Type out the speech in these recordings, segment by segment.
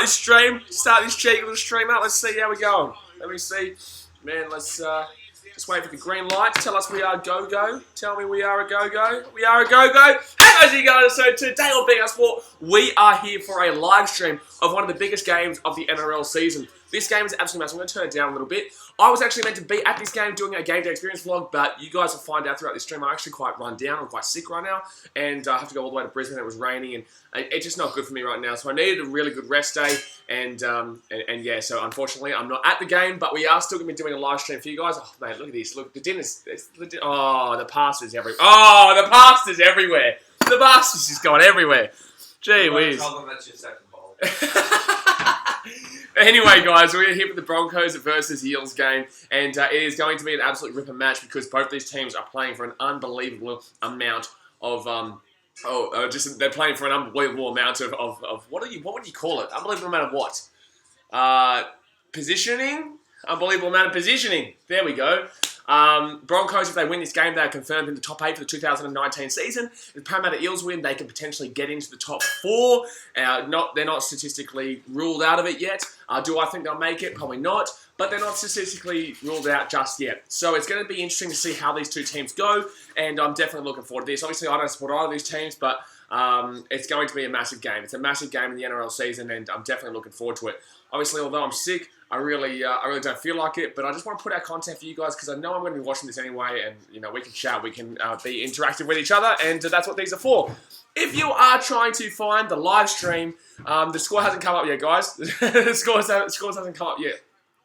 this stream. Start this cheeky little stream up. Let's see how we're going. Let me see. Man, let's just wait for the green light to tell us we are go-go. Tell me we are a go-go. We are a go-go. Hey guys, you guys. So today on BKR Sport, we are here for a live stream of one of the biggest games of the NRL season. This game is absolutely massive. I'm going to turn it down a little bit. I was actually meant to be at this game doing a game day experience vlog, but you guys will find out throughout this stream I'm actually quite run down. I'm quite sick right now, and I have to go all the way to Brisbane. It was raining, and it's just not good for me right now. So I needed a really good rest day, and yeah. So unfortunately, I'm not at the game, but we are still going to be doing a live stream for you guys. Oh man, look at this! Look, the dinner's. Oh, the pasta's everywhere. Oh, the pasta's everywhere. The pasta's just going everywhere. Gee whiz. Tell them that's your second bowl. Anyway, guys, we're here for the Broncos versus Eels game, and it is going to be an absolute ripper match because both these teams are playing for an unbelievable amount of they're playing for an unbelievable amount of what would you call it? Unbelievable amount of what? Positioning. Unbelievable amount of positioning. There we go. Broncos, if they win this game, they are confirmed in the top 8 for the 2019 season. If the Parramatta Eels win, they can potentially get into the top 4. They're not statistically ruled out of it yet. Do I think they'll make it? Probably not. But they're not statistically ruled out just yet. So it's going to be interesting to see how these two teams go, and I'm definitely looking forward to this. Obviously, I don't support either of these teams, but it's going to be a massive game. It's a massive game in the NRL season, and I'm definitely looking forward to it. Obviously, although I'm sick, I really don't feel like it, but I just want to put out content for you guys because I know I'm going to be watching this anyway, and we can chat, we can be interactive with each other, and that's what these are for. If you are trying to find the live stream, the score hasn't come up yet, guys. the scores hasn't come up yet.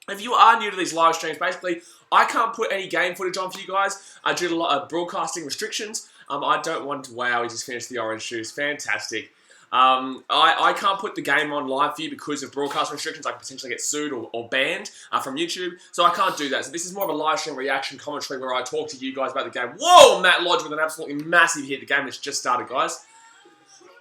If you are new to these live streams, basically, I can't put any game footage on for you guys due to broadcasting restrictions. I don't want to. Wow, he just finished the orange juice. Fantastic. I can't put the game on live for you because of broadcast restrictions. I could potentially get sued or banned from YouTube, so I can't do that. So this is more of a live stream reaction commentary where I talk to you guys about the game. Whoa, Matt Lodge with an absolutely massive hit. The game has just started, guys.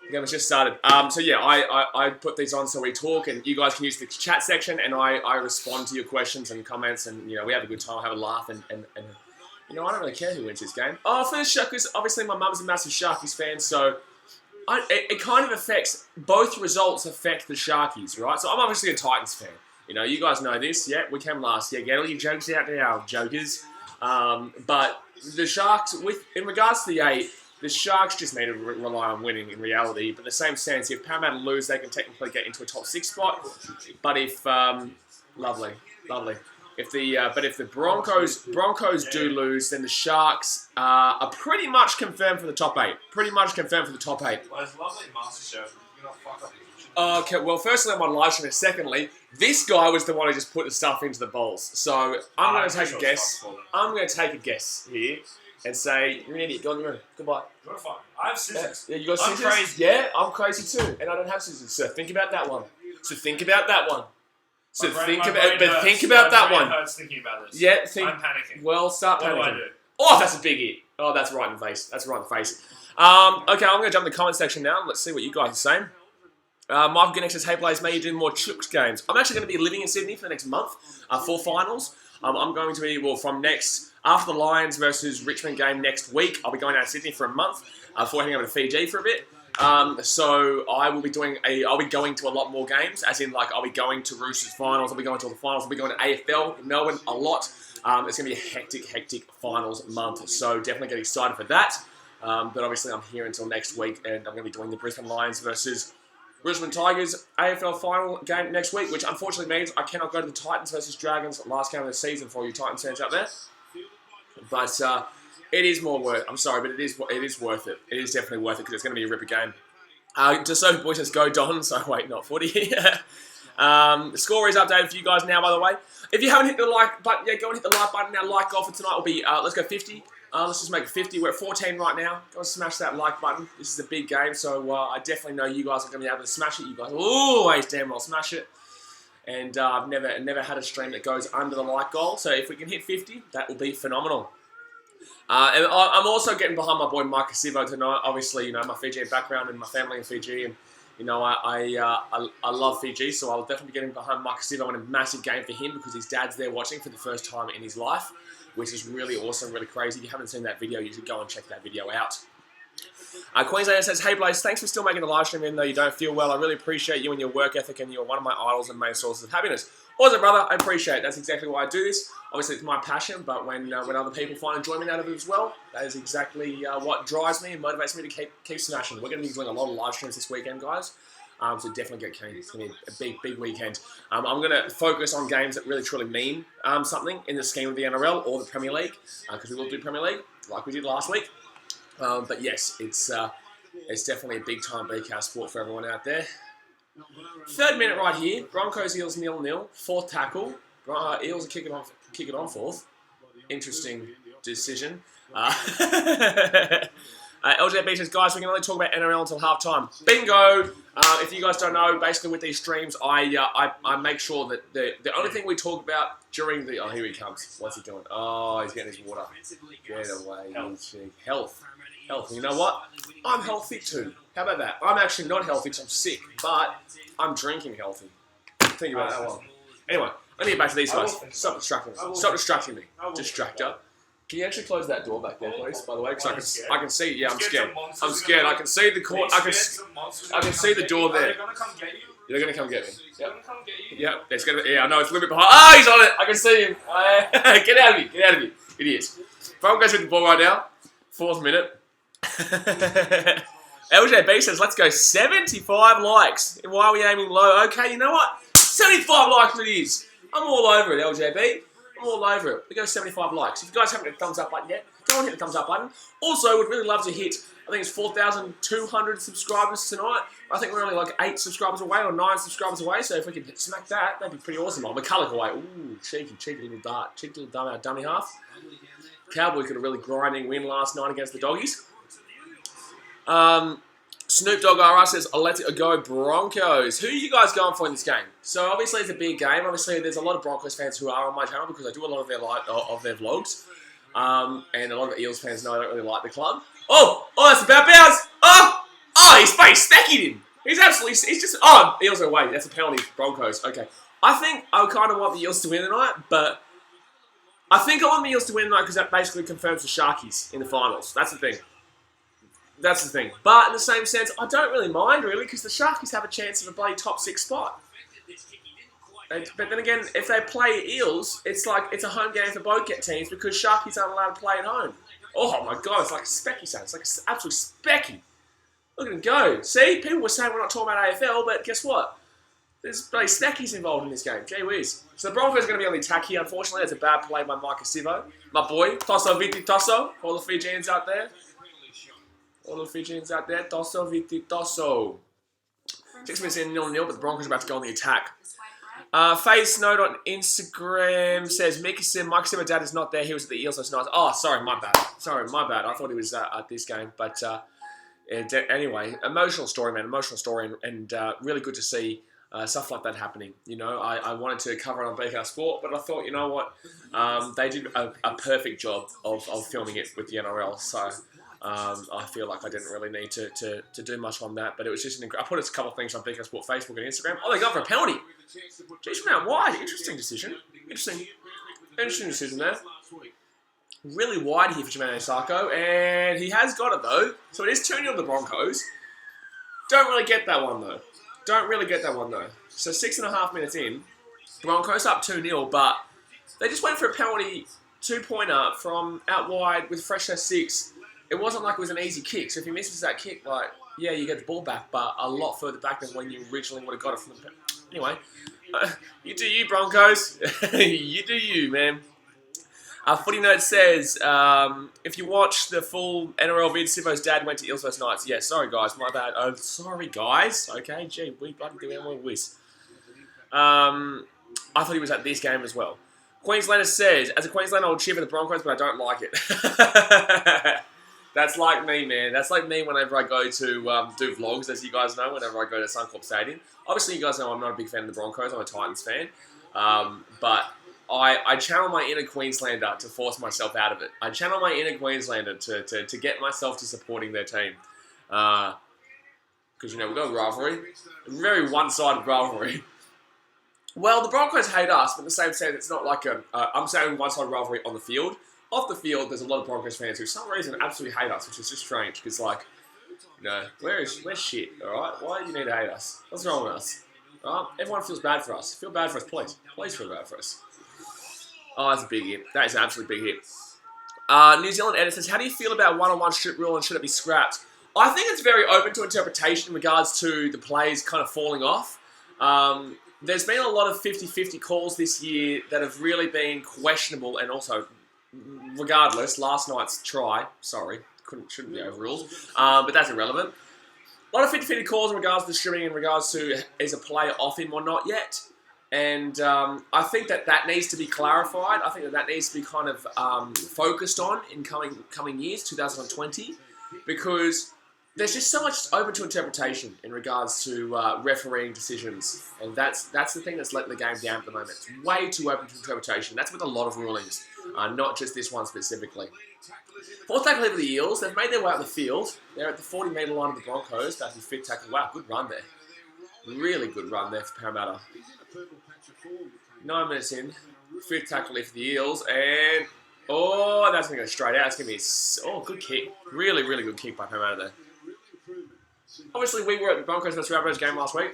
The game has just started. So yeah, I put these on so we talk, and you guys can use the chat section, and I respond to your questions and comments, and we have a good time, have a laugh, and I don't really care who wins this game. Oh, for the Sharkies, obviously my mum's a massive Sharkies fan, so it kind of affects, both results affect the Sharkies, right? So I'm obviously a Titans fan. You guys know this. Yeah, we came last. Yeah, get all your jokes out now, jokers. But the Sharks, in regards to the 8, the Sharks just need to rely on winning in reality. But in the same sense, if Parramatta lose, they can technically get into a top 6 spot. But if lovely. If the Broncos do lose, then the Sharks are pretty much confirmed for the top 8. Pretty much confirmed for the top 8. Well, it's lovely MasterChef. You're not fuck up your Okay, well, firstly, I'm on live stream, and secondly, this guy was the one who just put the stuff into the bowls. So I'm going to take a guess. I'm going to take a guess here and say, you're an idiot. Go in the room. Goodbye. You're fine. I have scissors. Yeah, you got scissors? I'm crazy. Yeah, I'm crazy too, and I don't have scissors. So think about that one. Think about that one. Think about that one. Hurts thinking about this. Yeah, I'm panicking. Well, start panicking. What do I do? Oh, that's a big hit. Oh, that's right in the face. Okay, I'm going to jump in the comment section now. Let's see what you guys are saying. Michael Ginnix says, hey Blaze, may you do more Chooks games. I'm actually going to be living in Sydney for the next month for finals. I'm going to be, after the Lions versus Richmond game next week, I'll be going out to Sydney for a month before heading over to Fiji for a bit. So I'll be going to a lot more games, as in I'll be going to Roosters finals, I'll be going to all the finals, I'll be going to AFL in Melbourne a lot. It's going to be a hectic finals month, so definitely get excited for that. But obviously I'm here until next week, and I'm going to be doing the Brisbane Lions versus Brisbane Tigers AFL final game next week, which unfortunately means I cannot go to the Titans versus Dragons last game of the season for all you Titans fans out there. But it is more worth. I'm sorry, but it is worth it. It is definitely worth it because it's going to be a ripper game. Just so boys says go Don. So wait, not footy. The score is updated for you guys now, by the way. If you haven't hit the like button, go and hit the like button now. Like goal for tonight will be let's go 50. Let's just make it 50. We're at 14 right now. Go and smash that like button. This is a big game, so I definitely know you guys are going to be able to smash it. You guys will always damn well smash it. And I've never had a stream that goes under the like goal. So if we can hit 50, that will be phenomenal. And I'm also getting behind my boy Mike Sivo tonight. Obviously, my Fijian background and my family in Fiji, and I love Fiji, so I'll definitely be getting behind Mike Sivo in a massive game for him because his dad's there watching for the first time in his life, which is really awesome, really crazy. If you haven't seen that video, you should go and check that video out. Queenslander says, hey Blaze, thanks for still making the live stream even though you don't feel well. I really appreciate you and your work ethic, and you're one of my idols and main sources of happiness. Also, brother, I appreciate it. That's exactly why I do this. Obviously, it's my passion, but when other people find enjoyment out of it as well, that is exactly what drives me and motivates me to keep smashing. We're going to be doing a lot of live streams this weekend, guys. So definitely get keen. It's going to be a big weekend. I'm going to focus on games that really truly mean something in the scheme of the NRL or the Premier League, because we will do Premier League like we did last week. But yes, it's definitely a big time BKR sport for everyone out there. 3rd minute right here. Broncos Eels 0-0. 4th tackle. Eels are kicking on 4th. Interesting decision. LJB says, guys, we can only talk about NRL until halftime. Bingo! If you guys don't know, basically with these streams, I make sure that the only thing we talk about during the... Oh, here he comes. What's he doing? Oh, he's getting his water. Get away. Health. You know what? I'm healthy too. How about that? I'm actually not healthy because I'm sick, but I'm drinking healthy. Think about that one. Anyway, let me get back to these guys. Stop distracting me. Distractor. Can you actually close that door back there, please? By the way, because I can see. Yeah, I'm scared. I'm scared. I can see the court. I can see the door there. They're gonna come get me. Yep. Yep. It's gonna. Yeah, I know it's a little bit behind. Ah, he's on it. I can see him. Get out of here. Get out of here. Idiots. Broncos with the ball right now. 4th minute. LJB says, let's go 75 likes. Why are we aiming low? Okay, you know what? 75 likes it is. I'm all over it, LJB. I'm all over it. We go 75 likes. If you guys haven't hit the thumbs up button yet, go and hit the thumbs up button. Also, would really love to hit, I think it's 4,200 subscribers tonight. I think we're only like 8 subscribers away or 9 subscribers away, so if we could smack that, that'd be pretty awesome. Oh, McCulloch away. Ooh, cheeky little dart. Cheeky little dummy half. Cowboys got a really grinding win last night against the Doggies. Snoop Dogg RR says, I'll let it go Broncos. Who are you guys going for in this game? So obviously it's a big game. Obviously there's a lot of Broncos fans who are on my channel because I do a lot of their vlogs. And a lot of Eels fans know I don't really like the club. Oh, that's about bounce. His face specked him. He's just, Eels are away. That's a penalty for Broncos. Okay. I think I kind of want the Eels to win tonight, but I think I want the Eels to win tonight because that basically confirms the Sharkies in the finals. That's the thing. But in the same sense, I don't really mind, really, because the Sharkies have a chance of a bloody top 6 spot. But then again, if they play Eels, it's like it's a home game for both teams because Sharkies aren't allowed to play at home. Oh my god, it's like a specky sound. It's like an absolute specky. Look at him go. See, people were saying we're not talking about AFL, but guess what? There's bloody speckies involved in this game. Gee whiz. So the Broncos are going to be on the attack here, unfortunately. That's a bad play by Micah Sivo. My boy, Tosso Viti Tosso. All the Fijians out there. Tosso Viti Tosso. 6 minutes in, 0-0, but the Broncos are about to go on the attack. Face note on Instagram says, Micah Sivo dad is not there. He was at the Eels last night. Oh, sorry, my bad. I thought he was at this game. But anyway, emotional story, man. Emotional story, and really good to see stuff like that happening. You know, I wanted to cover it on BKR Sport, but I thought, you know what? They did a perfect job of filming it with the NRL. So I feel like I didn't really need to do much on that, but it was just I put a couple of things on BKR Sport Facebook and Instagram. Oh, they got for a penalty. Jeez, from out wide. Interesting decision. Interesting decision there. Really wide here for Jermaine Sarko, and he has got it though. So it is 2-0 to the Broncos. Don't really get that one though. So 6.5 minutes in, Broncos up 2-0, but they just went for a penalty 2-pointer from out wide with fresh 6. It wasn't like it was an easy kick. So if he misses that kick, like, yeah, you get the ball back, but a lot further back than when you originally would have got it from the... Anyway, you do you, Broncos. You do you, man. Footy Note says, if you watch the full NRL vid, Sivo's dad went to Eels first nights. Yeah, sorry, guys. My bad. Oh, sorry, guys. Okay, gee, we bloody do our own whiz. I thought he was at this game as well. Queenslander says, as a Queenslander, I will cheer for the Broncos, but I don't like it. That's like me, man. That's like me whenever I go to do vlogs, as you guys know, whenever I go to Suncorp Stadium. Obviously, you guys know I'm not a big fan of the Broncos. I'm a Titans fan. But I channel my inner Queenslander to force myself out of it. I channel my inner Queenslander to get myself to supporting their team. Because, you know, we've got a rivalry. A very one-sided rivalry. Well, the Broncos hate us, but at the same sense, it's not like I'm saying one-sided rivalry on the field. off the field, there's a lot of Broncos fans who, for some reason, absolutely hate us, which is just strange because, like, you know, we're shit. All right, why do you need to hate us? What's wrong with us? All right, everyone feels bad for us. Feel bad for us, please. Please feel bad for us. Oh, that's a big hit. That is an absolute big hit. New Zealand Edit says, how do you feel about one-on-one strip rule and should it be scrapped? I think it's very open to interpretation in regards to the plays kind of falling off. There's been a lot of 50-50 calls this year that have really been questionable, and also, regardless, last night's try, sorry, shouldn't be overruled, but that's irrelevant. A lot of 50-50 calls in regards to stripping, in regards to is a player off him or not yet. And I think that needs to be clarified. I think that needs to be kind of focused on in coming years, 2020, because there's just so much open to interpretation in regards to refereeing decisions, and that's the thing that's letting the game down at the moment. It's way too open to interpretation. That's with a lot of rulings, not just this one specifically. Fourth tackle for the Eels. They've made their way up the field. They're at the 40-metre line of the Broncos. That's the fifth tackle. Wow, good run there. Really good run there for Parramatta. 9 minutes in. Fifth tackle for the Eels. And, oh, that's going to go straight out. It's going to be good kick. Really, really good kick by Parramatta there. Obviously, we were at the Broncos vs Rabbitohs game last week.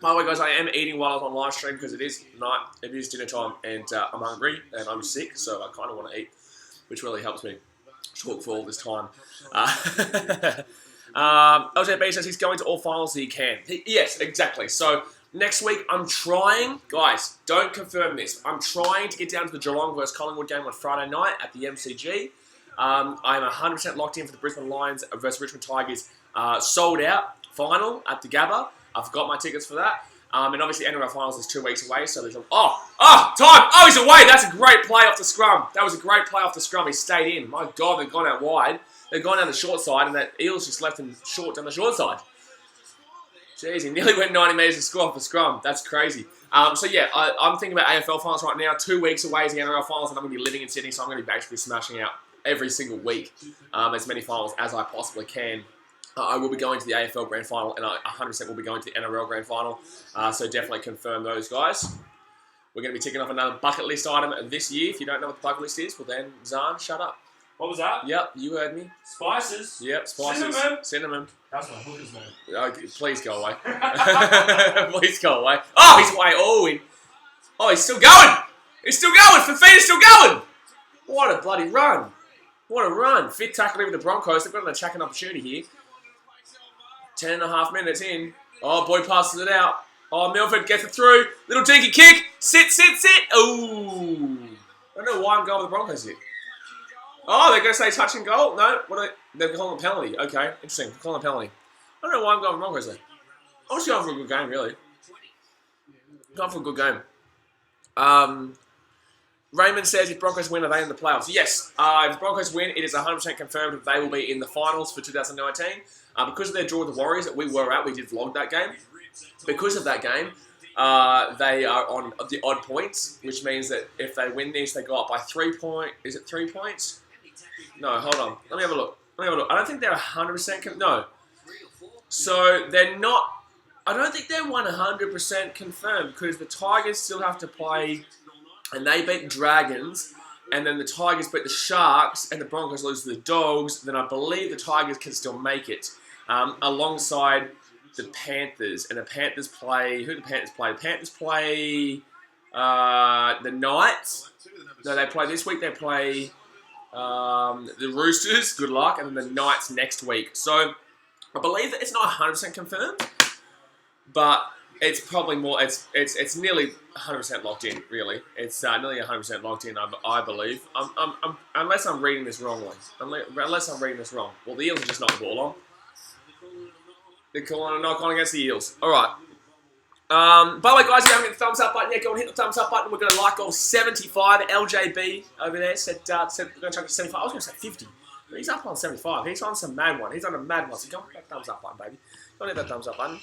By the way, guys, I am eating while I'm on live stream because it is night, it is dinner time, and I'm hungry and I'm sick, so I kind of want to eat, which really helps me talk for all this time. LJB says he's going to all finals that he can. Yes, exactly. So next week, I'm trying, guys, don't confirm this. I'm trying to get down to the Geelong vs Collingwood game on Friday night at the MCG. I'm 100% locked in for the Brisbane Lions vs Richmond Tigers sold out final at the Gabba. I've got my tickets for that. And obviously NRL finals is 2 weeks away, so there's time! Oh, he's away! That's a great play off the scrum. That was a great play off the scrum. He stayed in. My God, they've gone out wide. They've gone down the short side, and that Eels just left him short down the short side. Jeez, he nearly went 90 metres to score off the scrum. That's crazy. So yeah, I'm thinking about AFL finals right now. 2 weeks away is the NRL finals, and I'm going to be living in Sydney, so I'm going to be basically smashing out every single week as many finals as I possibly can. I will be going to the AFL Grand Final, and I 100% will be going to the NRL Grand Final. So definitely confirm those guys. We're going to be ticking off another bucket list item this year. If you don't know what the bucket list is, well then, Zahn, shut up. What was that? Yep, you heard me. Spices? Yep, spices. Cinnamon. That's my hooker's name. Okay, please go away. Please go away. Oh, he's away. Oh, he's still going. He's still going. Fafita's still going. What a bloody run. What a run. Fifth tackle with the Broncos. They've got an attacking opportunity here. 10.5 minutes in. Oh, boy passes it out. Oh, Milford gets it through. Little dinky kick. Sit. Ooh. I don't know why I'm going with the Broncos here. Oh, they're going to say touch and goal? No. They're calling a penalty. Okay, interesting. They're calling a penalty. I don't know why I'm going with the Broncos there. I'm just going for a good game, really. Going for a good game. Raymond says if Broncos win, are they in the playoffs? Yes. If the Broncos win, it is 100% confirmed that they will be in the finals for 2019. Because of their draw with the Warriors that we were at, we did vlog that game. Because of that game, they are on the odd points, which means that if they win this, they go up by 3 points. Is it 3 points? No, hold on. Let me have a look. I don't think they're 100% no. So they're not. I don't think they're 100% confirmed because the Tigers still have to play, and they beat Dragons, and then the Tigers beat the Sharks, and the Broncos lose to the Dogs. Then I believe the Tigers can still make it, alongside the Panthers. And the Panthers play. Who do the Panthers play? The Panthers play the Knights. No, they play this week. They play the Roosters. Good luck, and then the Knights next week. So I believe that it's not 100% confirmed, but it's probably more. It's nearly 100% locked in. Really, it's nearly 100% locked in. I believe. Unless I'm reading this wrongly. Unless I'm reading this wrong. Well, the Eels are just knocked the ball on. They're calling a knock on against the Eels. All right. By the way, guys, if you haven't hit the thumbs up button yet, go and hit the thumbs up button. We're going to like goal 75. LJB over there said we're going to chuck to 75. I was going to say 50. But he's up on 75. He's on some mad one. He's on a mad one. So go and hit that thumbs up button, baby. Go and hit that thumbs up button.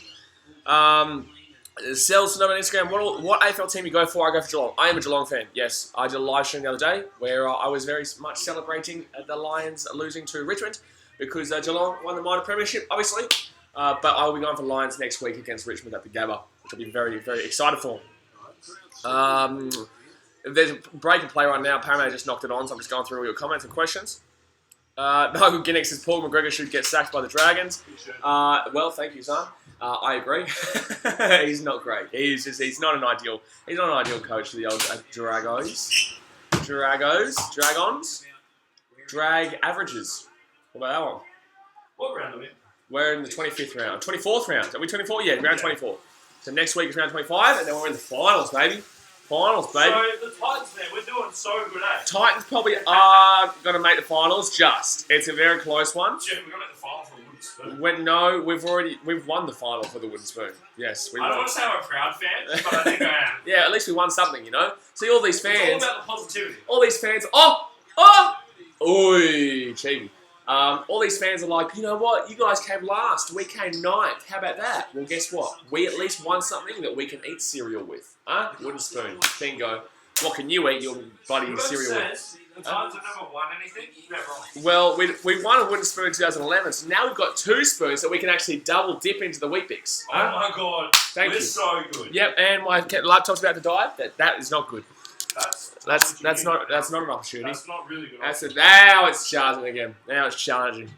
Sells to know on Instagram. What AFL team you go for? I go for Geelong. I am a Geelong fan. Yes, I did a live stream the other day where I was very much celebrating the Lions losing to Richmond because Geelong won the minor premiership, obviously. But I will be going for Lions next week against Richmond at the Gabba, which I'll be very, very excited for. There's a break and play right now. Parramatta just knocked it on, so I'm just going through all your comments and questions. Michael Ginnick says Paul McGregor should get sacked by the Dragons. Well, thank you, son. I agree. He's not great. He's not an ideal coach for the old Dragons. Drag averages. What about that one? What round are we in? We're in the 25th round. 24th round. Are we 24? Yeah, round 24. So next week is round 25, and then we're in the finals, baby. Finals, baby. So the Titans, man, we're doing so good, eh? Titans probably are going to make the finals. It's a very close one. Jim, we're going to make the final for the Wooden Spoon. No, we've won the final for the Wooden Spoon. Yes, we won. I don't want to say I'm a proud fan, but I think I am. Yeah, at least we won something, you know. See all these fans. It's all about the positivity. All these fans. Oi, cheating. All these fans are like, you know what? You guys came last. We came ninth. How about that? Well, guess what? We at least won something that we can eat cereal with. Huh? Wooden spoon. Bingo. What can you eat your bloody cereal with? The Titans have never won anything. You're wrong. Well, we won a wooden spoon in 2011, so now we've got 2 spoons that we can actually double dip into the Wheat Bix. Oh my god. Thank you. We're so good. Yep, and my laptop's about to die. That is not good. That's not an opportunity. That's not really good. Now it's charging again. Now it's challenging.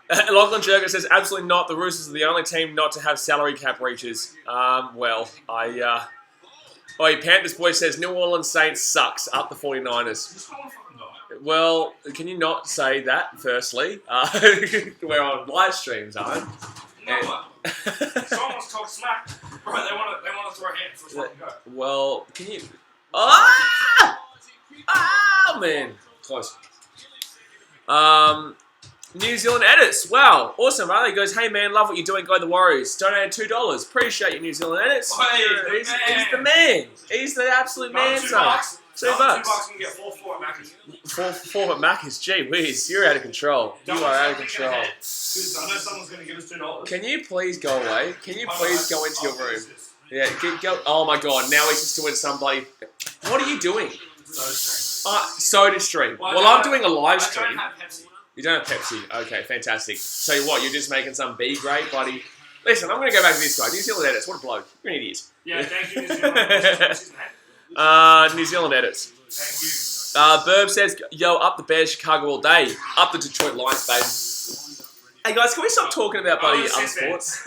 Lachlan Jurgen says absolutely not. The Roosters are the only team not to have salary cap breaches. Panthers boy says New Orleans Saints sucks. Up the 49ers. Well, can you not say that? Firstly, we're on live streams, aren't we? You know what? Someone's talk smack. Bro, they want to throw hands. Let's fucking go. Well, can you... man. Close. New Zealand edits. Wow. Awesome, right? He goes, hey, man, love what you're doing. Go the Warriors. Donated $2. Appreciate you, New Zealand edits. Hey, he's the man. He's the absolute man, son. $2. $2 can get 4 at Macca's. 4 at Macca's. Gee whiz. You're out of control. You are out of control. Because I know someone's going to give us $2. Can you please go away? Can you please go into your room? Yeah, go. Oh my god, now he's just doing somebody. What are you doing? Soda stream. Well, I'm doing a live stream. I don't have Pepsi. You don't have Pepsi? Okay, fantastic. Tell you what, you're just making some B grade, buddy. Listen, I'm going to go back to this guy. New Zealand edits. What a bloke. You're an idiot. Yeah, thank you, New Zealand. What's his name? New Zealand edits. Thank you. Burb says, yo, up the Bears, Chicago all day. Up the Detroit Lions, babe. Hey guys, can we stop talking about bloody other sports?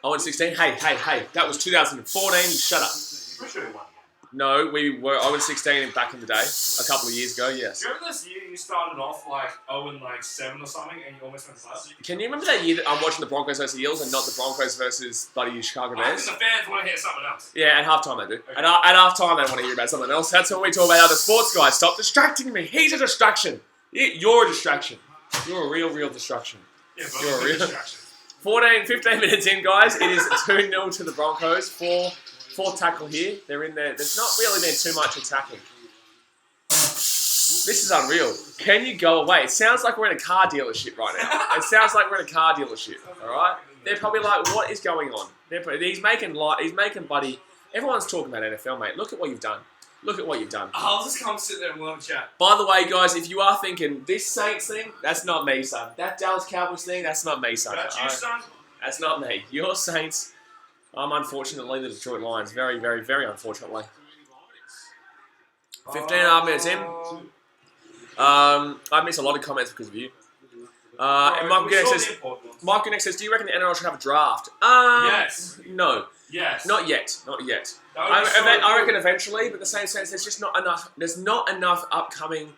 I won 16. Hey. That was 2014. Shut up. Pretty sure you won. No, I was 16 back in the day. A couple of years ago, yes. Do you remember this year you started off like 0-7 or something and you almost went fast? Can you remember that year that I'm watching the Broncos versus the Eels and not the Broncos versus bloody Chicago Bears? I think the fans want to hear something else. Yeah, at halftime they do. Okay. At halftime they want to hear about something else. That's when we talk about other sports, guys. Stop distracting me. He's a distraction. You're a distraction. You're a real distraction. Yeah, but You're a real distraction. 15 minutes in, guys. It is 2-0 to the Broncos. Fourth tackle here. They're in there. There's not really been too much attacking. This is unreal. Can you go away? It sounds like we're in a car dealership right now. It sounds like we're in a car dealership. All right. They're probably like, what is going on? He's making buddy. Everyone's talking about NFL, mate. Look at what you've done. Look at what you've done. I'll just come sit there and we'll have a chat. By the way, guys, if you are thinking this Saints thing, that's not me, son. That Dallas Cowboys thing, that's not me, son. That's you, son. That's not me. Your Saints. I'm unfortunately the Detroit Lions. Very, very, very unfortunately. 15.5 minutes in. I missed a lot of comments because of you. And Michael Ginnick says, do you reckon the NRL should have a draft? Yes. No. Yes. Not yet. I reckon eventually, but in the same sense, there's just not enough. There's not enough upcoming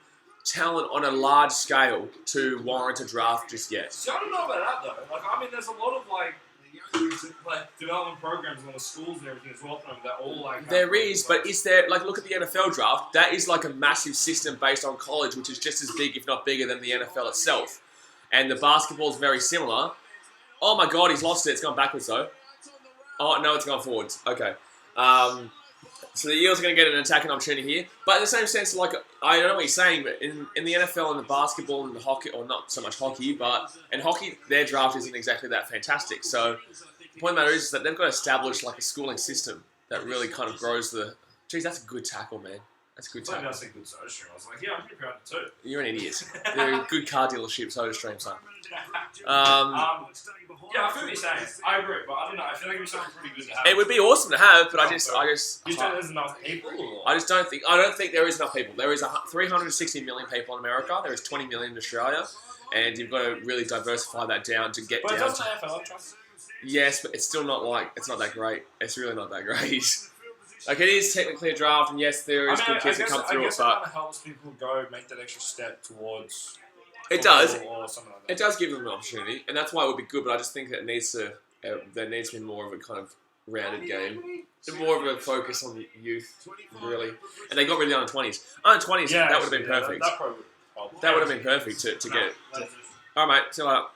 talent on a large scale to warrant a draft just yet. See, I don't know about that though. Like, I mean, there's a lot of like development programs in the schools and everything as well. That all like. There is, but is there like look at the NFL draft? That is like a massive system based on college, which is just as big, if not bigger, than the NFL itself. And the basketball is very similar. Oh my God, he's lost it. It's gone backwards though. Oh no, it's gone forwards. Okay. So the Eels are going to get an attacking opportunity here. But in the same sense, like, I don't know what you're saying, but in the NFL and the basketball and the hockey, or not so much hockey, but in hockey, their draft isn't exactly that fantastic. So the point of the matter is that they've got to establish like a schooling system that really kind of grows the... Geez, that's a good tackle, man. That's a good tackle. That's a good soda stream. I was like, yeah, I'm pretty proud of it too. You're an idiot. They're a good car dealership soda stream, son. Yeah, I feel what you're saying. I agree, but I don't know. I feel like it'd be something pretty good to have. It would be awesome to have, but I just You think there's enough people? Or? I don't think there is enough people. There is 360 million people in America. There is 20 million in Australia, and you've got to really diversify that down to get down. But doesn't AFL trust? Yes, but it's still not it's not that great. It's really not that great. Like, it is technically a draft, and yes, there is good kids that come through it, but it kind of helps people go make that extra step towards. It does. Or something like that. It does give them an opportunity, and that's why it would be good. But I just think that there needs to be more of a kind of rounded game, more of a focus on the youth, really. And they got rid of the under 20s. Under 20s, that would have been perfect. That would have been perfect to get it. All right, mate. See you later.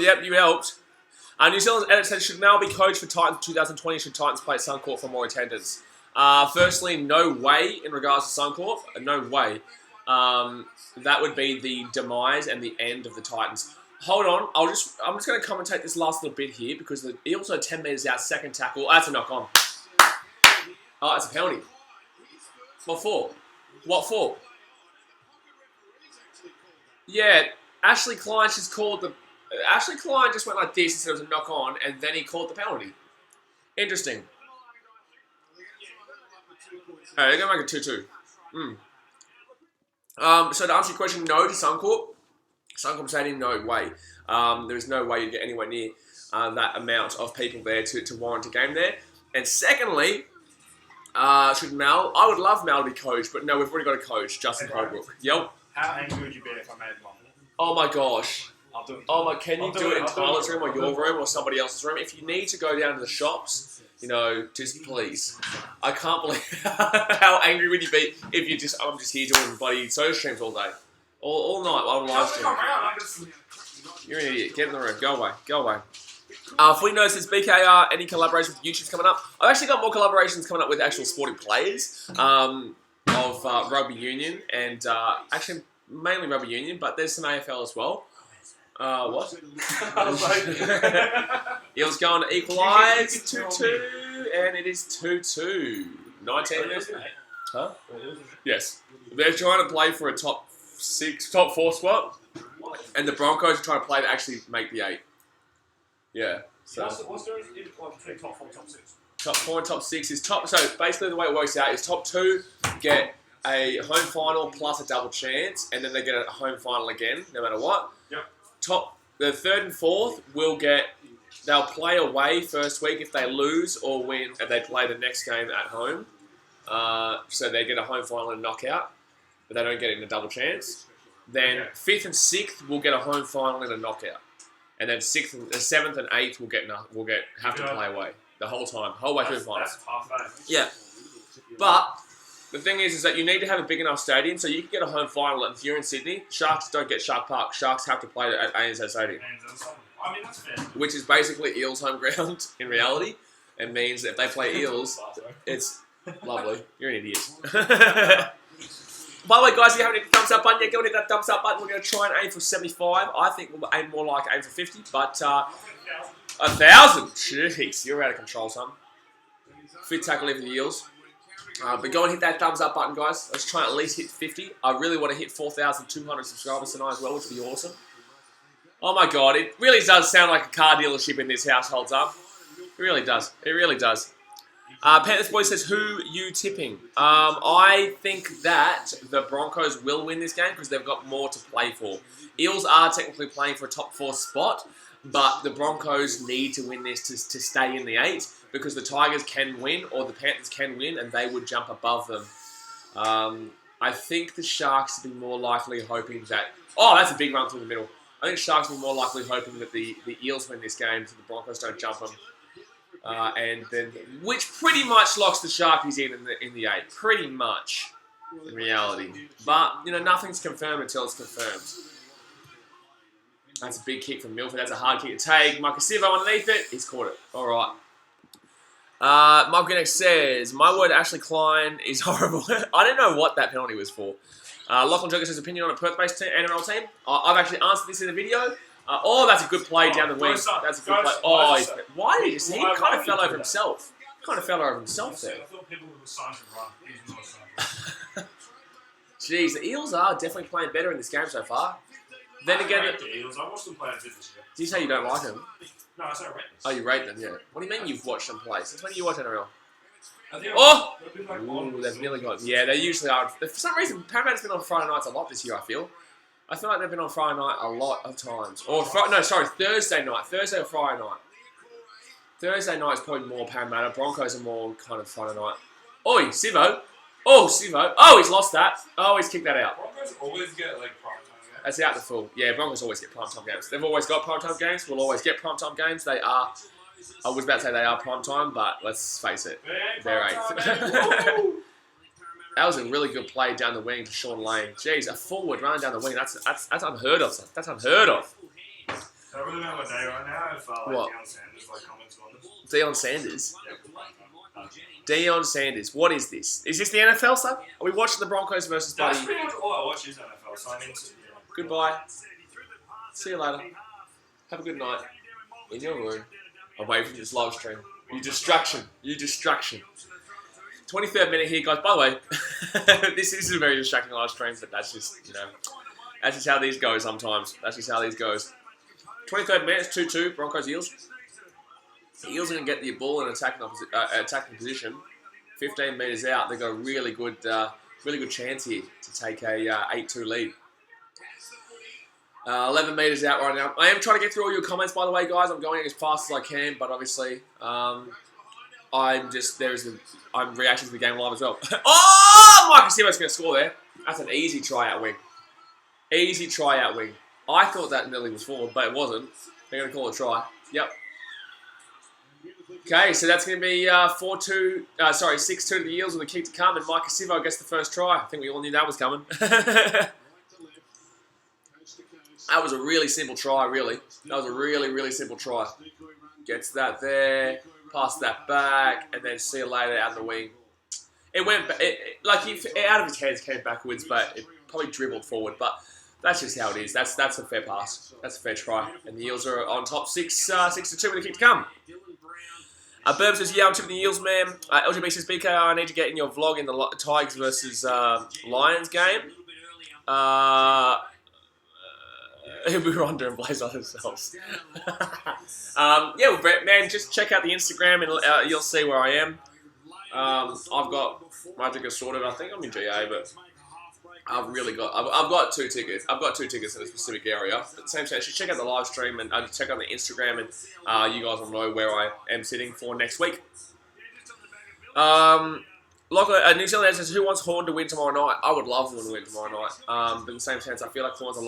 Yep, you helped. New Zealand's edit said should Mal be coach for Titans 2020. Should Titans play at Suncorp for more attendance? Firstly, no way in regards to Suncorp. No way. That would be the demise and the end of the Titans. Hold on, I'm just going to commentate this last little bit here because the Eels are 10 metres out, second tackle. That's a knock on. Oh, that's a penalty. What for? What for? Yeah, Ashley Klein just went like this and said it was a knock on, and then he called the penalty. Interesting. Alright, they're going to make it 2-2. So to answer your question, no to Suncorp. Suncorp Stadium, no way. There is no way you'd get anywhere near that amount of people there to warrant a game there. And secondly, should Mal? I would love Mal to be coach, but no, we've already got a coach, Justin Holbrook. Yep. How angry would you be if I made one? Oh my gosh. I'll do it. Oh my, can you do it in Tyler's room or your room or somebody else's room? If you need to go down to the shops, just please. I can't believe how angry would you be if I'm just here doing bloody soda streams all day. All night while I'm live streaming. You're an idiot. Get in the room. Go away. Go away. If we know since BKR, any collaboration with YouTube's coming up? I've actually got more collaborations coming up with actual sporting players of rugby union and actually mainly rugby union, but there's some AFL as well. What? I was like... Eels going to equalise 2-2, and it is 2-2. 19 minutes. Huh? Yes. They're trying to play for a top 4 spot, and the Broncos are trying to play to actually make the 8. Yeah. So What's the difference between top 4 and top 6? Top 4 and top 6 is top. So basically, the way it works out is top 2 get a home final plus a double chance, and then they get a home final again, no matter what. Yep. The 3rd and 4th they'll play away first week if they lose or win, and they play the next game at home. So they get a home final and knockout, but they don't get it in a double chance. Then 5th and 6th will get a home final and a knockout, and then 7th and 8th will have to play away the whole way through the finals. That's half. Yeah, but the thing is that you need to have a big enough stadium so you can get a home final. And if you're in Sydney, Sharks don't get Shark Park. Sharks have to play at ANZ Stadium. I mean, that's fair. Which is basically Eels' home ground in reality. It means that if they play Eels, it's lovely. You're an idiot. By the way, guys, if you haven't hit the thumbs up button yet, go and hit that thumbs up button. We're going to try and aim for 75. I think we'll aim for 50, but 1,000. Jeez, you're out of control, son. Fit tackle in for the Eels. But go and hit that thumbs up button, guys. Let's try and at least hit 50. I really want to hit 4,200 subscribers tonight as well, which would be awesome. Oh my god, it really does sound like a car dealership in this household, Zab. It really does. It really does. Panthers Boy says, who you tipping? I think that the Broncos will win this game because they've got more to play for. Eels are technically playing for a top 4 spot, but the Broncos need to win this to stay in the 8 because the Tigers can win or the Panthers can win and they would jump above them. I think the Sharks would be more likely hoping that... Oh, that's a big run through the middle. I think Sharks will be more likely hoping that the Eels win this game so the Broncos don't jump them. And then, which pretty much locks the Sharkies in the 8. Pretty much, in reality. But, nothing's confirmed until it's confirmed. That's a big kick from Milford. That's a hard kick to take. Marcus Silva underneath it. He's caught it. All right. Mark Guinness says, my word, Ashley Klein is horrible. I don't know what that penalty was for. Lachlan Jurgen says, opinion on a Perth-based NRL team. I've actually answered this in the video. That's a good play down the wing. That's a good play. Why did he kind of fell over himself. Kind of fell over himself there. I thought people were signs of run. He's not a sign. Jeez, the Eels are definitely playing better in this game so far. Then I again, rate the Eels. I watched them play a bit this year. do you say you don't like them? No, I said I rate them. Oh, you rate them, yeah. What do you mean you've watched them play? Since when do you watch NRL? I think Oh! they've been like Ooh, they've nearly got... Yeah, they usually are. For some reason, Parramatta's been on Friday nights a lot this year, I feel. I feel like they've been on Friday night a lot of times. Or, Thursday night. Thursday or Friday night. Thursday night is probably more Parramatta. Broncos are more kind of Friday night. Oi, Sivo. Oh, Sivo. Oh, he's lost that. Oh, he's kicked that out. Broncos always get like primetime games. That's out the full. Yeah, Broncos always get primetime games. They've always got primetime games. We'll always get primetime games. They are... I was about to say they are primetime, but let's face it. They're eighth. That was a really good play down the wing to Sean Lane. Jeez, a forward running down the wing. That's unheard of. That's unheard of. I really know my day right now if like What? Deion Sanders like comments on this. Deion Sanders. Yeah, Deion Sanders. What is this? Is this the NFL stuff? Are we watching the Broncos versus that's Buddy? pretty much all I watch is NFL. So I mean, Goodbye. See you later. Have a good night. In your room. Away from this live stream. You distraction. 23rd minute here, guys. By the way, this is a very distracting live stream, but that's just, that's just how these go sometimes. That's just how these goes. 23rd minute, 2-2, Broncos Eels. The Eels are going to get the ball in attacking position. 15 metres out, they've got a really good chance here to take a 8-2 lead. 11 metres out right now. I am trying to get through all your comments, by the way, guys. I'm going as fast as I can, but obviously, I'm reacting to the game live as well. Oh, Mike Sivo's going to score there. That's an easy try-out wing. Easy try-out wing. I thought that nearly was forward, but it wasn't. They're going to call it a try. Yep. Okay, so that's going to be 6-2 to the Eels with a kick to come, and Mike Sivo gets the first try. I think we all knew that was coming. That was a really simple try, really. That was a really, really simple try. Gets that there, pass that back, and then see you later out the wing. It went, out of his hands came backwards, but it probably dribbled forward. But that's just how it is. That's a fair pass. That's a fair try. And the Eels are on top 6-2 with a kick to come. Burb says, yeah, I'm tipping the Eels, man. LGB says, BKR, I need to get in your vlog in the Tigers versus Lions game. We were on doing Blaze on ourselves. Yeah, Brett, man, just check out the Instagram and you'll see where I am. I've got my tickets sorted. I think I'm in GA, but I've got 2 tickets. I've got 2 tickets in a specific area. At the same time, just check out the live stream and check out the Instagram, and you guys will know where I am sitting for next week. New Zealand says, who wants Horn to win tomorrow night? I would love Horn to win tomorrow night. But in the same sense, I feel like Horn's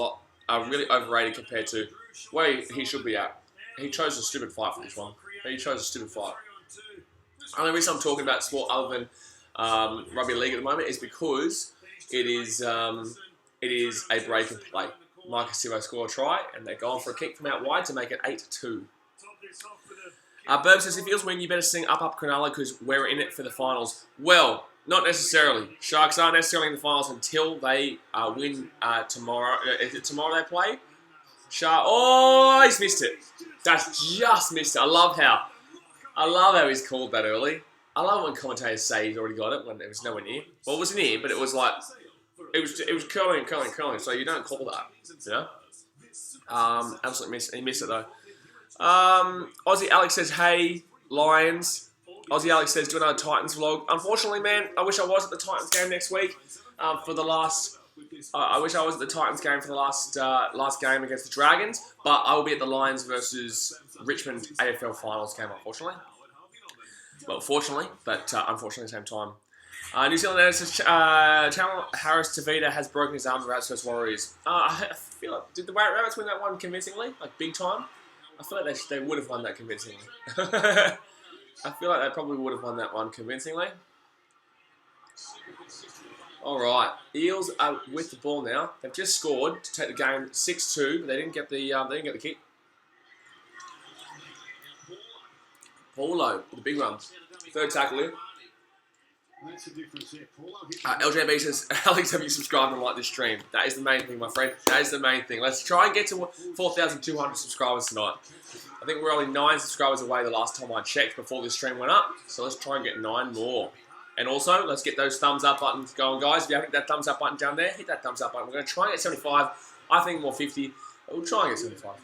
really overrated compared to where he should be at. He chose a stupid fight for this one. He chose a stupid fight. The only reason I'm talking about sport other than rugby league at the moment is because it is a break and play. Marcus Sivo score a try, and they're going for a kick from out wide to make it 8-2. Burb says, if Eels win, you better sing Up Cronulla because we're in it for the finals. Well, not necessarily. Sharks aren't necessarily in the finals until they win tomorrow. Is it tomorrow they play? Oh, he's missed it. That's just missed it. I love how he's called that early. I love when commentators say he's already got it when it was nowhere near. Well, it was near, but it was like it was curling. So you don't call that, Absolutely missed. He missed it though. Aussie Alex says, "Hey Lions." Aussie Alex says, "Do another Titans vlog." Unfortunately, man, I wish I was at the Titans game next week for the last. I wish I was at the Titans game for the last game against the Dragons, but I will be at the Lions versus Richmond AFL Finals game, unfortunately. Well, fortunately, but unfortunately at the same time. New Zealand says, Channel Harris Tavita has broken his arm in Rabbits vs Warriors. I feel like, did the Rabbits win that one convincingly? Like, big time? I feel like they would have won that convincingly. I feel like they probably would have won that one convincingly. Alright, Eels are with the ball now. They've just scored to take the game 6-2, but they didn't get the kick. Paulo with the big run. Third tackle here. LJB says, Alex, have you subscribed and liked this stream? That is the main thing, my friend. That is the main thing. Let's try and get to 4,200 subscribers tonight. I think we're only 9 subscribers away the last time I checked before this stream went up. So let's try and get 9 more. And also, let's get those thumbs up buttons going, guys. If you haven't hit that thumbs up button down there, hit that thumbs up button. We're going to try and get 75. I think more 50. We'll try and get 75.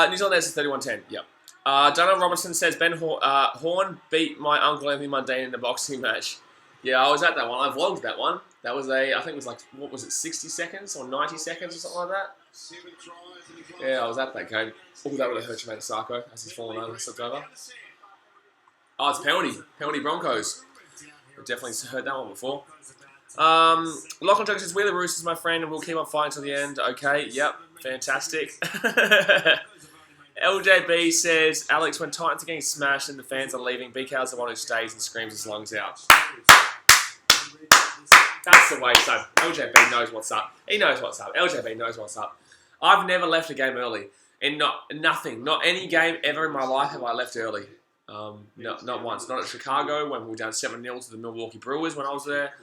New Zealand answers 31-10. Yep. Donald Robertson says Horn beat my uncle Anthony Mundine in a boxing match. Yeah, I was at that one. I vlogged that one. That was I think it was like, what was it, 60 seconds or 90 seconds or something like that? Yeah, I was at that game. Oh, that would have hurt Jermaine Sarko as he's fallen over and slipped over. Oh, it's penalty. Penalty Broncos. I've definitely heard that one before. Lachlan Jones says, we're the Roosters, my friend, and we'll keep on fighting till the end. Okay, yep, fantastic. LJB says, Alex, when Titans are getting smashed and the fans are leaving, BK's the one who stays and screams his lungs out. That's the way, son. LJB knows what's up. He knows what's up. LJB knows what's up. I've never left a game early. And not any game ever in my life have I left early. Not once. Not at Chicago when we were down 7-0 to the Milwaukee Brewers when I was there.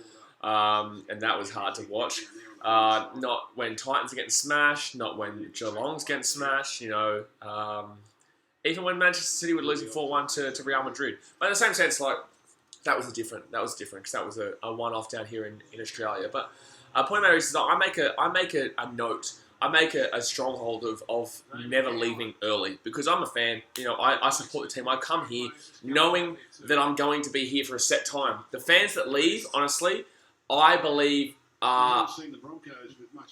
And that was hard to watch. Not when Titans are getting smashed. Not when Geelong's getting smashed. You know, even when Manchester City were losing 4-1 to Real Madrid. But in the same sense, like, that was different because that was a one-off down here in Australia. But point matter is that I make a note. I make a stronghold of never leaving early because I'm a fan. You know, I support the team. I come here knowing that I'm going to be here for a set time. The fans that leave, honestly, I believe aren't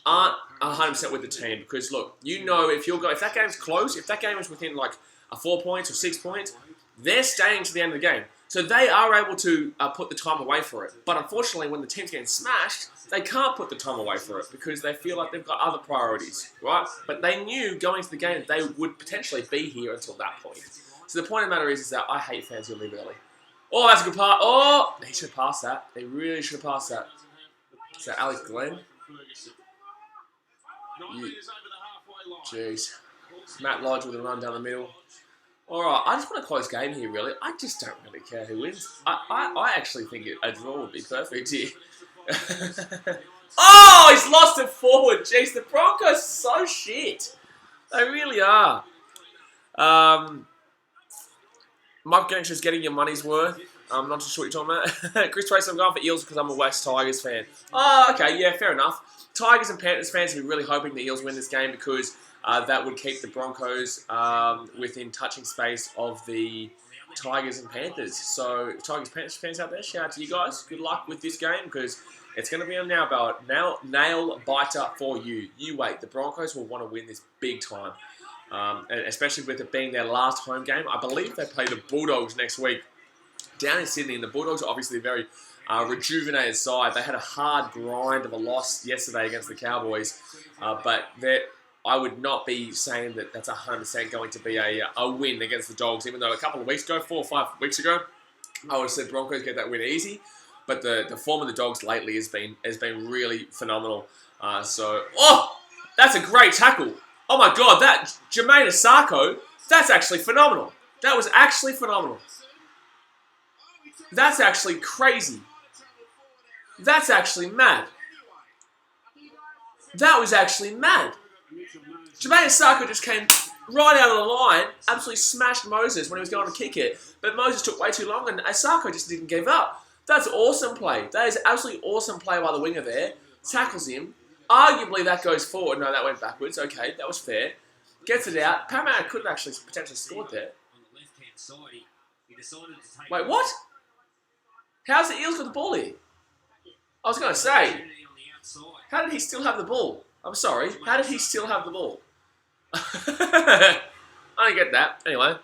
100% with the team because look, you know, if that game's close, if that game is within like 4 points or 6 points, they're staying to the end of the game. So they are able to put the time away for it. But unfortunately, when the team's getting smashed, they can't put the time away for it because they feel like they've got other priorities, right? But they knew going into the game that they would potentially be here until that point. So the point of the matter is that I hate fans who leave early. Oh, that's a good pass. Oh, they should have passed that. They really should have passed that. Is that Alex Glenn? Jeez. Matt Lodge with a run down the middle. Alright, I just want a close game here, really. I just don't really care who wins. I actually think a draw would be perfect here. Oh, he's lost it forward. Jeez, the Broncos are so shit. They really are. Mike Gangster is getting your money's worth. I'm not too sure what you're talking about. Chris Tracy, I'm going for Eels because I'm a West Tigers fan. Oh, okay, yeah, fair enough. Tigers and Panthers fans will be really hoping the Eels win this game because that would keep the Broncos within touching space of the Tigers and Panthers. So, Tigers and Panthers fans out there, shout out to you guys. Good luck with this game because it's going to be a nail biter for you. You wait. The Broncos will want to win this big time, and especially with it being their last home game. I believe they play the Bulldogs next week down in Sydney, and the Bulldogs are obviously a very rejuvenated side. They had a hard grind of a loss yesterday against the Cowboys, but I would not be saying that that's 100% going to be a win against the Dogs, even though a couple of weeks ago, 4 or 5 weeks ago, I would have said Broncos get that win easy. But the form of the Dogs lately has been really phenomenal. Oh, that's a great tackle. Oh my God, that Jermaine Asako, that's actually phenomenal. That was actually phenomenal. That's actually crazy. That's actually mad. That was actually mad. Jermaine Asako just came right out of the line, absolutely smashed Moses when he was going to kick it. But Moses took way too long and Asako just didn't give up. That's awesome play. That is absolutely awesome play by the winger there. Tackles him. Arguably that goes forward. No, that went backwards. Okay, that was fair. Gets it out. Parramatta could have actually potentially scored there. Wait, what? How's the Eels got the ball here? I was going to say, how did he still have the ball? I'm sorry. How did he still have the ball? I don't get that. Anyway.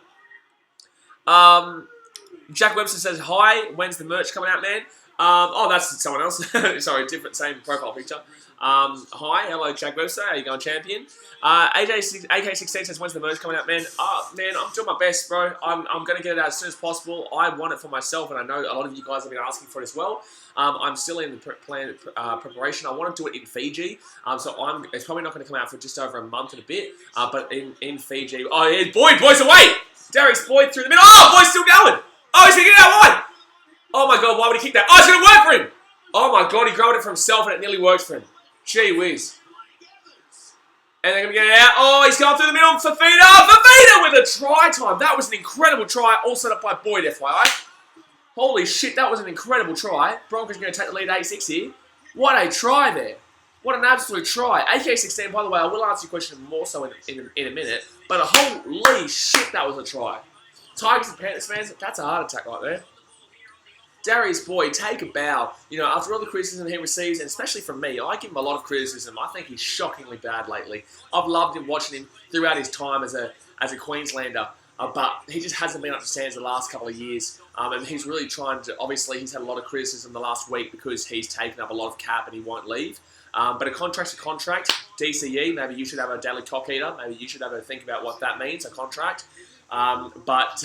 Jack Webster says, hi, when's the merch coming out, man? Oh, that's someone else. Sorry, same profile picture. Hi, hello, Jack Webster. How you going, champion? AK16 says, when's the merch coming out, man? Man, I'm doing my best, bro. I'm going to get it out as soon as possible. I want it for myself, and I know a lot of you guys have been asking for it as well. I'm still in the preparation. I want to do it in Fiji, so it's probably not going to come out for just over a month and a bit, but in Fiji. Oh, yeah, Boyd's away! Derek's Boyd through the middle. Oh, Boyd's still going! Oh, he's going to get out wide! Oh my God, why would he kick that? Oh, it's going to work for him! Oh my God, he grabbed it for himself and it nearly worked for him. Gee whiz. And they're going to get it out. Oh, he's going through the middle. Fafita with a try time. That was an incredible try, all set up by Boyd, FYI. Holy shit, that was an incredible try. Broncos are going to take the lead 8-6 here. What a try there. What an absolute try. AK-16, by the way, I will answer your question more so in a minute, but holy shit, that was a try. Tigers and Panthers fans, that's a heart attack right there. Darius Boyd, take a bow. You know, after all the criticism he receives, and especially from me, I give him a lot of criticism. I think he's shockingly bad lately. I've loved him watching him throughout his time as a Queenslander, but he just hasn't been up to standards the last couple of years. And he's really trying to, obviously he's had a lot of criticism the last week because he's taken up a lot of cap and he won't leave. But a contract's a contract. DCE, maybe you should have a daily cock eater. Maybe you should have a think about what that means, a contract. But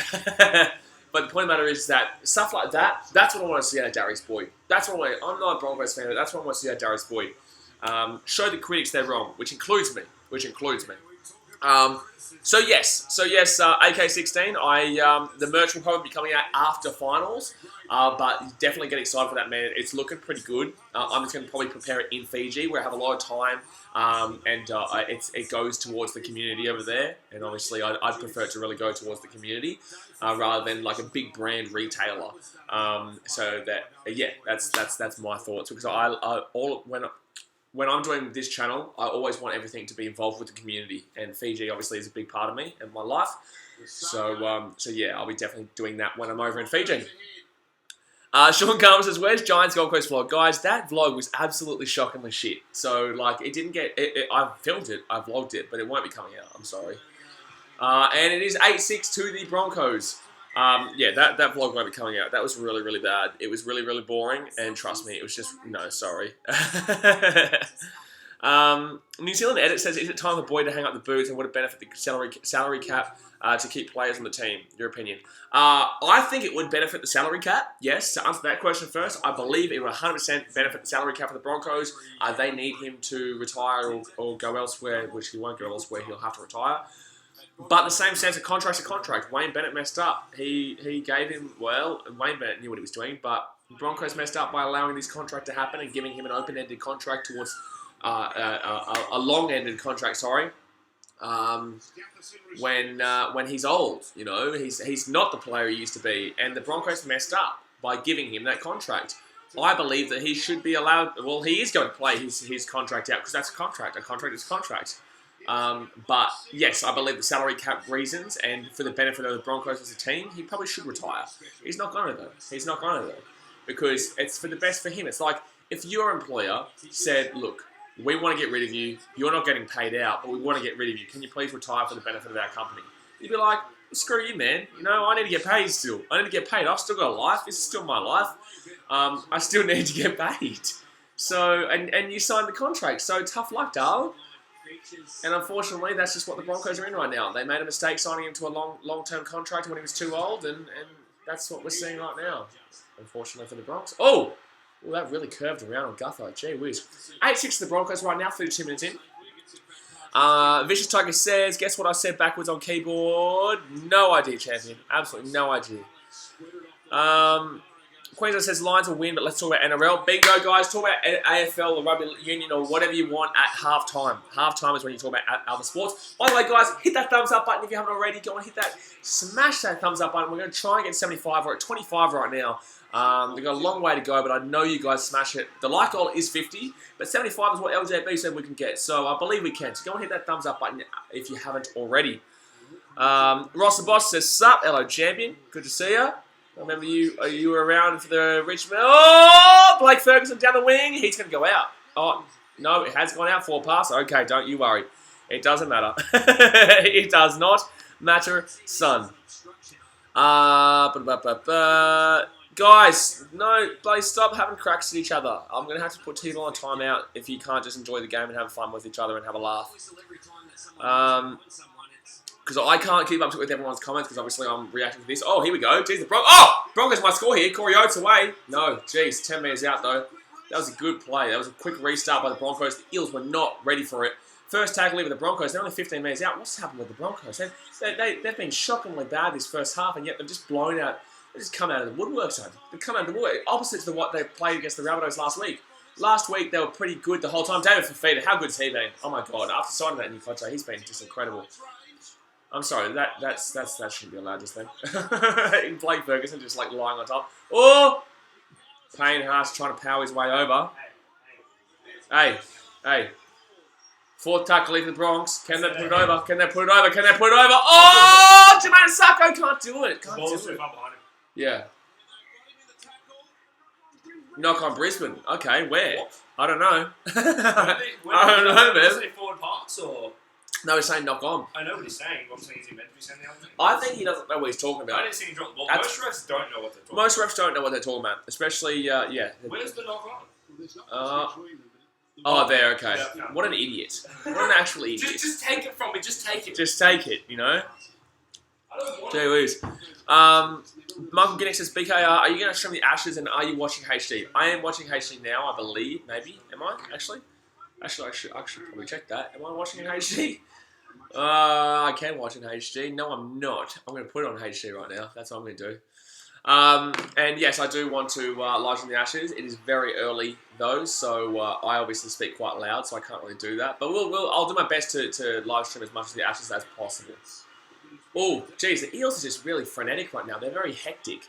the point of the matter is that stuff like that, that's what I want to see out of Darius Boyd. That's what I'm not a Broncos fan, but that's what I want to see out of Darius Boyd. Show the critics they're wrong, which includes me. So yes, AK-16. The merch will probably be coming out after finals, but definitely get excited for that, man. It's looking pretty good. I'm just going to probably prepare it in Fiji, where I have a lot of time, and it goes towards the community over there. And obviously, I'd prefer it to really go towards the community rather than like a big brand retailer. So that that's my thoughts, because when I'm doing this channel, I always want everything to be involved with the community, and Fiji obviously is a big part of me and my life. So yeah, I'll be definitely doing that when I'm over in Fiji. Sean Carmer says, "Where's Giants Gold Coast vlog, guys?" That vlog was absolutely shockingly shit. So like, it didn't get. I filmed it, I vlogged it, but it won't be coming out. I'm sorry. And it is 8-6 to the Broncos. Yeah, that vlog won't be coming out. That was really, really bad. It was really, really boring, and trust me, it was just, no, sorry. New Zealand Edit says, "Is it time for Boyd to hang up the boots, and would it benefit the salary cap to keep players on the team? Your opinion?" I think it would benefit the salary cap, yes. To answer that question first, I believe it would 100% benefit the salary cap for the Broncos. They need him to retire or go elsewhere, which he won't go elsewhere. He'll have to retire. But in the same sense, a contract's a contract. Wayne Bennett messed up. He gave him, well, Wayne Bennett knew what he was doing, but the Broncos messed up by allowing this contract to happen and giving him an open-ended contract towards a long-ended contract, sorry, when he's old. You know, he's not the player he used to be, and the Broncos messed up by giving him that contract. I believe that he should be allowed, well, he is going to play his contract out, because that's a contract. A contract is a contract. But yes, I believe the salary cap reasons and for the benefit of the Broncos as a team, he probably should retire. He's not going to though. He's not going to though, because it's for the best for him. It's like if your employer said, "Look, we want to get rid of you. You're not getting paid out, but we want to get rid of you. Can you please retire for the benefit of our company?" You'd be like, "Screw you, man. You know, I need to get paid still. I need to get paid. I've still got a life. This is still my life. I still need to get paid." So, and you signed the contract. So tough luck, darling. And unfortunately, that's just what the Broncos are in right now. They made a mistake signing him to a long-term contract when he was too old, and that's what we're seeing right now, unfortunately for the Broncos. Oh, well, that really curved around on Gutho. Gee whiz. 8-6 to the Broncos right now, 32 minutes in. Vicious Tiger says, "Guess what I said backwards on keyboard?" No idea, champion. Absolutely no idea. Queensland says Lions will win, but let's talk about NRL. Bingo, guys. Talk about AFL or rugby union or whatever you want at halftime. Halftime is when you talk about other sports. By the way, guys, hit that thumbs up button if you haven't already. Go and hit that. Smash that thumbs up button. We're going to try and get 75. We're at 25 right now. We've got a long way to go, but I know you guys smash it. The like goal is 50, but 75 is what LJB said we can get. So I believe we can. So go and hit that thumbs up button if you haven't already. Ross the Boss says, "Sup, hello, champion. Good to see you. Remember you were around for the Richmond." Oh, Blake Ferguson down the wing. He's going to go out. Oh, no, it has gone out 4 pass. Okay, don't you worry. It doesn't matter. It does not matter, son. Guys, no, please stop having cracks at each other. I'm going to have to put people on timeout if you can't just enjoy the game and have fun with each other and have a laugh. Because I can't keep up with everyone's comments, because obviously I'm reacting to this. Oh, here we go. Jeez, the Broncos might score here. Corey Oates away. No, jeez, 10 metres out though. That was a good play. That was a quick restart by the Broncos. The Eels were not ready for it. First tackle with the Broncos. They're only 15 metres out. What's happened with the Broncos? They've been shockingly bad this first half, and yet they've just blown out. They just come out of the woodwork, son. They've come out of the woodwork. Opposite to what they played against the Rabbitohs last week. Last week, they were pretty good the whole time. David Fafita, how good's he been? Oh my God. After signing that new contract, he's been just incredible. I'm sorry, that shouldn't be allowed just then. Blake Ferguson just like lying on top. Oh! Payne Haas trying to power his way over. Hey, Hey. Fourth tackle for the Bronx. Can they put it over? Can they put it over? Can they put it over? Oh! Jermaine Sacco can't do it. Can't do it. Yeah. Knock on Brisbane. Okay, where? What? I don't know. I don't know, man. Is it forward pass or? No, he's saying knock on. I know what he's saying. I'm saying, is he meant to be saying the other thing? I think he doesn't know what he's talking I about. didn't see him drop the ball. That's- Most refs don't know what they're talking Most refs don't know what they're talking about, especially, yeah. Where's the knock on? Oh, there, okay. Yeah. What an idiot. What an actual idiot. Just take it from me. Just take it. Just take it, you know? I don't want Gee it. whiz. Michael Guinness says, BKR, are you going to stream the Ashes and are you watching HD? I am watching HD now, I believe. Maybe. Am I, actually? Actually, I should probably check that. Am I watching in HD? I can watch in HD. No, I'm not. I'm going to put it on HD right now. That's what I'm going to do. And yes, I do want to live stream the Ashes. It is very early though, so I obviously speak quite loud, so I can't really do that. But I'll do my best to live stream as much of the Ashes as possible. Oh, geez, the Eels are just really frenetic right now. They're very hectic.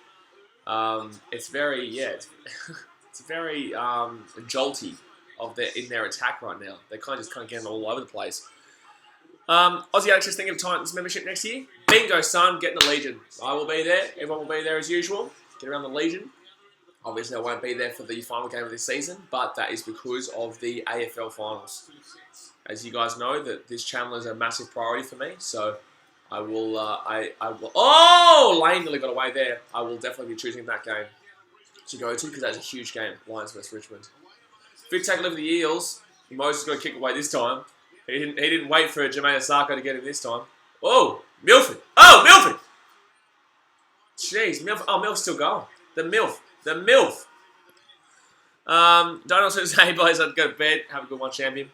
It's very, it's very jolty in their attack right now. They're kind of getting all over the place. Aussie Alex is thinking of Titans membership next year. Bingo, son, getting the Legion. I will be there. Everyone will be there as usual. Get around the Legion. Obviously, I won't be there for the final game of this season, but that is because of the AFL finals. As you guys know, that this channel is a massive priority for me, so I will. I will. Oh, Lane nearly got away there. I will definitely be choosing that game to go to because that's a huge game. Lions vs Richmond. Fifth tackle over the Eels. Moses got a kick away this time. He didn't wait for Jermaine Asako to get him this time. Oh, Milford. Oh, Milford. Jeez, Milford. Oh, Milford's still going. The MILF. Donald says, hey, boys, I'd go to bed. Have a good one, champion.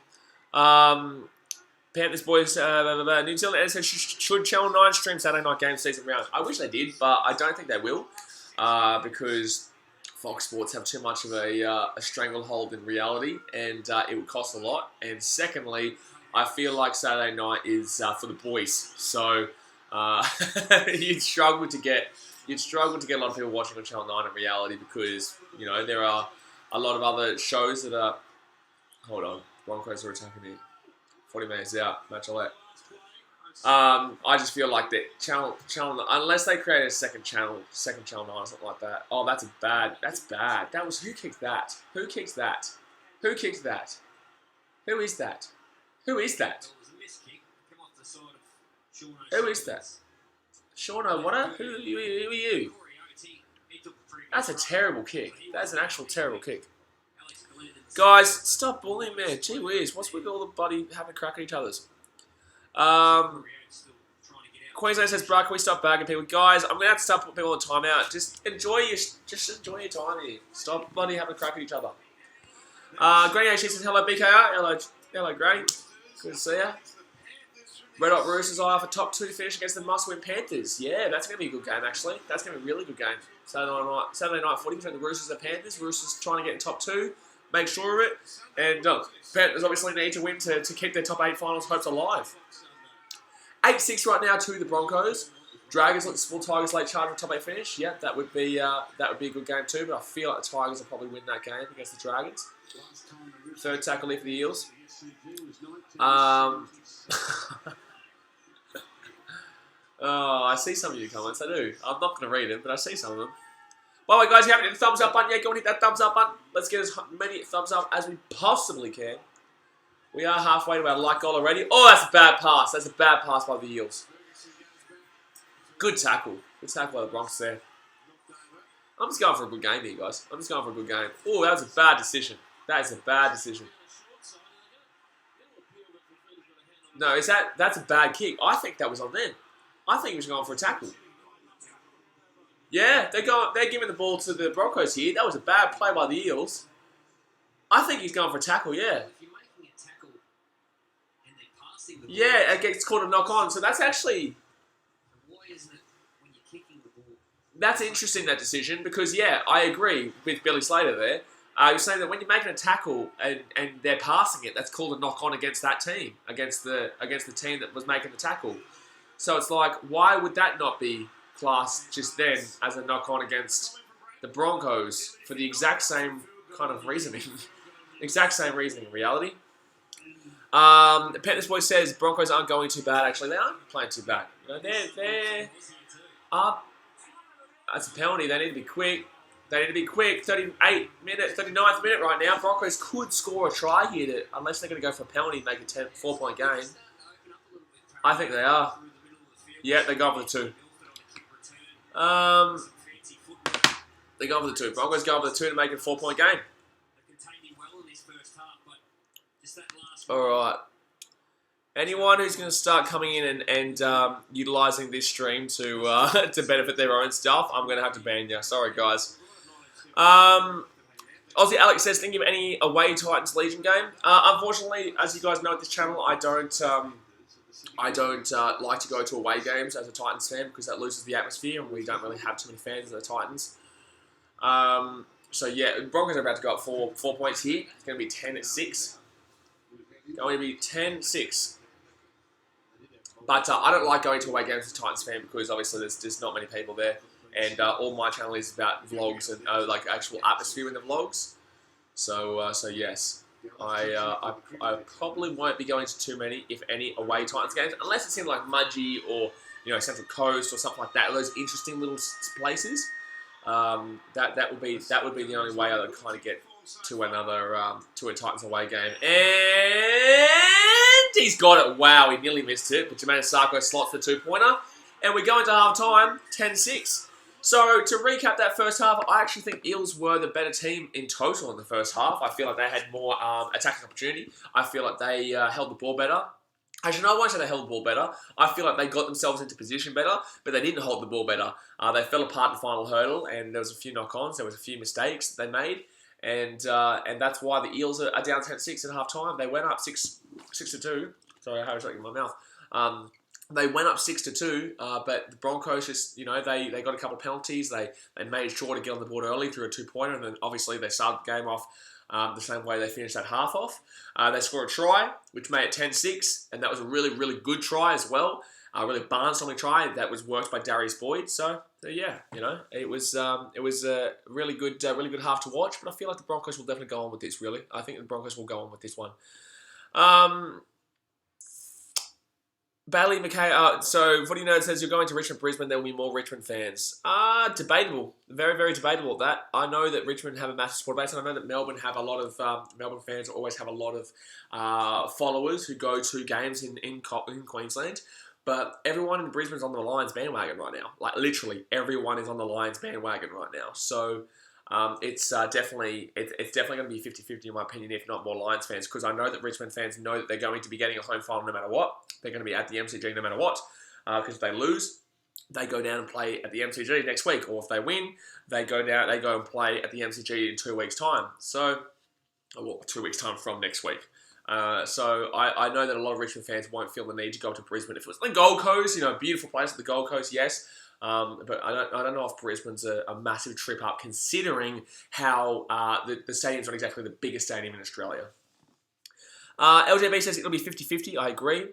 Panthers boys, New Zealand says, should Channel 9 stream Saturday night game season round? I wish they did, but I don't think they will. Because Fox Sports have too much of a stranglehold in reality, and it would cost a lot. And secondly, I feel like Saturday night is for the boys, so you'd struggle to get a lot of people watching on Channel 9 in reality because there are a lot of other shows that are. Hold on, Broncos are attacking me. 40 minutes out, match alert. I just feel like that channel unless they create a second channel 9 or something like that. Oh, that's bad. That was who kicked that? Who is that? Who is that? Who is that? Shauno, what? Who are you? That's a terrible kick. That's an actual terrible kick. Guys, stop bullying, man. Gee whiz, what's with all the bloody having a crack at each other's? Queensland says, "Bro, can we stop bagging people?" Guys, I'm gonna have to start putting people on timeout. Just enjoy your time here. Stop bloody having a crack at each other. Granny H says, "Hello, BKR. Hello, Granny. Good to see ya." Red Hot Roosters eye for top 2 to finish against the must-win Panthers. Yeah, that's gonna be a good game actually. That's gonna be a really good game. Saturday night footy between the Roosters and Panthers. Roosters trying to get in top 2. Make sure of it. And Panthers obviously need to win to keep their top 8 finals hopes alive. 8-6 right now to the Broncos. Dragons look small Tigers late charge for top 8 finish. Yeah, that would be a good game too. But I feel like the Tigers will probably win that game against the Dragons. Third tackle here for the Eels. Oh, I see some of your comments. I do. I'm not going to read them, but I see some of them. By the way, guys, if you haven't hit the thumbs up button yet, go and hit that thumbs up button. Let's get as many thumbs up as we possibly can. We are halfway to our like goal already. Oh, that's a bad pass. That's a bad pass by the Eels. Good tackle. Good tackle by the Broncos there. I'm just going for a good game here, guys. I'm just going for a good game. Oh, that was a bad decision. That is a bad decision. No, that's a bad kick. I think that was on them. I think he was going for a tackle. Yeah, they're giving the ball to the Broncos here. That was a bad play by the Eels. I think he's going for a tackle, yeah. Yeah, it gets called a knock on. So that's actually... That's interesting, that decision, because, yeah, I agree with Billy Slater there. You're saying that when you're making a tackle and they're passing it, that's called a knock on against that team, against the team that was making the tackle. So it's like, why would that not be classed just then as a knock on against the Broncos for the exact same kind of reasoning? Exact same reasoning in reality. Panthers boy says Broncos aren't going too bad. Actually, they aren't playing too bad. You know, they're up. That's a penalty. They need to be quick. 38 minutes, 39th minute right now. Broncos could score a try here, unless they're going to go for a penalty and make a 4-point game. I think they are. Yeah, they go for the 2. They go for the 2. Broncos go for the 2 to make it a 4-point game. All right. Anyone who's going to start coming in and utilising this stream to to benefit their own stuff, I'm going to have to ban you. Sorry, guys. Aussie Alex says, think of any away Titans Legion game. Unfortunately, as you guys know at this channel, I don't like to go to away games as a Titans fan because that loses the atmosphere and we don't really have too many fans of the Titans. So yeah, the Broncos are about to go up 4 points here. It's going to be 10-6. Going to be 10-6. But I don't like going to away games as a Titans fan because obviously there's not many people there. And all my channel is about vlogs and like actual atmosphere in the vlogs. So yes, I probably won't be going to too many, if any, away Titans games, unless it's in like Mudgee or Central Coast or something like that. Those interesting little places. That would be the only way I would kind of get to to a Titans away game. And he's got it. Wow, he nearly missed it. But Jermaine Sarko slots the 2-pointer. And we go into half-time, 10-6. So, to recap that first half, I actually think Eels were the better team in total in the first half. I feel like they had more attacking opportunity. I feel like they held the ball better. Actually, no, I won't say they held the ball better. I feel like they got themselves into position better, but they didn't hold the ball better. They fell apart in the final hurdle, and there was a few knock-ons. There was a few mistakes that they made. And that's why the Eels are down 10-6 at half-time. They went up 6-2. Sorry, I had something in my mouth. They went up 6-2, but the Broncos just, they got a couple of penalties. They made sure to get on the board early through a 2-pointer, and then obviously they started the game off the same way they finished that half off. They scored a try, which made it 10-6, and that was a really, really good try as well. A really barnstorming try that was worked by Darius Boyd. So yeah, it was a really good half to watch. But I feel like the Broncos will definitely go on with this. Really, I think the Broncos will go on with this one. Bailey McKay, so Footy Nerd says you're going to Richmond, Brisbane, there will be more Richmond fans. Debatable. Very, very debatable that. I know that Richmond have a massive support base, and I know that Melbourne have a lot of, Melbourne fans always have a lot of followers who go to games in Queensland, but everyone in Brisbane's on the Lions bandwagon right now. Like, literally, everyone is on the Lions bandwagon right now. So, it's definitely going to be 50-50 in my opinion, if not more Lions fans, because I know that Richmond fans know that they're going to be getting a home final no matter what. They're going to be at the MCG no matter what, because if they lose, they go down and play at the MCG next week, or if they win, they go and play at the MCG in 2 weeks' time. So, 2 weeks' time from next week. So I know that a lot of Richmond fans won't feel the need to go to Brisbane. If it was the Gold Coast, beautiful place, the Gold Coast, yes. But I don't know if Brisbane's a massive trip up, considering how the stadium's not exactly the biggest stadium in Australia. LJB says it'll be 50-50. I agree.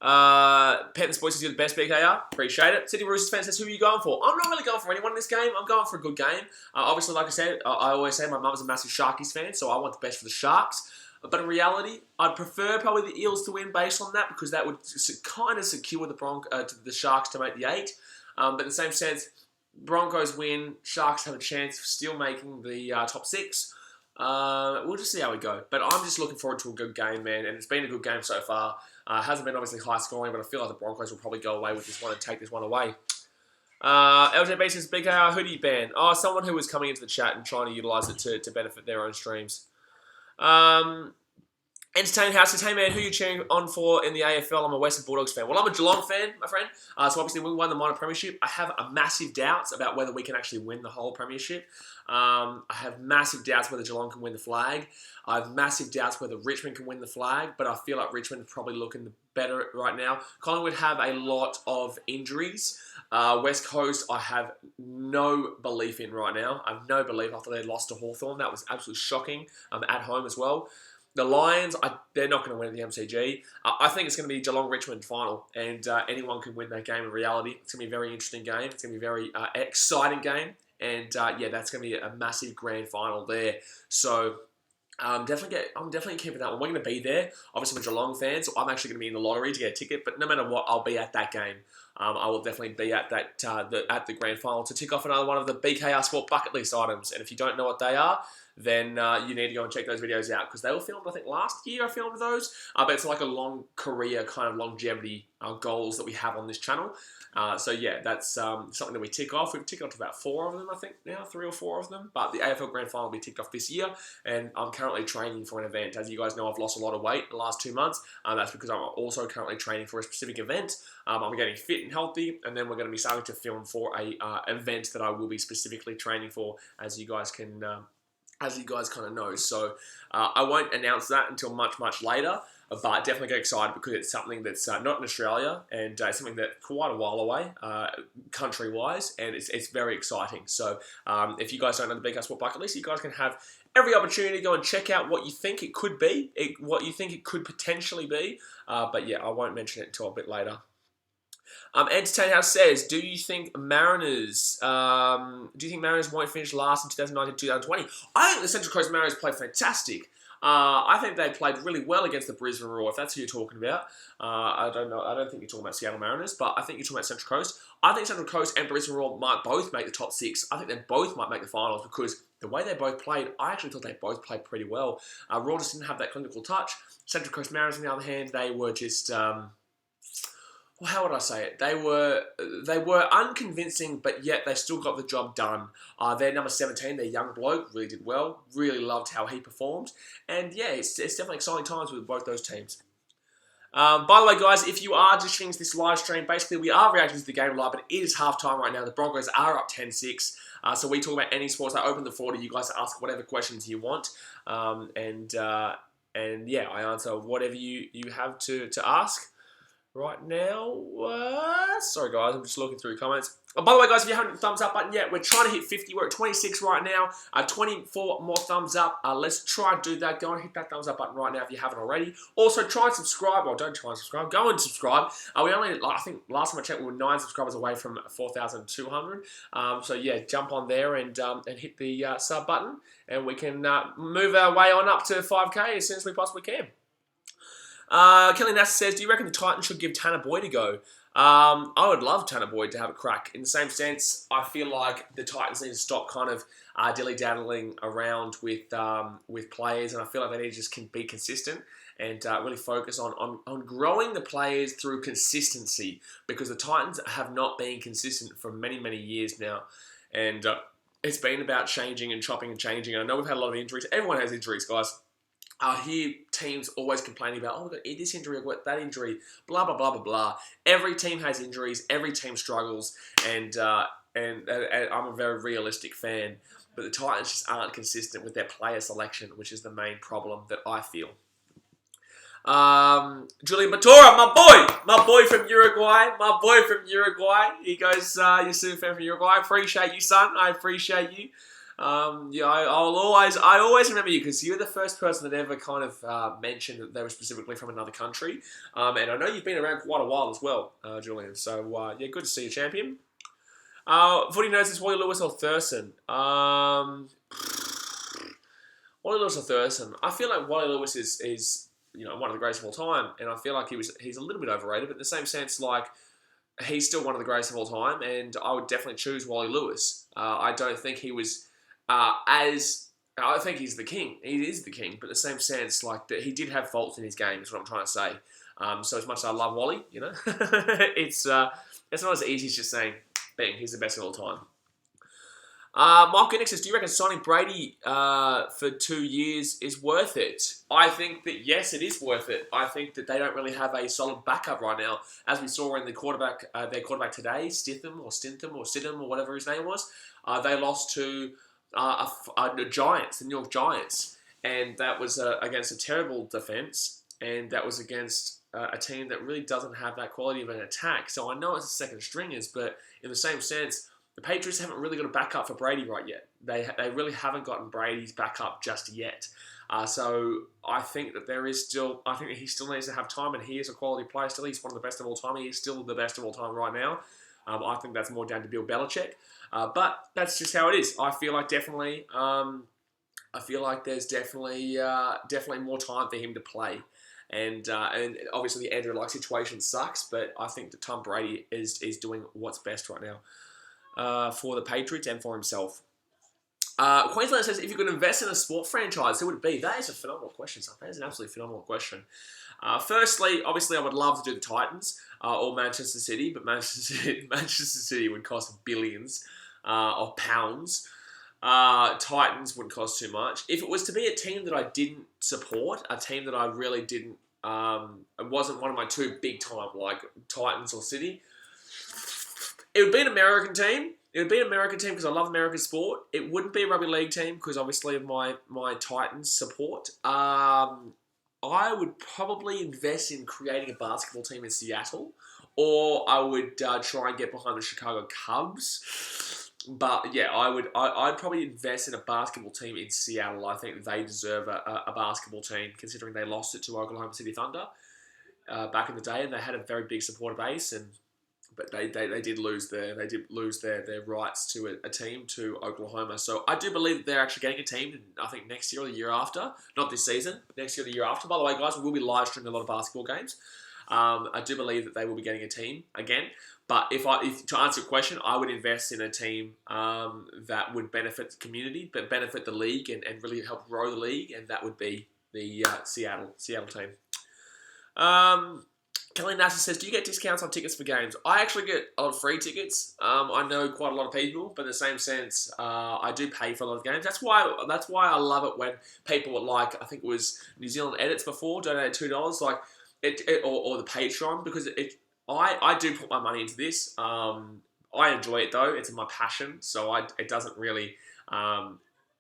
Panthers boys says you're the best, BKR. Appreciate it. City Roosters fan says, who are you going for? I'm not really going for anyone in this game. I'm going for a good game. Obviously, like I said, I always say my mum's a massive Sharkies fan, so I want the best for the Sharks. But in reality, I'd prefer probably the Eels to win based on that, because that would kind of secure the Sharks to make the 8. But in the same sense, Broncos win, Sharks have a chance of still making the top 6. We'll just see how we go. But I'm just looking forward to a good game, man, and it's been a good game so far. Hasn't been obviously high scoring, but I feel like the Broncos will probably go away with this one and take this one away. LJB says, BKR, who do you ban? Oh, someone who was coming into the chat and trying to utilise it to benefit their own streams. Entertainment House says, hey man, who are you cheering on for in the AFL? I'm a Western Bulldogs fan. Well, I'm a Geelong fan, my friend. So obviously we won the minor premiership. I have a massive doubts about whether we can actually win the whole premiership. I have massive doubts whether Geelong can win the flag. I have massive doubts whether Richmond can win the flag, but I feel like Richmond is probably looking better right now. Collingwood have a lot of injuries. West Coast, I have no belief in right now. I have no belief after they lost to Hawthorn. That was absolutely shocking at home as well. The Lions, they're not going to win at the MCG. I think it's going to be Geelong-Richmond final, and anyone can win that game in reality. It's going to be a very interesting game. It's going to be a very exciting game, and yeah, that's going to be a massive grand final there. So I'm definitely keeping that one. We're going to be there. Obviously, we're Geelong fans, so I'm actually going to be in the lottery to get a ticket. But no matter what, I'll be at that game. I will definitely be at that at the grand final to tick off another one of the BKR Sport bucket list items. And if you don't know what they are, then you need to go and check those videos out because they were filmed, I think, last year I filmed those. But it's like a long career kind of longevity goals that we have on this channel. So yeah, that's something that we tick off. We've ticked off to about 4 of them, I think now, 3 or 4 of them. But the AFL Grand Final will be ticked off this year, and I'm currently training for an event. As you guys know, I've lost a lot of weight in the last 2 months. That's because I'm also currently training for a specific event. I'm getting fit and healthy, and then we're going to be starting to film for a event that I will be specifically training for, as you guys can. As you guys kind of know. So I won't announce that until much, much later, but definitely get excited because it's something that's not in Australia and it's something that's quite a while away, country-wise, and it's very exciting. So if you guys don't know the BKR Sport bucket list, you guys can have every opportunity to go and check out what you think it could be, what you think it could potentially be, but yeah, I won't mention it until a bit later. Entertain House says, do you think Mariners won't finish last in 2019-2020? I think the Central Coast Mariners played fantastic. I think they played really well against the Brisbane Roar, if that's who you're talking about. I don't know. I don't think you're talking about Seattle Mariners, but I think you're talking about Central Coast. I think Central Coast and Brisbane Roar might both make the top 6. I think they both might make the finals because the way they both played, I actually thought they both played pretty well. Roar just didn't have that clinical touch. Central Coast Mariners, on the other hand, they were just... well, how would I say it? They were unconvincing, but yet they still got the job done. Their number 17, their young bloke, really did well. Really loved how he performed. And yeah, it's definitely exciting times with both those teams. By the way, guys, if you are just tuning to this live stream, basically we are reacting to the game live, but it is halftime right now. The Broncos are up 10-6. So we talk about any sports. I open the floor to you guys to ask whatever questions you want. And yeah, I answer whatever you have to ask. Right now, sorry guys, I'm just looking through comments. Oh, by the way, guys, if you haven't hit the thumbs up button yet, we're trying to hit 50. We're at 26 right now. 24 more thumbs up. Let's try and do that. Go and hit that thumbs up button right now if you haven't already. Also, try and subscribe. Well, don't try and subscribe. Go and subscribe. We only, I think, last time I checked, we were 9 subscribers away from 4,200. So yeah, jump on there and hit the sub button, and we can move our way on up to 5K as soon as we possibly can. Kelly Nass says, do you reckon the Titans should give Tanner Boyd a go? I would love Tanner Boyd to have a crack. In the same sense, I feel like the Titans need to stop kind of dilly-daddling around with players, and I feel like they need to just be consistent and really focus on growing the players through consistency, because the Titans have not been consistent for many, many years now. And it's been about changing and chopping and changing. And I know we've had a lot of injuries. Everyone has injuries, guys. I hear teams always complaining about, oh, we've got this injury, we've got that injury, blah, blah, blah, blah, blah. Every team has injuries. Every team struggles. And I'm a very realistic fan. But the Titans just aren't consistent with their player selection, which is the main problem that I feel. Julian Matura, my boy from Uruguay. He goes, you're a super fan from Uruguay. I appreciate you, son. I appreciate you. Yeah, I always remember you because you're the first person that ever kind of mentioned that they were specifically from another country. And I know you've been around quite a while as well, Julian. So, yeah, good to see you, champion. Footy knows it's Wally Lewis or Thurston. Wally Lewis or Thurston. I feel like Wally Lewis is one of the greatest of all time, and I feel like he's a little bit overrated, but in the same sense, like, he's still one of the greatest of all time, and I would definitely choose Wally Lewis. I don't think he was I think he's the king. He is the king, but in the same sense, like, that he did have faults in his game, is what I'm trying to say. So as much as I love Wally, it's not as easy as just saying, bang, he's the best of all time. Mark Goodnick says, do you reckon signing Brady for 2 years is worth it? I think that, yes, it is worth it. I think that they don't really have a solid backup right now. As we saw in their quarterback today, Stidham or whatever his name was, they lost to the Giants, the New York Giants. And that was against a terrible defense. And that was against a team that really doesn't have that quality of an attack. So I know it's the second stringers, but in the same sense, the Patriots haven't really got a backup for Brady right yet. They really haven't gotten Brady's backup just yet. So I think that I think that he still needs to have time, and he is a quality player still. He's one of the best of all time. He is still the best of all time right now. I think that's more down to Bill Belichick. But that's just how it is. I feel like definitely I feel like there's definitely more time for him to play. And obviously the Andrew Luck situation sucks, but I think that Tom Brady is doing what's best right now for the Patriots and for himself. Queensland says, if you could invest in a sport franchise, who would it be? That is a phenomenal question, son. That is an absolutely phenomenal question. Firstly, obviously, I would love to do the Titans or Manchester City, but Manchester City would cost billions of pounds. Titans wouldn't cost too much. If it was to be a team that I didn't support, a team that I really didn't, it wasn't one of my two big time, like Titans or City, it would be an American team. It would be an American team because I love American sport. It wouldn't be a rugby league team because obviously of my Titans support. I would probably invest in creating a basketball team in Seattle, or I would try and get behind the Chicago Cubs. But yeah, I'd probably invest in a basketball team in Seattle. I think they deserve a basketball team, considering they lost it to Oklahoma City Thunder back in the day, and they had a very big supporter base. But they did lose their rights to a team to Oklahoma. So I do believe that they're actually getting a team. I think next year or the year after, not this season, next year or the year after. By the way, guys, we will be live streaming a lot of basketball games. I do believe that they will be getting a team again. But if to answer your question, I would invest in a team that would benefit the community, but benefit the league and really help grow the league, and that would be the Seattle team. Kelly Nasser says, do you get discounts on tickets for games? I actually get a lot of free tickets. I know quite a lot of people, but in the same sense, I do pay for a lot of games. That's why I love it when people like, I think it was New Zealand Edits before, donated $2, like or the Patreon, because I do put my money into this. I enjoy it though. It's my passion, so it doesn't really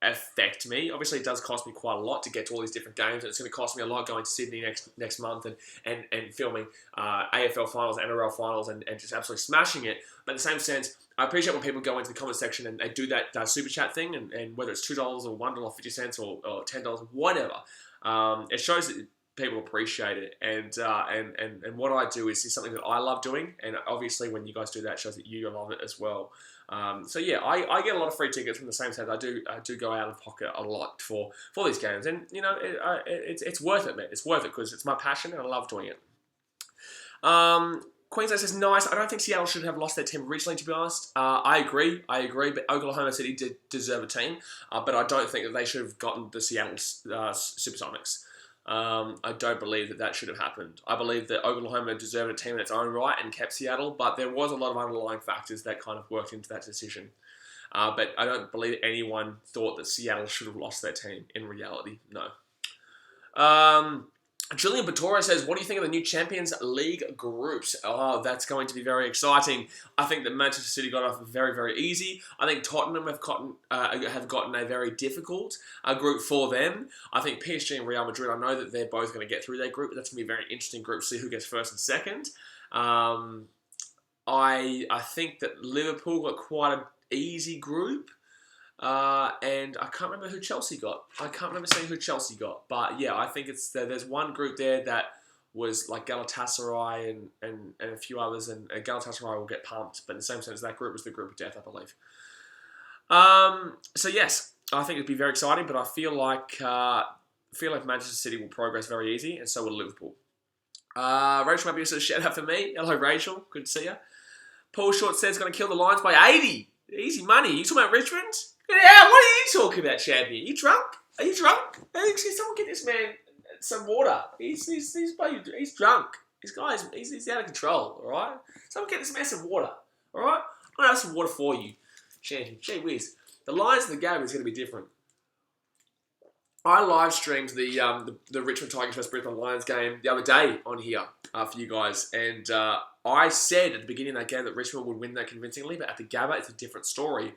affect me. Obviously, it does cost me quite a lot to get to all these different games, and it's going to cost me a lot going to Sydney next month and filming AFL finals, NRL finals, and just absolutely smashing it. But in the same sense, I appreciate when people go into the comment section and they do that super chat thing, and whether it's $2 or $1.50 or $10, whatever, it shows that people appreciate it, and what I do is something that I love doing, and obviously when you guys do that, it shows that you love it as well. So yeah, I get a lot of free tickets from the same sense. I do go out of pocket a lot for these games, and you know it's worth it, man. It's worth it because it's my passion and I love doing it. Queensland says, nice. I don't think Seattle should have lost their team originally, to be honest. I agree, but Oklahoma City did deserve a team, but I don't think that they should have gotten the Seattle Supersonics. I don't believe that should have happened. I believe that Oklahoma deserved a team in its own right and kept Seattle, but there was a lot of underlying factors that kind of worked into that decision. But I don't believe anyone thought that Seattle should have lost their team. In reality, no. Julian Batora says, what do you think of the new Champions League groups? Oh, that's going to be very exciting. I think that Manchester City got off very, very easy. I think Tottenham have gotten a very difficult group for them. I think PSG and Real Madrid, I know that they're both going to get through their group, but that's going to be a very interesting group to see who gets first and second. I think that Liverpool got quite an easy group. And I can't remember who Chelsea got. I can't remember seeing who Chelsea got. But yeah, I think there's one group there that was like Galatasaray and a few others, and Galatasaray will get pumped. But in the same sense, that group was the group of death, I believe. So yes, I think it'd be very exciting. But I feel like Manchester City will progress very easy, and so will Liverpool. Rachel Mabby says, shout out for me. Hello, Rachel. Good to see you. Paul Short says, going to kill the Lions by 80. Easy money. You talking about Richmond? Yeah, what are you talking about, champion? You drunk? Are you drunk? Someone get this man some water. He's drunk. This guy's he's out of control. All right. Someone get this man some water. All right. I'm gonna have some water for you, champion. Gee whiz. The Lions and the Gab is gonna be different. I live streamed the Richmond Tigers vs Brisbane Lions game the other day on here for you guys, and I said at the beginning of that game that Richmond would win that convincingly, but at the Gabba it's a different story.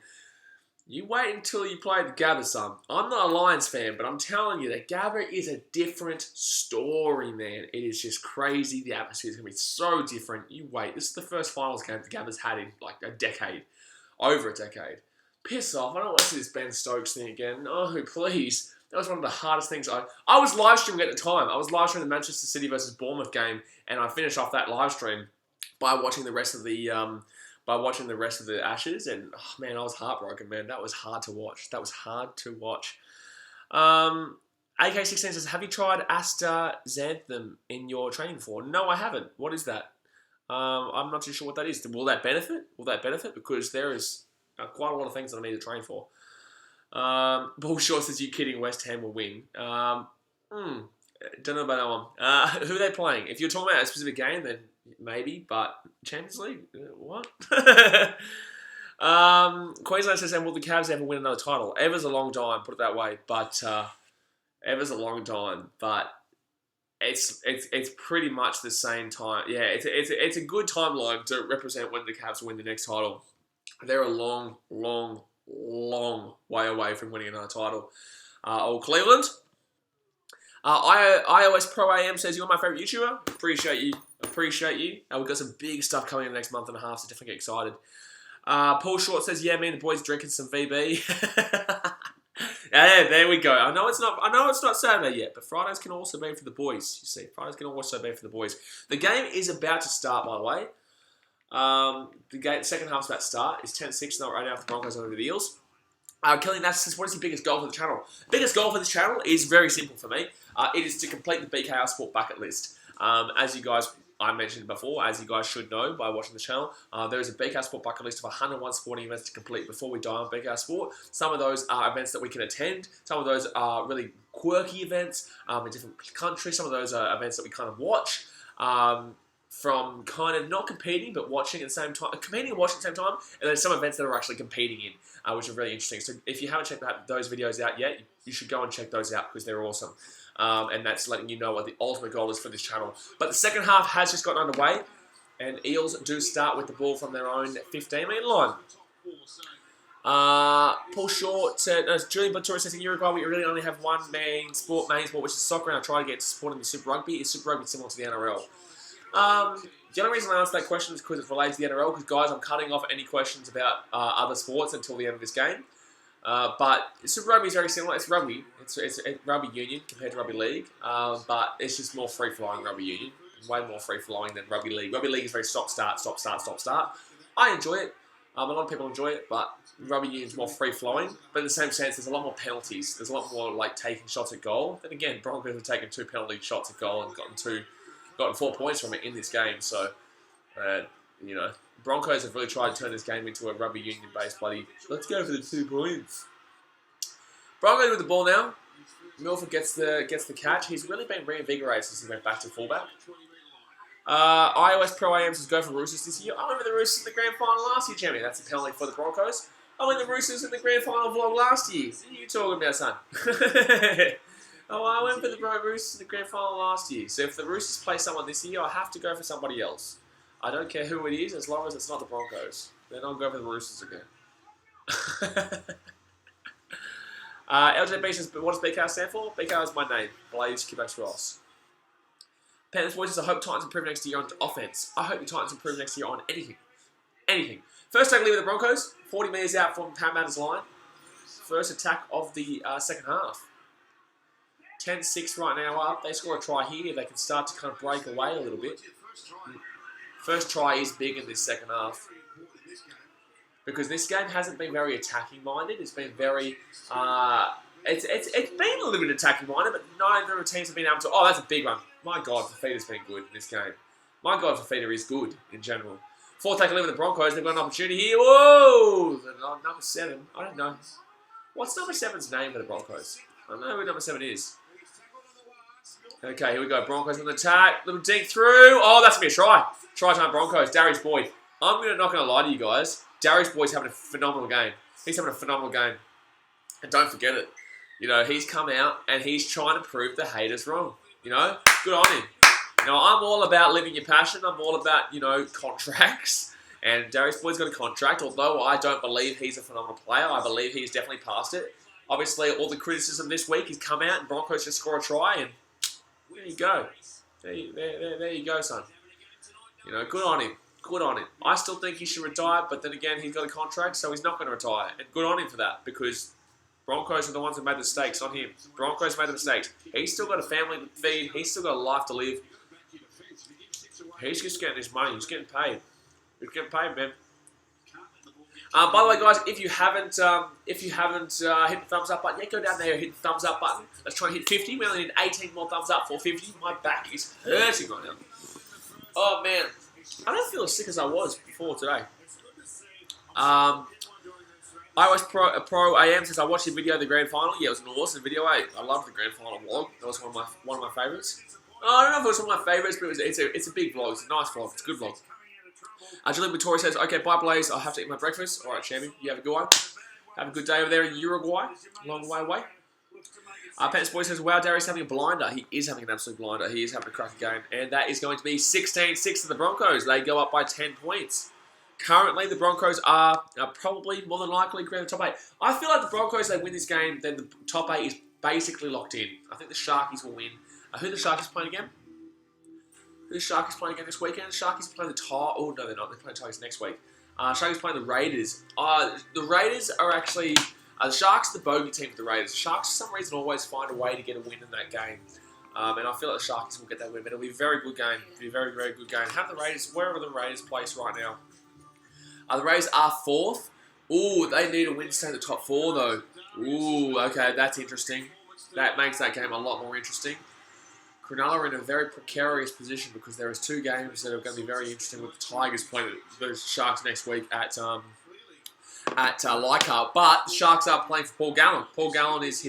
You wait until you play the Gabba, son. I'm not a Lions fan, but I'm telling you, the Gabba is a different story, man. It is just crazy. The atmosphere is going to be so different. You wait. This is the first finals game the Gabba's had in like a decade. Over a decade. Piss off. I don't want to see this Ben Stokes thing again. No, please. That was one of the hardest things. I was live streaming at the time. I was live streaming the Manchester City versus Bournemouth game, and I finished off that live stream by watching the rest of the Ashes, and oh, man, I was heartbroken, man. That was hard to watch. AK16 says, have you tried astaxanthin in your training before? No, I haven't. What is that? I'm not too sure what that is. Will that benefit? Will that benefit? Because there is quite a lot of things that I need to train for. Paul Shaw says, you kidding, West Ham will win. Don't know about that one. Who are they playing? If you're talking about a specific game, then maybe, but Champions League? What? Queensland says, will the Cavs ever win another title? Ever's a long time, put it that way, but ever's a long time, but it's pretty much the same time. Yeah, it's a good timeline to represent when the Cavs win the next title. They're a long way away from winning another title. Old Cleveland. iOS Pro AM says, you're my favourite YouTuber. Appreciate you. We've got some big stuff coming in the next month and a half, so definitely get excited. Paul Short says, yeah, me and the boys drinking some VB. Yeah, there we go. I know it's not Saturday yet, but Fridays can also be for the boys. You see, Fridays can also be for the boys. The game is about to start, by the way. The second half's about to start. It's 10-6 now, right now for the Broncos over the Eels. Kelly Nash says, what is your biggest goal for the channel? Biggest goal for this channel is very simple for me. It is to complete the BKR Sport bucket list. As you guys, I mentioned before, as you guys should know by watching the channel, there is a BKR Sport bucket list of 101 sporting events to complete before we die on BKR Sport. Some of those are events that we can attend. Some of those are really quirky events in different countries. Some of those are events that we kind of watch. From kind of not competing but watching at the same time, competing and watching at the same time, and then some events that are actually competing in, which are really interesting. So if you haven't checked those videos out yet, you should go and check those out because they're awesome. And that's letting you know what the ultimate goal is for this channel. But the second half has just gotten underway, and Eels do start with the ball from their own 15-metre line. Paul Short said, Julian Batura says, in Uruguay we really only have one main sport, which is soccer, and I try to get support in the Super Rugby. Is Super Rugby similar to the NRL? The only reason I asked that question is because it relates to the NRL, because guys, I'm cutting off any questions about other sports until the end of this game. But Super Rugby is very similar. It's rugby. It's rugby union compared to rugby league. But it's just more free-flowing rugby union. Way more free-flowing than rugby league. Rugby league is very stop-start. I enjoy it. A lot of people enjoy it, but rugby union is more free-flowing. But in the same sense, there's a lot more penalties. There's a lot more like taking shots at goal. Then again, Broncos have taken 2 penalty shots at goal and gotten 4 points from it in this game. So, Broncos have really tried to turn this game into a rugby union-based bloody, let's go for the 2 points. Broncos with the ball now. Milford gets the catch. He's really been reinvigorated since he went back to fullback. iOS Pro AM says, go for Roosters this year. I went with the Roosters in the grand final last year, Jimmy. That's a penalty for the Broncos. I went with the Roosters in the grand final vlog last year. What are you talking about, son? I went for the Roosters in the grand final last year. So if the Roosters play someone this year, I have to go for somebody else. I don't care who it is, as long as it's not the Broncos. Then I'll go for the Roosters again. LJB says, what does BKR stand for? BKR is my name. blazekippaxross. Panthers voices, I hope Titans improve next year on offense. I hope the Titans improve next year on anything. Anything. First take lead with the Broncos. 40 metres out from Parramatta's line. First attack of the second half. 10-6 right now up. They score a try here. They can start to kind of break away a little bit. First try is big in this second half. Because this game hasn't been very attacking minded. It's been very it's been a little bit attacking minded, but neither teams have been able to. Oh, that's a big one. My God, Fafita's been good in this game. My God, Fafita is good in general. Fourth take lead with the Broncos. They've got an opportunity here. Whoa! Number 7. I don't know. What's number 7's name for the Broncos? I don't know who number 7 is. Okay, here we go. Broncos on the attack. Little dink through. Oh, that's going to be a try. Try time Broncos. Darius Boyd. I'm not going to lie to you guys. Darius Boyd's having a phenomenal game. He's having a phenomenal game. And don't forget it. He's come out and he's trying to prove the haters wrong. Good on him. I'm all about living your passion. I'm all about, contracts. And Darius Boyd's got a contract. Although I don't believe he's a phenomenal player, I believe he's definitely past it. Obviously, all the criticism this week has come out and Broncos just score a try and there you go. There you go, son. Good on him. Good on him. I still think he should retire, but then again, he's got a contract, so he's not going to retire. And good on him for that, because Broncos are the ones that made the mistakes, not him. Broncos made the mistakes. He's still got a family to feed. He's still got a life to live. He's just getting his money. He's getting paid. He's getting paid, man. By the way, guys, if you haven't hit the thumbs up button yet, go down there and hit the thumbs up button. Let's try and hit 50. We only need 18 more thumbs up for 50. My back is hurting right now. Oh man, I don't feel as sick as I was before today. iOS Pro AM says I watched the video of the grand final. Yeah, it was an awesome video. I loved the grand final vlog. That was one of my favorites. I don't know if it was one of my favorites, but it's a big vlog. It's a nice vlog. It's a good vlog. Julie Victoria says, okay, bye Blaze. I'll have to eat my breakfast. All right, champion. You have a good one. Have a good day over there in Uruguay. Long way away. Pants Boy says, wow, Darius having a blinder. He is having an absolute blinder. He is having a cracking game. And that is going to be 16-6 to the Broncos. They go up by 10 points. Currently, the Broncos are probably more than likely to grab the top 8. I feel like the Broncos, they win this game, then the top 8 is basically locked in. I think the Sharkies will win. Who the Sharkies playing again? Who the Sharkies playing again this weekend? The Sharkies playing the Tigers. Oh, no, they're not. They're playing the Tigers next week. Sharkies playing the Raiders. The Raiders are actually... the Sharks are the bogey team for the Raiders. The Sharks, for some reason, always find a way to get a win in that game. And I feel like the Sharkies will get that win. But it'll be a very good game. It'll be a very, very good game. Have the Raiders... Wherever the Raiders place right now. The Raiders are 4th. Ooh, they need a win to stay in the top 4, though. Ooh, okay, that's interesting. That makes that game a lot more interesting. Cronulla are in a very precarious position because there is 2 games that are going to be very interesting with the Tigers playing the Sharks next week at Leichhardt. But the Sharks are playing for Paul Gallen. Paul Gallen is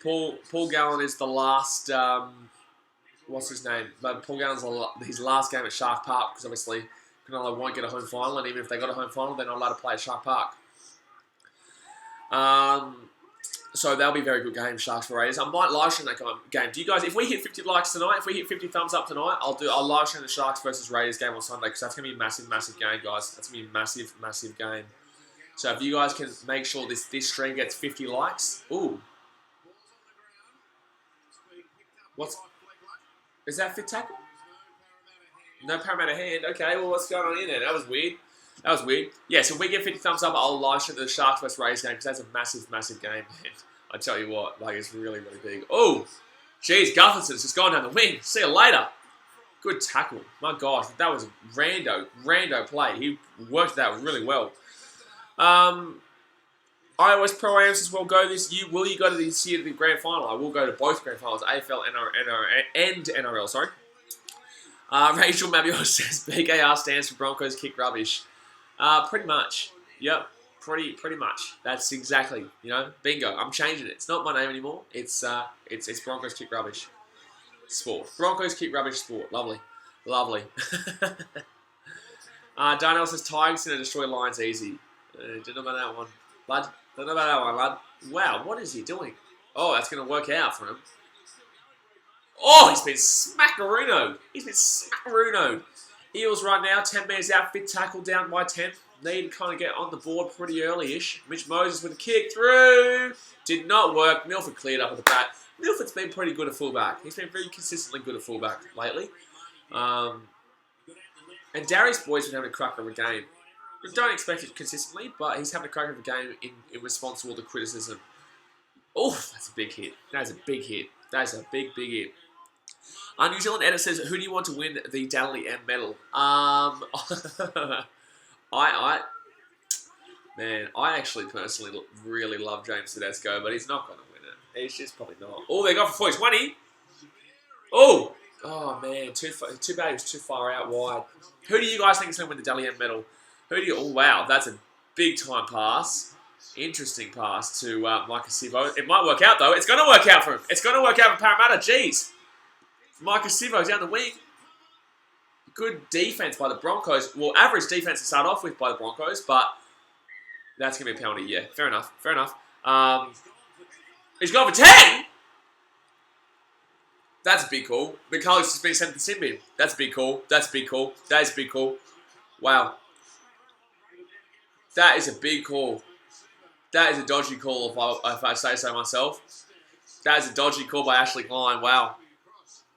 Paul Gallen is the last. What's his name? But Paul Gallen's his last game at Shark Park because obviously Cronulla won't get a home final, and even if they got a home final, they're not allowed to play at Shark Park. So that'll be a very good game, Sharks for Raiders. I might live stream that game. Do you guys, if we hit 50 likes tonight, if we hit 50 thumbs up tonight, I'll live stream the Sharks versus Raiders game on Sunday because that's going to be a massive, massive game, guys. That's going to be a massive, massive game. So if you guys can make sure this stream gets 50 likes. Ooh. Is that fit tackle? No Parramatta hand. Okay, well, what's going on in there? That was weird. Yeah, so if we get 50 thumbs up, I'll live stream the Sharks vs Raiders game because that's a massive, massive game. And I tell you what, like it's really, really big. Oh, geez, Gutherson's just gone down the wing. See you later. Good tackle. My gosh, that was a rando play. He worked that really well. iOS Pro Am says, well, will you go to this year the grand final? I will go to both grand finals, AFL and NRL, sorry. Rachel Mabior says, BKR stands for Broncos kick rubbish. Pretty much. Yep. Pretty much. That's exactly, bingo. I'm changing it. It's not my name anymore. It's Broncos kick rubbish sport. Broncos kick rubbish sport. Lovely. Darnell says, Tigers going to destroy Lions easy. Don't know about that one. Lad. Don't know about that one, lad. Wow, what is he doing? Oh, that's going to work out for him. Oh, he's been smackarooned. Eels right now, 10 metres out, fit tackle down by 10. Need to kind of get on the board pretty early-ish. Mitch Moses with a kick through. Did not work. Milford cleared up at the bat. Milford's been pretty good at fullback. He's been very consistently good at fullback lately. And Darius Boyd's been having a cracker of a game. We don't expect it consistently, but he's having a cracker of a game in response to all the criticism. Oh, that's a big hit. That is a big hit. Big hit. New Zealand edit says, who do you want to win the Dally M medal? I actually personally really love James Tedesco, but he's not going to win it. He's just probably not. Oh, they got for 20. Oh man, too bad he was too far out wide. Who do you guys think is going to win the Dally M medal? Oh, wow, that's a big time pass. Interesting pass to Micah Sivo. It might work out, though. It's going to work out for him. It's going to work out for Parramatta. Jeez. Micah Sivo down the wing. Good defense by the Broncos. Well, average defense to start off with by the Broncos, but that's going to be a penalty. Yeah, fair enough. He's gone for 10! That's a big call. McCullough's just been sent to the sin bin. That's a big call. That is a big call. Wow. That is a big call. That is a dodgy call if I say so myself. That is a dodgy call by Ashley Klein. Wow.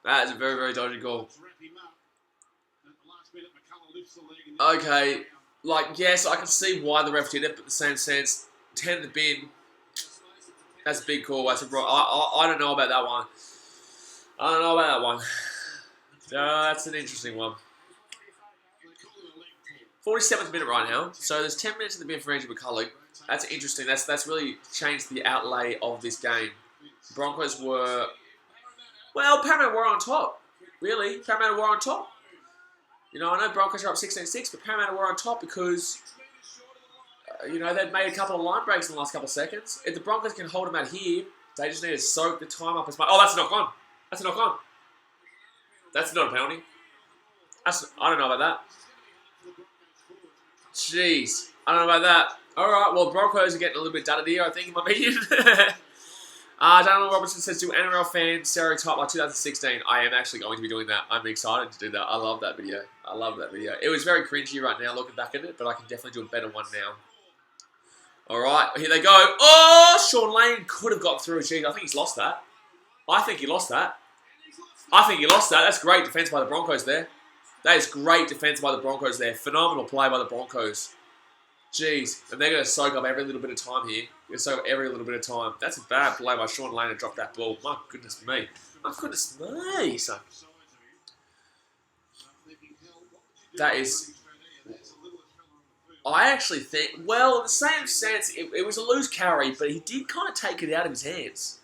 That is a very, very dodgy call. Okay. Yes, I can see why the ref did it, but in the same sense, 10 in the bin. That's a big call. I don't know about that one. That's an interesting one. 47th minute right now. So there's 10 minutes in the bin for Andrew McCulloch. That's interesting. That's really changed the outlay of this game. Broncos were... Well, Parramatta were on top. Really, Parramatta were on top. You know, I know Broncos are up 16-6, but Parramatta were on top because... you know, they've made a couple of line breaks in the last couple of seconds. If the Broncos can hold them out here, they just need to soak the time up as much. Oh, that's a knock on. That's a knock on. That's not a penalty. I don't know about that. Jeez. I don't know about that. Alright, well, Broncos are getting a little bit dudded here, I think, in my opinion. Daniel Robertson says, do NRL fans stereotype like 2016? I am actually going to be doing that. I'm excited to do that. I love that video. I love that video. It was very cringy right now looking back at it, but I can definitely do a better one now. Alright, here they go. Oh, Sean Lane could have got through. Jeez, I think he's lost that. I think he lost that. That's great defense by the Broncos there. That is great defense by the Broncos there. Phenomenal play by the Broncos. Jeez. And they're going to soak up every little bit of time here. They're going to soak up every little bit of time. That's a bad play by Sean Lane to drop that ball. My goodness me. My goodness me. So, that is... I actually think... Well, in the same sense, it was a loose carry, but he did kind of take it out of his hands.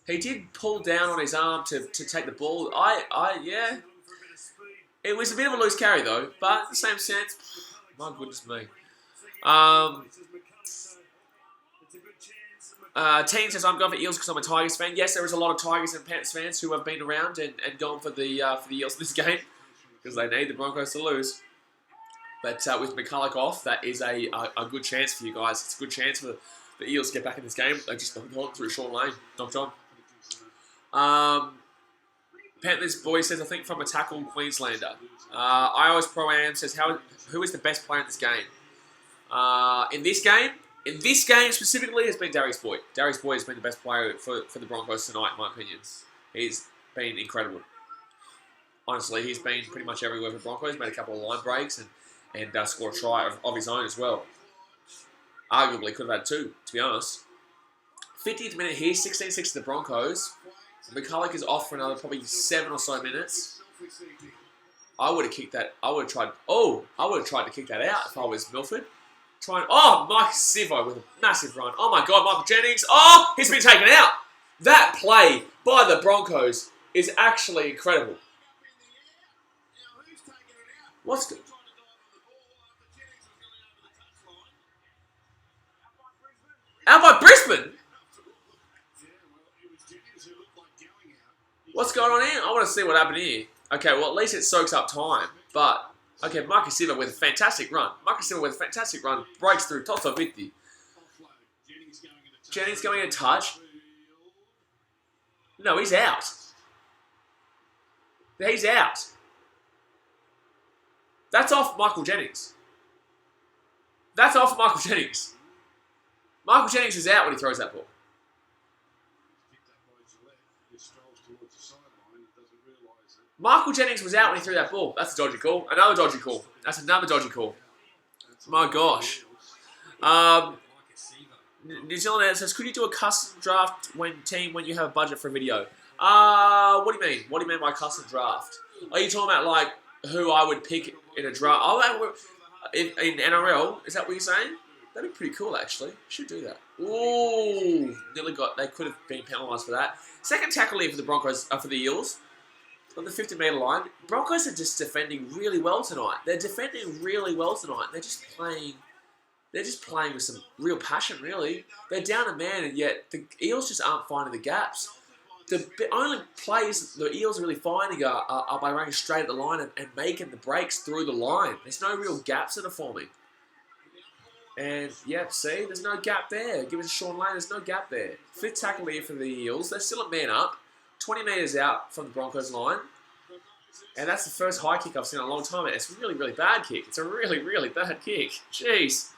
He did pull down on his arm to take the ball. Yeah. It was a bit of a loose carry, though. But in the same sense, my goodness me. Teen says, I'm going for Eels because I'm a Tigers fan. Yes, there is a lot of Tigers and Panthers fans who have been around and gone for the Eels this game because they need the Broncos to lose. But with McCulloch off, that is a good chance for you guys. It's a good chance for the Eels to get back in this game. They just knocked through Sean Lane. Knocked on. Panthers boy says, I think from a tackle Queenslander. I always Pro-Am says, who is the best player in this game? In this game specifically, has been Darius Boyd. Darius Boyd has been the best player for the Broncos tonight, in my opinion. He's been incredible. Honestly, he's been pretty much everywhere for the Broncos. Made a couple of line breaks and scored a try of his own as well. Arguably could have had two, to be honest. 50th minute here, 16-6 to the Broncos. McCulloch is off for another probably 7 or so minutes. I would have kicked that. I would have tried to kick that out if I was Milford. Mike Sivo with a massive run. Oh my God, Michael Jennings. Oh, he's been taken out. That play by the Broncos is actually incredible. What's good? Out by Brisbane? What's going on here? I want to see what happened here. Okay, well, at least it soaks up time. But, okay, Marcus Silva with a fantastic run. Breaks through Toto Vitti. Jennings going in touch. No, he's out. He's out. That's off Michael Jennings. Michael Jennings is out when he throws that ball. Michael Jennings was out when he threw that ball. That's a dodgy call. Another dodgy call. My gosh. New Zealand says, could you do a custom draft when you have a budget for a video? What do you mean? What do you mean by custom draft? Are you talking about like who I would pick in a draft? Oh, in NRL? Is that what you're saying? That'd be pretty cool, actually. Should do that. Ooh, they could have been penalised for that. Second tackle here for the Broncos, for the Eels. On the 50-metre line. Broncos are just defending really well tonight. They're just playing with some real passion, really. They're down a man, and yet the Eels just aren't finding the gaps. The only plays the Eels are really finding are by running straight at the line and making the breaks through the line. There's no real gaps that are forming. And, yep, see, there's no gap there. Give it to Sean Lane, there's no gap there. Fifth tackle here for the Eels. They're still a man up. 20 metres out from the Broncos line. And that's the first high kick I've seen in a long time. It's a really, really bad kick. It's a really, really bad kick. Jeez.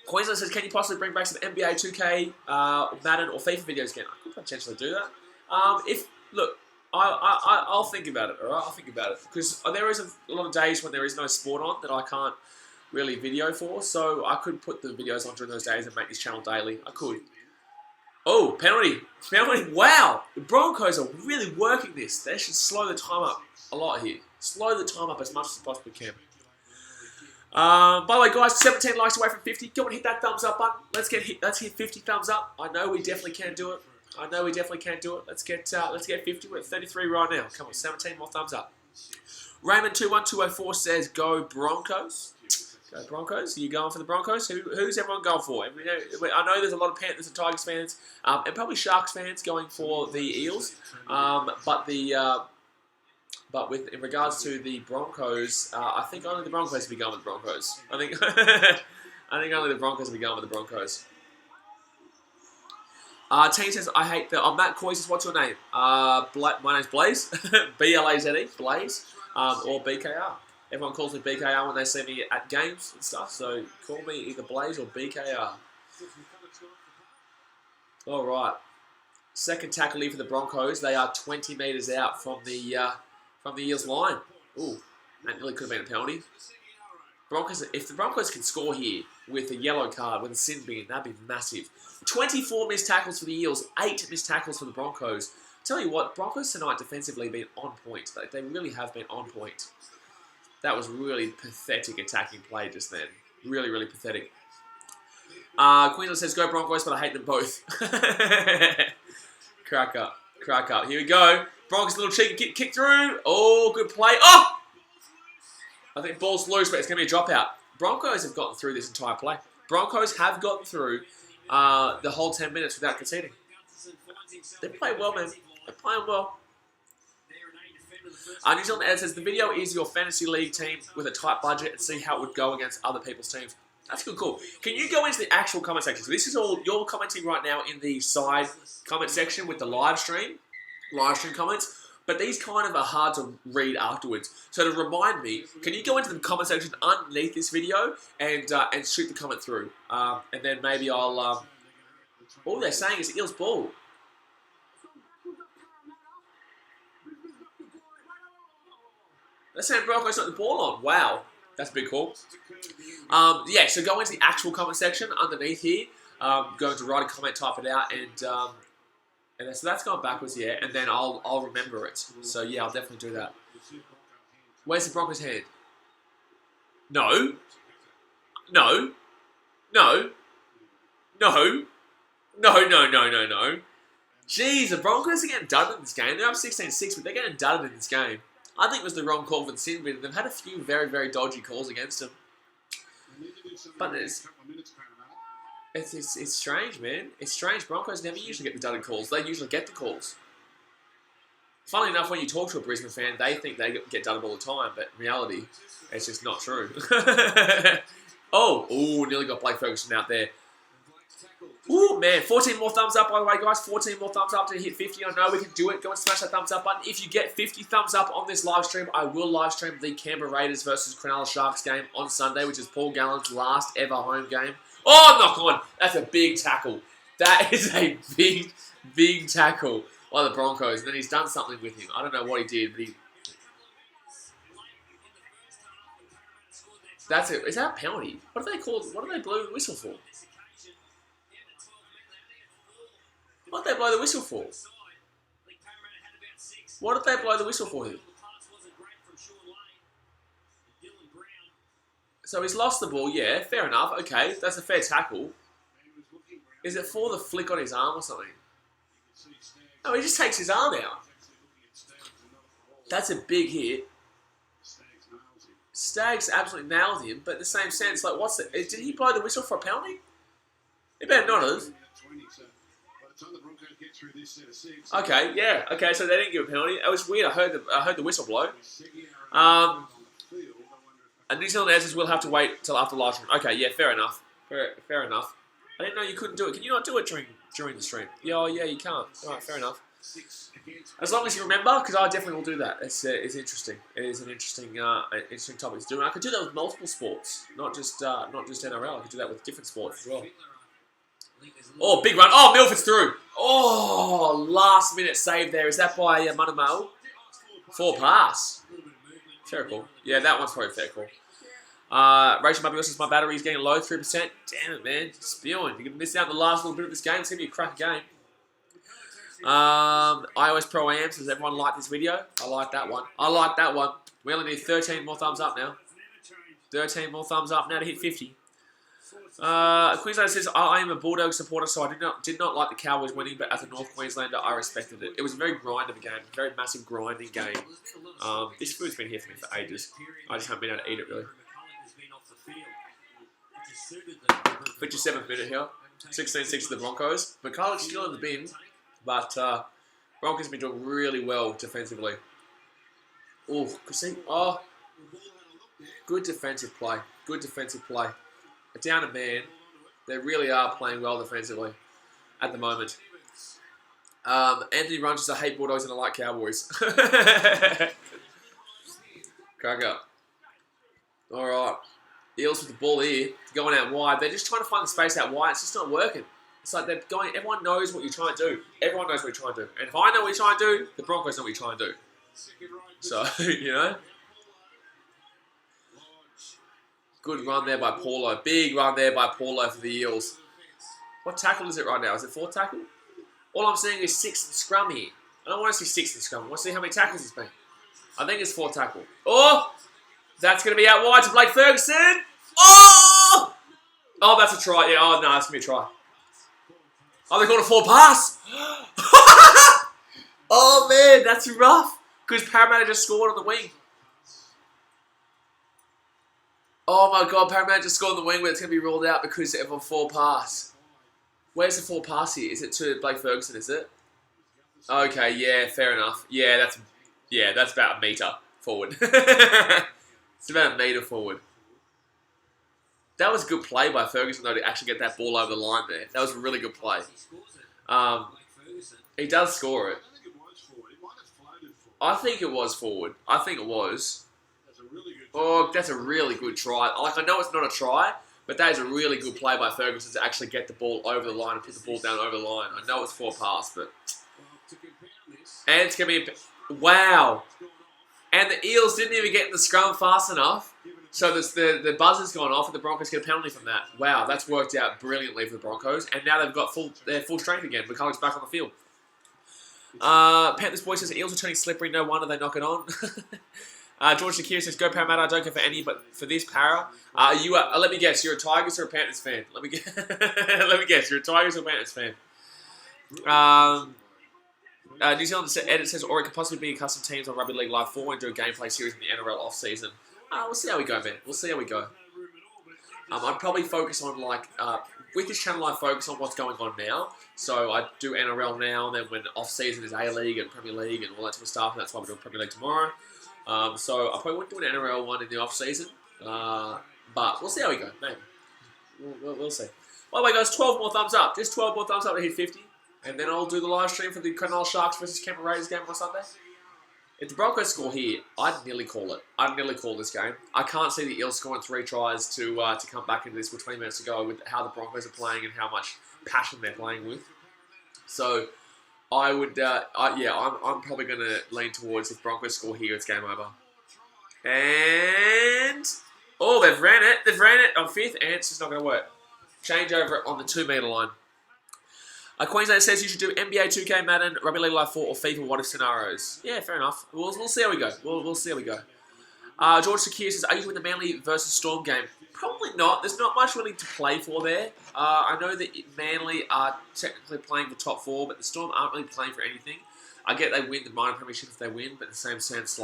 Queensland says, can you possibly bring back some NBA 2K, Madden, or FIFA videos again? I could potentially do that. I'll think about it, alright? I'll think about it. Because there is a lot of days when there is no sport on that I can't really video for. So I could put the videos on during those days and make this channel daily. I could. Oh, penalty. Wow. The Broncos are really working this. They should slow the time up a lot here. Slow the time up as much as they possibly can. By the way, guys, 17 likes away from 50. Go and hit that thumbs up button. Let's hit 50 thumbs up. I know we definitely can do it. Let's get 50. We're at 33 right now. Come on, 17 more thumbs up. Raymond 21204 says, "Go Broncos." Go Broncos. Are you going for the Broncos? Who's everyone going for? I know there's a lot of Panthers and Tigers fans, and probably Sharks fans going for the Eels. But in regards to the Broncos, I think only the Broncos will be going with the Broncos. I think only the Broncos will be going with the Broncos. Teen says, "I hate the." Matt Coy says, "What's your name?" My name's Blaze. BLAZE, Blaze, or BKR. Everyone calls me BKR when they see me at games and stuff. So call me either Blaze or BKR. All right. Second tackle here for the Broncos. They are 20 metres out from the Eels line. Ooh, that really could have been a penalty. Broncos. If the Broncos can score here with a yellow card, with a sin bin, that'd be massive. 24 missed tackles for the Eels, 8 missed tackles for the Broncos. Tell you what, Broncos tonight defensively have been on point. They really have been on point. That was really pathetic attacking play just then. Really, really pathetic. Queensland says, "Go Broncos," but I hate them both. Crack up. Here we go. Broncos, a little cheeky kick through. Oh, good play. Oh! I think ball's loose, but it's going to be a dropout. Broncos have gotten through this entire play. Broncos have gotten through the whole 10 minutes without conceding. They play well, man. They're playing well. New Zealand Ed says, "The video is your fantasy league team with a tight budget and see how it would go against other people's teams." That's good, cool. Can you go into the actual comment section? So this is all you're commenting right now in the side comment section with the live stream comments. But these kind of are hard to read afterwards. So to remind me, can you go into the comment section underneath this video and shoot the comment through? And then maybe I'll... all they're saying is Eels ball. They're saying Broncos got the ball on. Wow. That's a big call. Yeah, so go into the actual comment section underneath here. Go into write a comment, type it out, and so that's going backwards, yeah. And then I'll remember it. So yeah, I'll definitely do that. Where's the Broncos' hand? No. Jeez, the Broncos are getting dudded in this game. They're up 16-6, but they're getting dudded in this game. I think it was the wrong call for the sin bin. They've had a few very, very dodgy calls against them. But it's strange, man. It's strange. Broncos never usually get the dudded calls. They usually get the calls. Funnily enough, when you talk to a Brisbane fan, they think they get dudded all the time, but in reality, it's just not true. Nearly got Blake Ferguson out there. Ooh, man, 14 more thumbs up, by the way, guys. 14 more thumbs up to hit 50. I know we can do it. Go and smash that thumbs up button. If you get 50 thumbs up on this live stream, I will live stream the Canberra Raiders versus Cronulla Sharks game on Sunday, which is Paul Gallen's last ever home game. Oh, knock on. That's a big tackle. That is a big, big tackle by the Broncos. And then he's done something with him. I don't know what he did, but he... That's it. Is that a penalty? What do they call? What do they blow the whistle for? What did they blow the whistle for? What did they blow the whistle for here? So he's lost the ball, yeah, fair enough. Okay, that's a fair tackle. Is it for the flick on his arm or something? No, he just takes his arm out. That's a big hit. Staggs absolutely nailed him, but in the same sense, like, what's it? Did he blow the whistle for a penalty? He better not have. Okay, yeah, okay, so they didn't give a penalty. It was weird. I heard the whistle blow. And New Zealand answers will have to wait till after live stream. Okay, yeah, fair enough. Fair enough. I didn't know you couldn't do it. Can you not do it during the stream? Yeah, oh, yeah, you can't. All right, fair enough. As long as you remember, because I definitely will do that. It's interesting. It is an interesting topic to do. And I could do that with multiple sports, not just NRL. I could do that with different sports as well. Oh, big run. Oh, Milford's through. Oh, last minute save there. Is that by Manamau? 4 pass. Fair call. Yeah, that one's probably fair call. Rachel Mabby says my battery's getting low, 3%. Damn it, man. Spewing. You're going to miss out on the last little bit of this game. It's going to be a crack game. iOS Pro Am says everyone like this video. I like that one. We only need 13 more thumbs up now. 13 more thumbs up now to hit 50. Queenslander says, I am a Bulldog supporter, so I did not like the Cowboys winning, but as a North Queenslander, I respected it. It was a very grind of a game, very massive grinding game. This food's been here for me for ages. I just haven't been able to eat it, really. 57th minute here. 16-6 to the Broncos. McCullough's still in the bin, but Broncos have been doing really well defensively. Oh, good defensive play. Good defensive play. Down a man. They really are playing well defensively at the moment. Anthony Runge says, I hate Bulldogs and I like Cowboys. Crack up. Alright. Eels with the ball here. Going out wide. They're just trying to find the space out wide. It's just not working. It's like they're going... Everyone knows what you're trying to do. Everyone knows what you're trying to do. And if I know what you're trying to do, the Broncos know what you're trying to do. So, you know... Good run there by Paulo. Big run there by Paulo for the Eels. What tackle is it right now? Is it 4 tackle? All I'm seeing is 6 in scrum here. I don't want to see 6 in scrum. I want to see how many tackles it's been. I think it's 4 tackle. Oh! That's going to be out wide to Blake Ferguson. Oh! Oh, that's a try. Yeah, oh, no, that's going to be a try. Oh, they called a 4 pass. Oh, man, that's rough. Because Parramatta just scored on the wing. Oh my God, Parramatta just scored on the wing, but it's going to be ruled out because of a 4 pass. Where's the 4 pass here? Is it to Blake Ferguson, is it? Okay, yeah, fair enough. Yeah, that's about a metre forward. It's about a metre forward. That was a good play by Ferguson, though, to actually get that ball over the line there. That was a really good play. He does score it. I think it was forward. I think it was. Oh, that's a really good try. Like, I know it's not a try, but that is a really good play by Ferguson to actually get the ball over the line and put the ball down over the line. I know it's 4 pass, but... And it's going to be a... Wow! And the Eels didn't even get in the scrum fast enough, so the buzzer's gone off and the Broncos get a penalty from that. Wow, that's worked out brilliantly for the Broncos, and now they've got their full strength again. McCullough's back on the field. Panthers boy says, Eels are turning slippery, no wonder they knock it on. George Shakir says, go Parramatta, I don't care for any, but for this Para, let me guess, you're a Tigers or a Panthers fan? Let me guess, you're a Tigers or a Panthers fan? New Zealand edit says, or it could possibly be custom teams on Rugby League Live 4 and do a gameplay series in the NRL off-season. We'll see how we go, man. We'll see how we go. I'd probably focus on, with this channel, I focus on what's going on now. So I do NRL now, and then when off-season is A-League and Premier League and all that sort of stuff, and that's why we're doing Premier League tomorrow. So I probably wouldn't do an NRL one in the off-season, but we'll see how we go, maybe. We'll see. By the way, guys, 12 more thumbs up. Just 12 more thumbs up to hit 50. And then I'll do the live stream for the Cronulla Sharks versus Canberra Raiders game on Sunday. If the Broncos score here, I'd nearly call it. I'd nearly call this game. I can't see the Eels scoring 3 tries to come back into this with 20 minutes to go with how the Broncos are playing and how much passion they're playing with. So... I would, I'm probably going to lean towards if Broncos score here, it's game over. And, oh, they've ran it on 5th, and it's just not going to work. Change over on the 2 metre line. Queensland says you should do NBA 2K, Madden, Rugby League Live 4, or FIFA what if scenarios. Yeah, fair enough. We'll see how we go. We'll see how we go. George Sakir says, are you doing the Manly versus Storm game? Probably not. There's not much really to play for there. I know that Manly are technically playing for top 4, but the Storm aren't really playing for anything. I get they win the minor premiership if they win, but in the same sense,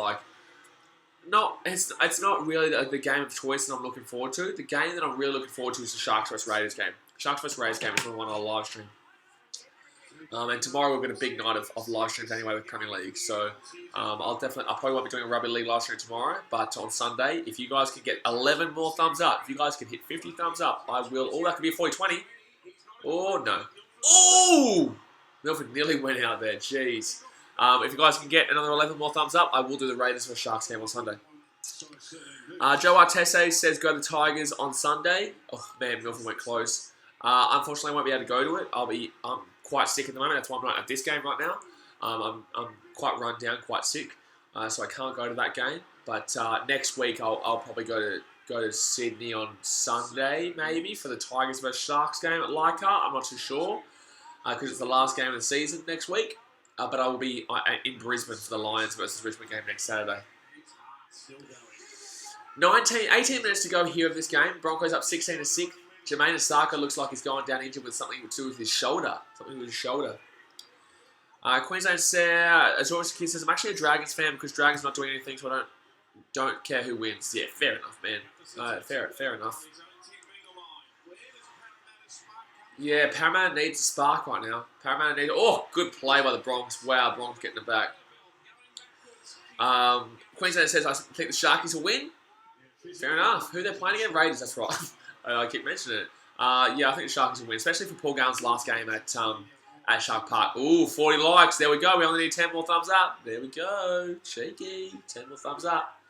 it's not really the game of choice that I'm looking forward to. The game that I'm really looking forward to is the Sharks vs Raiders game. Sharks vs Raiders game is the one I'll live stream. And tomorrow we've got a big night of live streams anyway with Premier League. So I'll probably won't be doing a Rugby League live stream tomorrow, but on Sunday, if you guys can get 11 more thumbs up, if you guys can hit 50 thumbs up, I will. Oh, that could be a 40-20. Oh, no. Oh! Milford nearly went out there. Jeez. If you guys can get another 11 more thumbs up, I will do the Raiders vs Sharks game on Sunday. Joe Artese says go the Tigers on Sunday. Oh, man, Milford went close. Unfortunately, I won't be able to go to it. I'm quite sick at the moment. That's why I'm not at this game right now. I'm quite run down, quite sick, so I can't go to that game. But next week, I'll probably go to Sydney on Sunday, maybe, for the Tigers vs Sharks game at Leichhardt. I'm not too sure, because it's the last game of the season next week. But I will be in Brisbane for the Lions versus Richmond game next Saturday. 18 minutes to go here of this game. Broncos up 16-6. Jermaine Asaka looks like he's going down injured with something to do with his shoulder. Queensland says, George Kid says, I'm actually a Dragons fan because Dragons not doing anything, so I don't care who wins. Yeah, fair enough, man. Fair enough. Yeah, Parramatta needs a spark right now. Good play by the Bronx. Wow, Bronx getting it back. Queensland says, I think the Sharkies will win. Fair enough. Who they're playing again? Raiders, that's right. I keep mentioning it. Yeah, I think the Sharkies will win, especially for Paul Gallen's last game at Shark Park. Ooh, 40 likes. There we go. We only need 10 more thumbs up. There we go. Cheeky. 10 more thumbs up.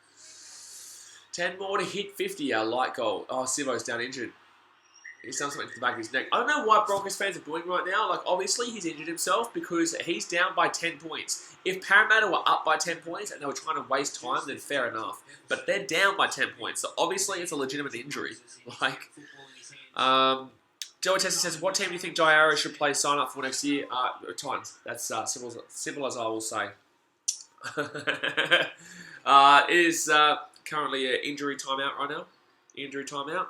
10 more to hit 50. A like goal. Oh, Sivo's down injured. He's done something to the back of his neck. I don't know what Broncos fans are doing right now. Like, obviously, he's injured himself because he's down by 10 points. If Parramatta were up by 10 points and they were trying to waste time, then fair enough. But they're down by 10 points. So, obviously, it's a legitimate injury. Like, Joe Tessie says, what team do you think Jai Arrow should play sign up for next year? Titans. That's simple as I will say. It is currently an injury timeout right now. Injury timeout.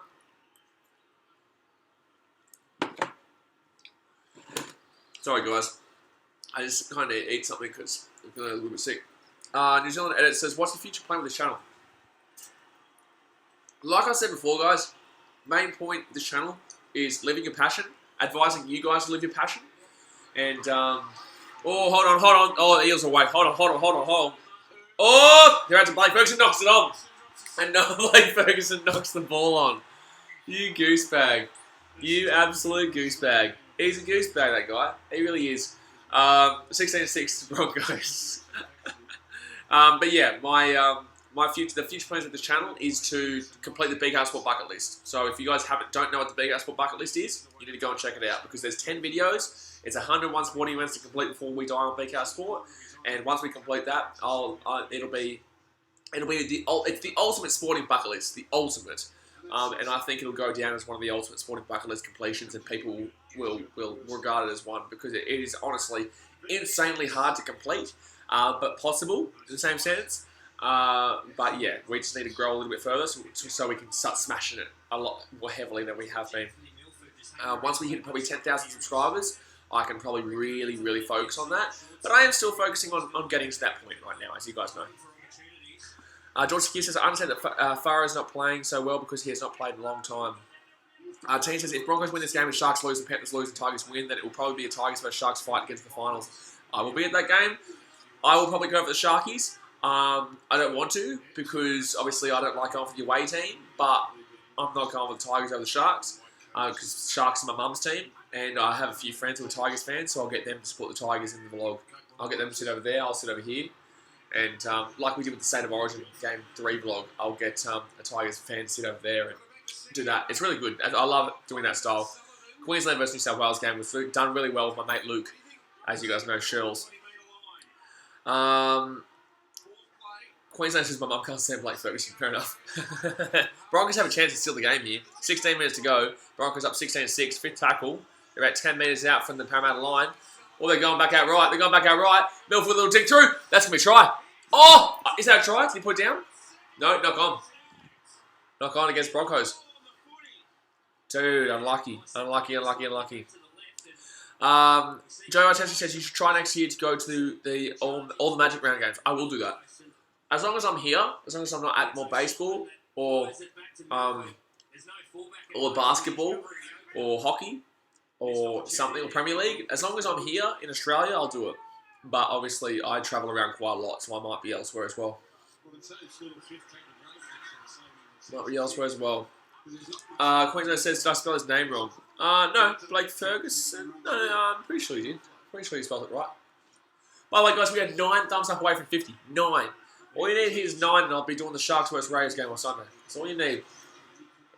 Sorry, guys. I just kind of eat something because I'm feeling a little bit sick. New Zealand Edit says, what's the future plan with this channel? Like I said before, guys, main point of this channel is living your passion, advising you guys to live your passion. And, hold on. Oh, the Eels are away. Hold on. Oh, here at Blake Ferguson knocks it on. And no, Blake Ferguson knocks the ball on. You goosebag. You absolute goosebag. He's a goosebag, that guy. He really is. 16-6 Broncos. But yeah, the future plans with this channel is to complete the BKR Sport bucket list. So if you guys don't know what the BKR Sport bucket list is, you need to go and check it out because there's 10 videos. It's 101 sporting events to complete before we die on BKR Sport. And once we complete that, it's the ultimate sporting bucket list, the ultimate. And I think it'll go down as one of the ultimate sporting bucket list completions, and people will regard it as one because it is honestly insanely hard to complete, but possible in the same sense. But yeah, we just need to grow a little bit further so we can start smashing it a lot more heavily than we have been. Once we hit probably 10,000 subscribers, I can probably really focus on that. But I am still focusing on getting to that point right now, as you guys know. George Q says, I understand that Farah's not playing so well because he has not played in a long time. Teen says, if Broncos win this game and Sharks lose and Panthers lose and Tigers win, then it will probably be a Tigers vs Sharks fight against the finals. I will be at that game. I will probably go for the Sharkies. I don't want to because obviously I don't like going for the away team, but I'm not going with the Tigers over the Sharks because Sharks are my mum's team and I have a few friends who are Tigers fans, so I'll get them to support the Tigers in the vlog. I'll get them to sit over there, I'll sit over here. And like we did with the State of Origin Game 3 vlog, I'll get a Tigers fan to sit over there and do that. It's really good. I love doing that style. Queensland versus New South Wales game was done really well with my mate Luke, as you guys know, Shirls. Queensland says my mum can't stand Blake Ferguson. Fair enough. Broncos have a chance to steal the game here. 16 minutes to go. Broncos up 16-6. Fifth tackle. They're about 10 metres out from the Parramatta line. Oh, they're going back out right. Milford with a little dig through. That's going to be a try. Oh! Is that a try? Did he put it down? No, knock on. Knock on against Broncos. Dude, unlucky. Joe Arteta says you should try next year to go to all the Magic Round games. I will do that. As long as I'm here, as long as I'm not at more baseball or basketball or hockey or something, or Premier League, as long as I'm here in Australia, I'll do it. But obviously, I travel around quite a lot, so I might be elsewhere as well. Queensland says, did I spell his name wrong? No, Blake Ferguson. No, I'm pretty sure he did. Pretty sure he spelled it right. By the way, guys, we had 9 thumbs up away from 50. 9. All you need here is 9, and I'll be doing the Sharks vs Raiders game on Sunday. That's all you need.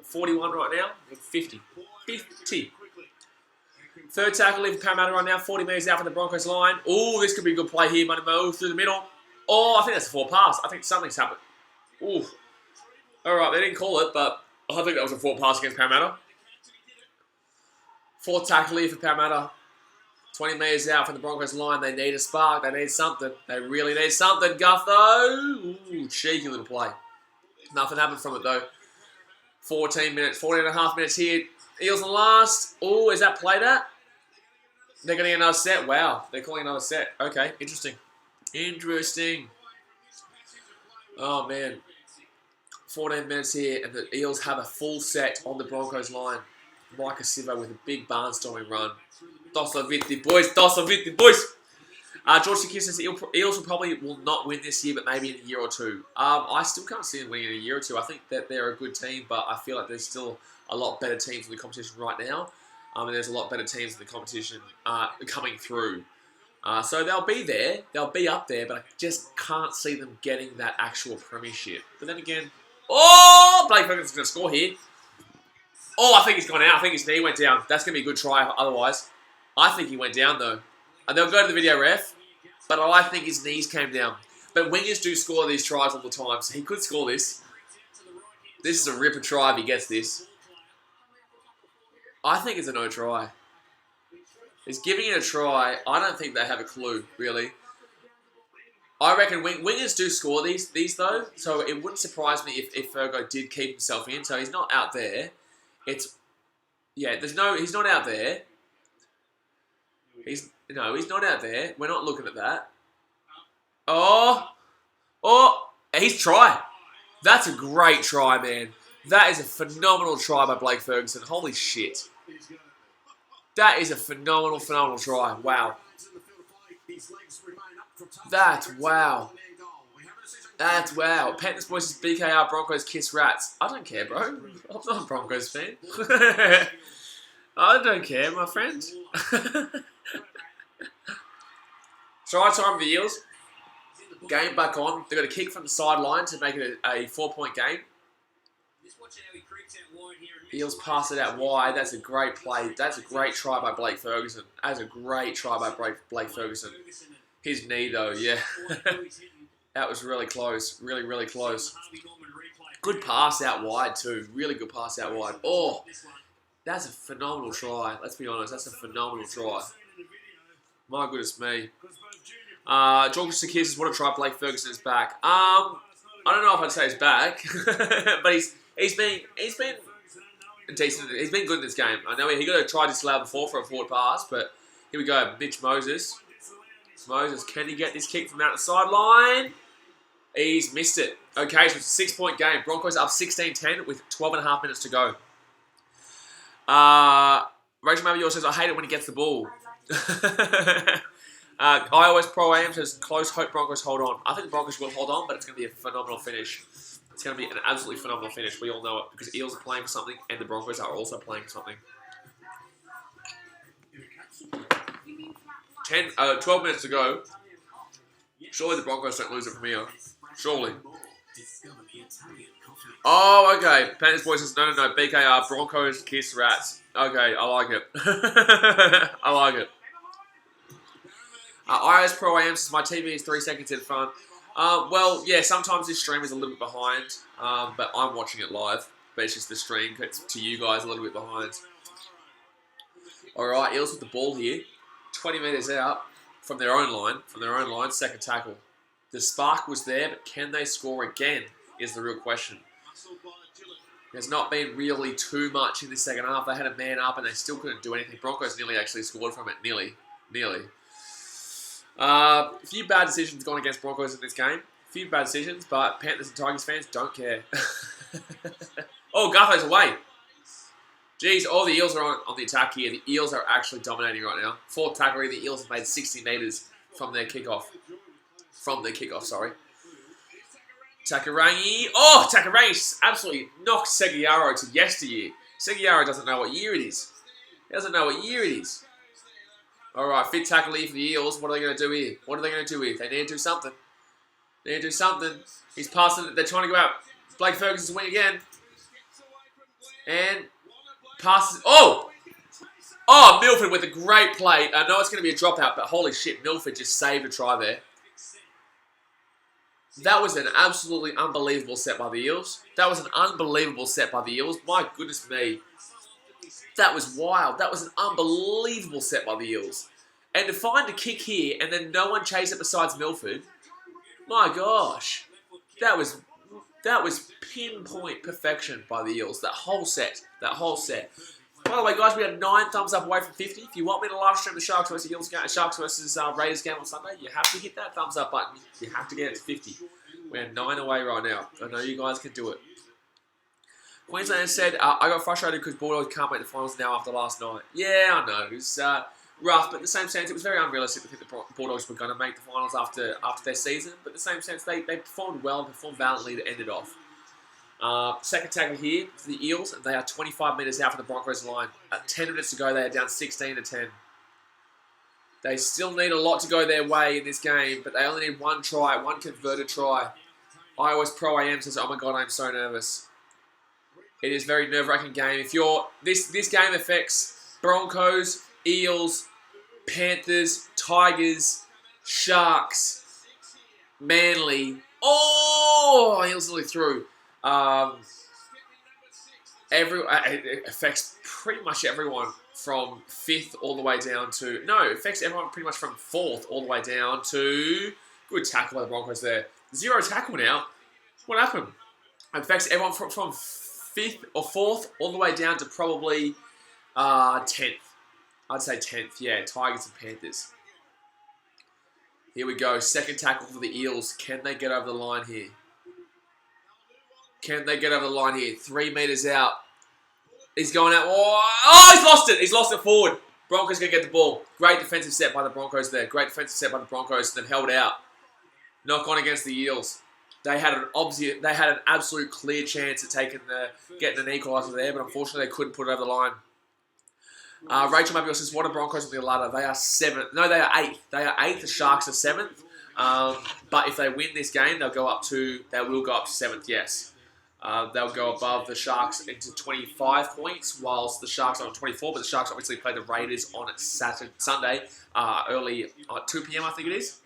41 right now, and 50. 50. Third tackle in for Parramatta right now, 40 metres out from the Broncos line. Oh, this could be a good play here, Money Mo, through the middle. Oh, I think that's a 4 pass. I think something's happened. Ooh. Alright, they didn't call it, but I think that was a 4 pass against Parramatta. Fourth tackle here for Parramatta. 20 metres out from the Broncos line. They need a spark. They need something. They really need something, Gutho. Ooh, cheeky little play. Nothing happened from it though. 14 and a half minutes here. Eels on last. Oh, is that played at? They're going to get another set. Wow, they're calling another set. Okay, interesting. Interesting. Oh, man. 14 minutes here, and the Eels have a full set on the Broncos line. Micah Sivo with a big barnstorming run. Dosso Vitti, boys. Dosso Vitti, boys. George Sakis says Eels will not win this year, but maybe in a year or two. I still can't see them winning in a year or two. I think that they're a good team, but I feel like there's still a lot better teams in the competition right now. And there's a lot better teams in the competition coming through. So they'll be there. They'll be up there, but I just can't see them getting that actual premiership. But then again, Blake Ferguson's going to score here. I think he's gone out. I think his knee went down. That's going to be a good try otherwise. I think he went down, though. And they'll go to the video ref, but I think his knees came down. But wingers do score these tries all the time, so he could score this. This is a ripper try if he gets this. I think it's a no try. He's giving it a try. I don't think they have a clue, really. I reckon wingers do score these though, so it wouldn't surprise me if Fergo did keep himself in. So he's not out there. He's not out there. He's not out there. We're not looking at that. He's try. That's a great try, man. That is a phenomenal try by Blake Ferguson. Holy shit. That is a phenomenal try. Wow. That's wow. Panthers voices BKR Broncos kiss rats. I don't care, bro. I'm not a Broncos fan. I don't care, my friend. Try time for the Eels. Game back on. They've got a kick from the sideline to make it a 4-point game. Eels pass it out wide. That's a great play. That's a great try by Blake Ferguson. That's a great try by Blake Ferguson. His knee, though, yeah. That was really close. Really, really close. Good pass out wide, too. Really good pass out wide. That's a phenomenal try. Let's be honest. That's a phenomenal try. My goodness me. George Sakis, what a try. Blake Ferguson is back. I don't know if I'd say he's back, but he's been decent. He's been good in this game. I know he got a try disallowed before for a forward pass, but here we go. Mitch Moses. Can he get this kick from out the sideline? He's missed it. Okay, so it's a 6-point game. Broncos up 16-10 with 12 and a half minutes to go. Rachel Mabior says, I hate it when he gets the ball. iOS Pro AM says, close, hope Broncos hold on. I think the Broncos will hold on, but it's going to be a phenomenal finish. It's going to be an absolutely phenomenal finish. We all know it because Eels are playing for something and the Broncos are also playing for something. 12 minutes to go. Surely the Broncos don't lose it from here. Surely. Okay. Panthers boys says, no. BKR, Broncos, kiss rats. Okay, I like it. I like it. iOS Pro AM says, my TV is 3 seconds in front. Well, yeah, sometimes this stream is a little bit behind, but I'm watching it live. But it's just the stream gets to you guys a little bit behind. Alright, Eels with the ball here. 20 metres out from their own line, second tackle. The spark was there, but can they score again is the real question. There's not been really too much in the second half. They had a man up and they still couldn't do anything. Broncos nearly actually scored from it. Nearly. A few bad decisions gone against Broncos in this game. A few bad decisions, but Panthers and Tigers fans don't care. Gutho's away. Jeez, all the Eels are on the attack here. The Eels are actually dominating right now. Fourth tackle, the Eels have made 60 metres from their kickoff. Takarangi. Takarangi absolutely knocked Seguiaro to yesteryear. Seguiaro doesn't know what year it is. Alright, fit tackle here for the Eels. What are they going to do here? They need to do something. He's passing it. They're trying to go out. Blake Ferguson's wing again. And passes. Milford with a great play. I know it's going to be a dropout, but holy shit, Milford just saved a try there. That was an absolutely unbelievable set by the Eels. My goodness me. That was wild. That was an unbelievable set by the Eels. And to find a kick here and then no one chase it besides Milford. My gosh. That was That was pinpoint perfection by the Eels. That whole set. By the way, guys, we are 9 thumbs up away from 50. If you want me to live stream the Sharks versus Eels game, Sharks versus Raiders game on Sunday, you have to hit that thumbs up button. You have to get it to 50. We're 9 away right now. I know you guys can do it. Queensland said, I got frustrated because Bulldogs can't make the finals now after last night. Yeah, I know. It was rough, but in the same sense, it was very unrealistic to think the Bulldogs were going to make the finals after their season. But in the same sense, they performed well and performed valiantly to end it off. Second tackle here for the Eels. They are 25 metres out from the Broncos line. 10 minutes to go, they are down 16-10. They still need a lot to go their way in this game, but they only need one try, one converted try. iOS Pro AM says, oh my god, I'm so nervous. It is a very nerve-wracking game. If you're this game affects Broncos, Eels, Panthers, Tigers, Sharks, Manly. Oh, Eels nearly through. It affects pretty much everyone from 5th all the way down to... No, it affects everyone pretty much from 4th all the way down to... Good tackle by the Broncos there. 0 tackle now. What happened? It affects everyone from 5th or 4th all the way down to probably 10th. I'd say 10th, yeah. Tigers and Panthers. Here we go. Second tackle for the Eels. Can they get over the line here? 3 metres out. He's going out. Oh, he's lost it. He's lost it forward. Broncos going to get the ball. Great defensive set by the Broncos there. They've held out. Knock on against the Eels. They had an absolute clear chance at getting an equaliser there, but unfortunately they couldn't put it over the line. Rachel Mabiel says, what are Broncos on the ladder? They are 7th. No, they are 8th. The Sharks are 7th. But if they win this game, they will go up to 7th, yes. They'll go above the Sharks into 25 points, whilst the Sharks are on 24, but the Sharks obviously play the Raiders on Sunday, early 2 p.m, I think it is.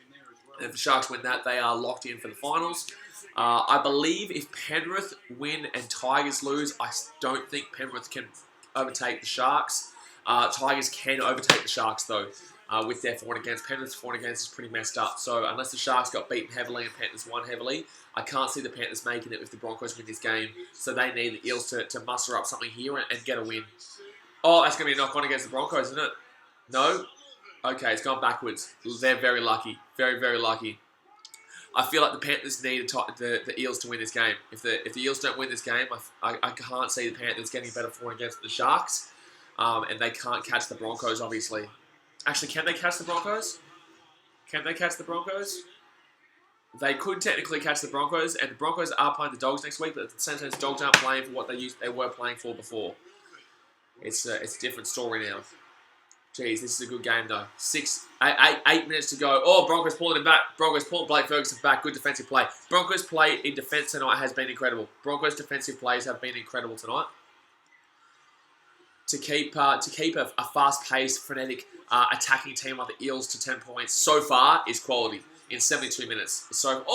And if the Sharks win that, they are locked in for the finals. I believe if Penrith win and Tigers lose, I don't think Penrith can overtake the Sharks. Tigers can overtake the Sharks, though, with their for and against. Penrith's for and against is pretty messed up. So unless the Sharks got beaten heavily and Panthers won heavily, I can't see the Panthers making it if the Broncos win this game. So they need the Eels to muster up something here and get a win. Oh, that's going to be a knock-on against the Broncos, isn't it? No? Okay, it's gone backwards. They're very lucky. Very, very lucky. I feel like the Panthers need the Eels to win this game. If the Eels don't win this game, I can't see the Panthers getting better for and against the Sharks. And they can't catch the Broncos, obviously. Actually, can they catch the Broncos? They could technically catch the Broncos, and the Broncos are playing the Dogs next week, but at the same time, the Dogs aren't playing for what they were playing for before. It's a different story now. Jeez, this is a good game, though. 8 minutes to go. Oh, Broncos pulling it back. Broncos pulling Blake Ferguson back. Good defensive play. Broncos play in defence tonight has been incredible. Broncos defensive plays have been incredible tonight. To keep a fast-paced, frenetic attacking team like the Eels to 10 points so far is quality in 72 minutes. So,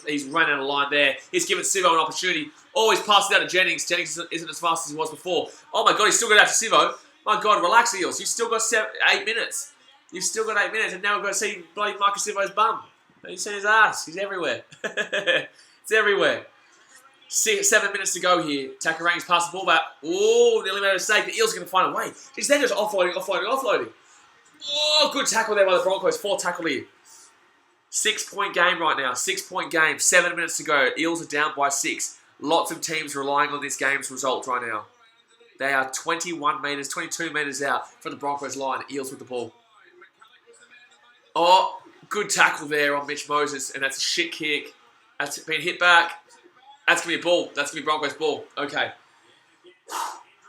he's run out of line there. He's given Sivo an opportunity. Oh, he's passed it out to Jennings. Jennings isn't as fast as he was before. Oh my God, he's still got out to Sivo. My God, relax, Eels. You've still got 8 minutes. And now we've got to see bloody Marcus Sivo's bum. You've seen his ass. He's everywhere. It's everywhere. 7 minutes to go here. Takarang's passed the ball back. Oh, nearly made a mistake. The Eels are going to find a way. Jeez, they're just offloading. Oh, good tackle there by the Broncos. 4th tackle here. 6-point game right now. 6-point game. 7 minutes to go. Eels are down by 6. Lots of teams relying on this game's result right now. They are 21 metres, 22 metres out from the Broncos line. Eels with the ball. Oh, good tackle there on Mitch Moses. And that's a shit kick. That's been hit back. That's going to be a ball. That's going to be Broncos ball. Okay.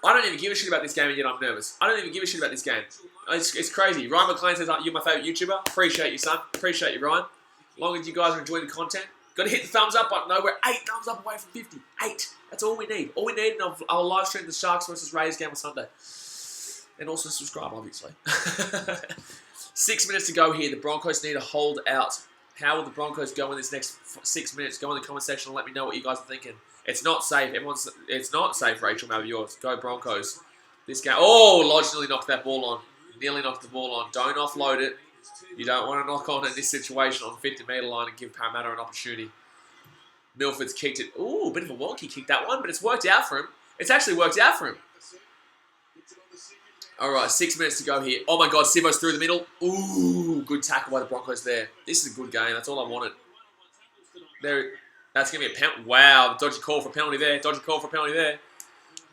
I don't even give a shit about this game, and yet I'm nervous. I don't even give a shit about this game. It's crazy. Ryan McLean says, you're my favourite YouTuber. Appreciate you, son. Appreciate you, Ryan. As long as you guys are enjoying the content. Got to hit the thumbs up button, though. We're 8 thumbs up away from 50. 8. That's all we need. All we need, and I'll live stream the Sharks versus Raiders game on Sunday. And also subscribe, obviously. 6 minutes to go here. The Broncos need to hold out. How will the Broncos go in this next 6 minutes? Go in the comment section and let me know what you guys are thinking. It's not safe. It's not safe, Rachel. Maybe yours. Go Broncos. This game. Oh, Lodge nearly knocked that ball on. Nearly knocked the ball on. Don't offload it. You don't want to knock on in this situation on the 50-metre line and give Parramatta an opportunity. Milford's kicked it. Ooh, a bit of a wonky kick, that one, but it's worked out for him. It's actually worked out for him. All right, 6 minutes to go here. Oh, my God, Sivo's through the middle. Ooh, good tackle by the Broncos there. This is a good game. That's all I wanted. There, that's going to be a penalty. Wow, dodgy call for a penalty there. Dodgy call for a penalty there.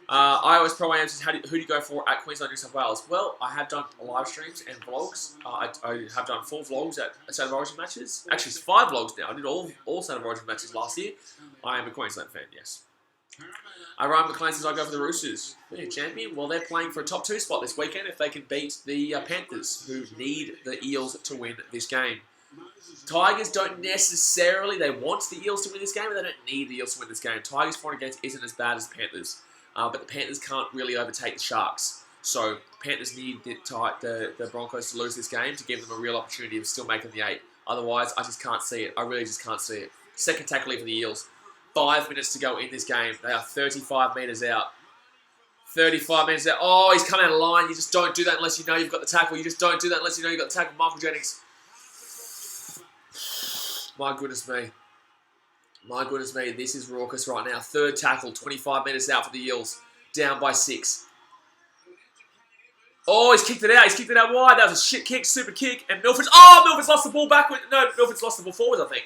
iOS Pro AMs, who do you go for at Queensland, New South Wales? Well, I have done live streams and vlogs. I have done 4 vlogs at State of Origin matches. Actually, it's 5 vlogs now. I did all State of Origin matches last year. I am a Queensland fan, yes. Ryan McLean says I go for the Roosters. Yeah, champion. Well, they're playing for a top 2 spot this weekend if they can beat the Panthers, who need the Eels to win this game. Tigers don't necessarily, they want the Eels to win this game, but they don't need the Eels to win this game. Tigers' point against isn't as bad as the Panthers. But the Panthers can't really overtake the Sharks. So the Panthers need the Broncos to lose this game to give them a real opportunity of still making the 8. Otherwise, I just can't see it. I really just can't see it. Second tackle here for the Eels. 5 minutes to go in this game. They are 35 metres out. 35 metres out. Oh, he's come out of line. You just don't do that unless you know you've got the tackle. You just don't do that unless you know you've got the tackle. Michael Jennings. My goodness me. My goodness me, this is raucous right now. Third tackle, 25 metres out for the Eels. Down by 6. Oh, he's kicked it out. He's kicked it out wide. That was a shit kick, super kick. And Milford's lost the ball backward. No, Milford's lost the ball forward, I think.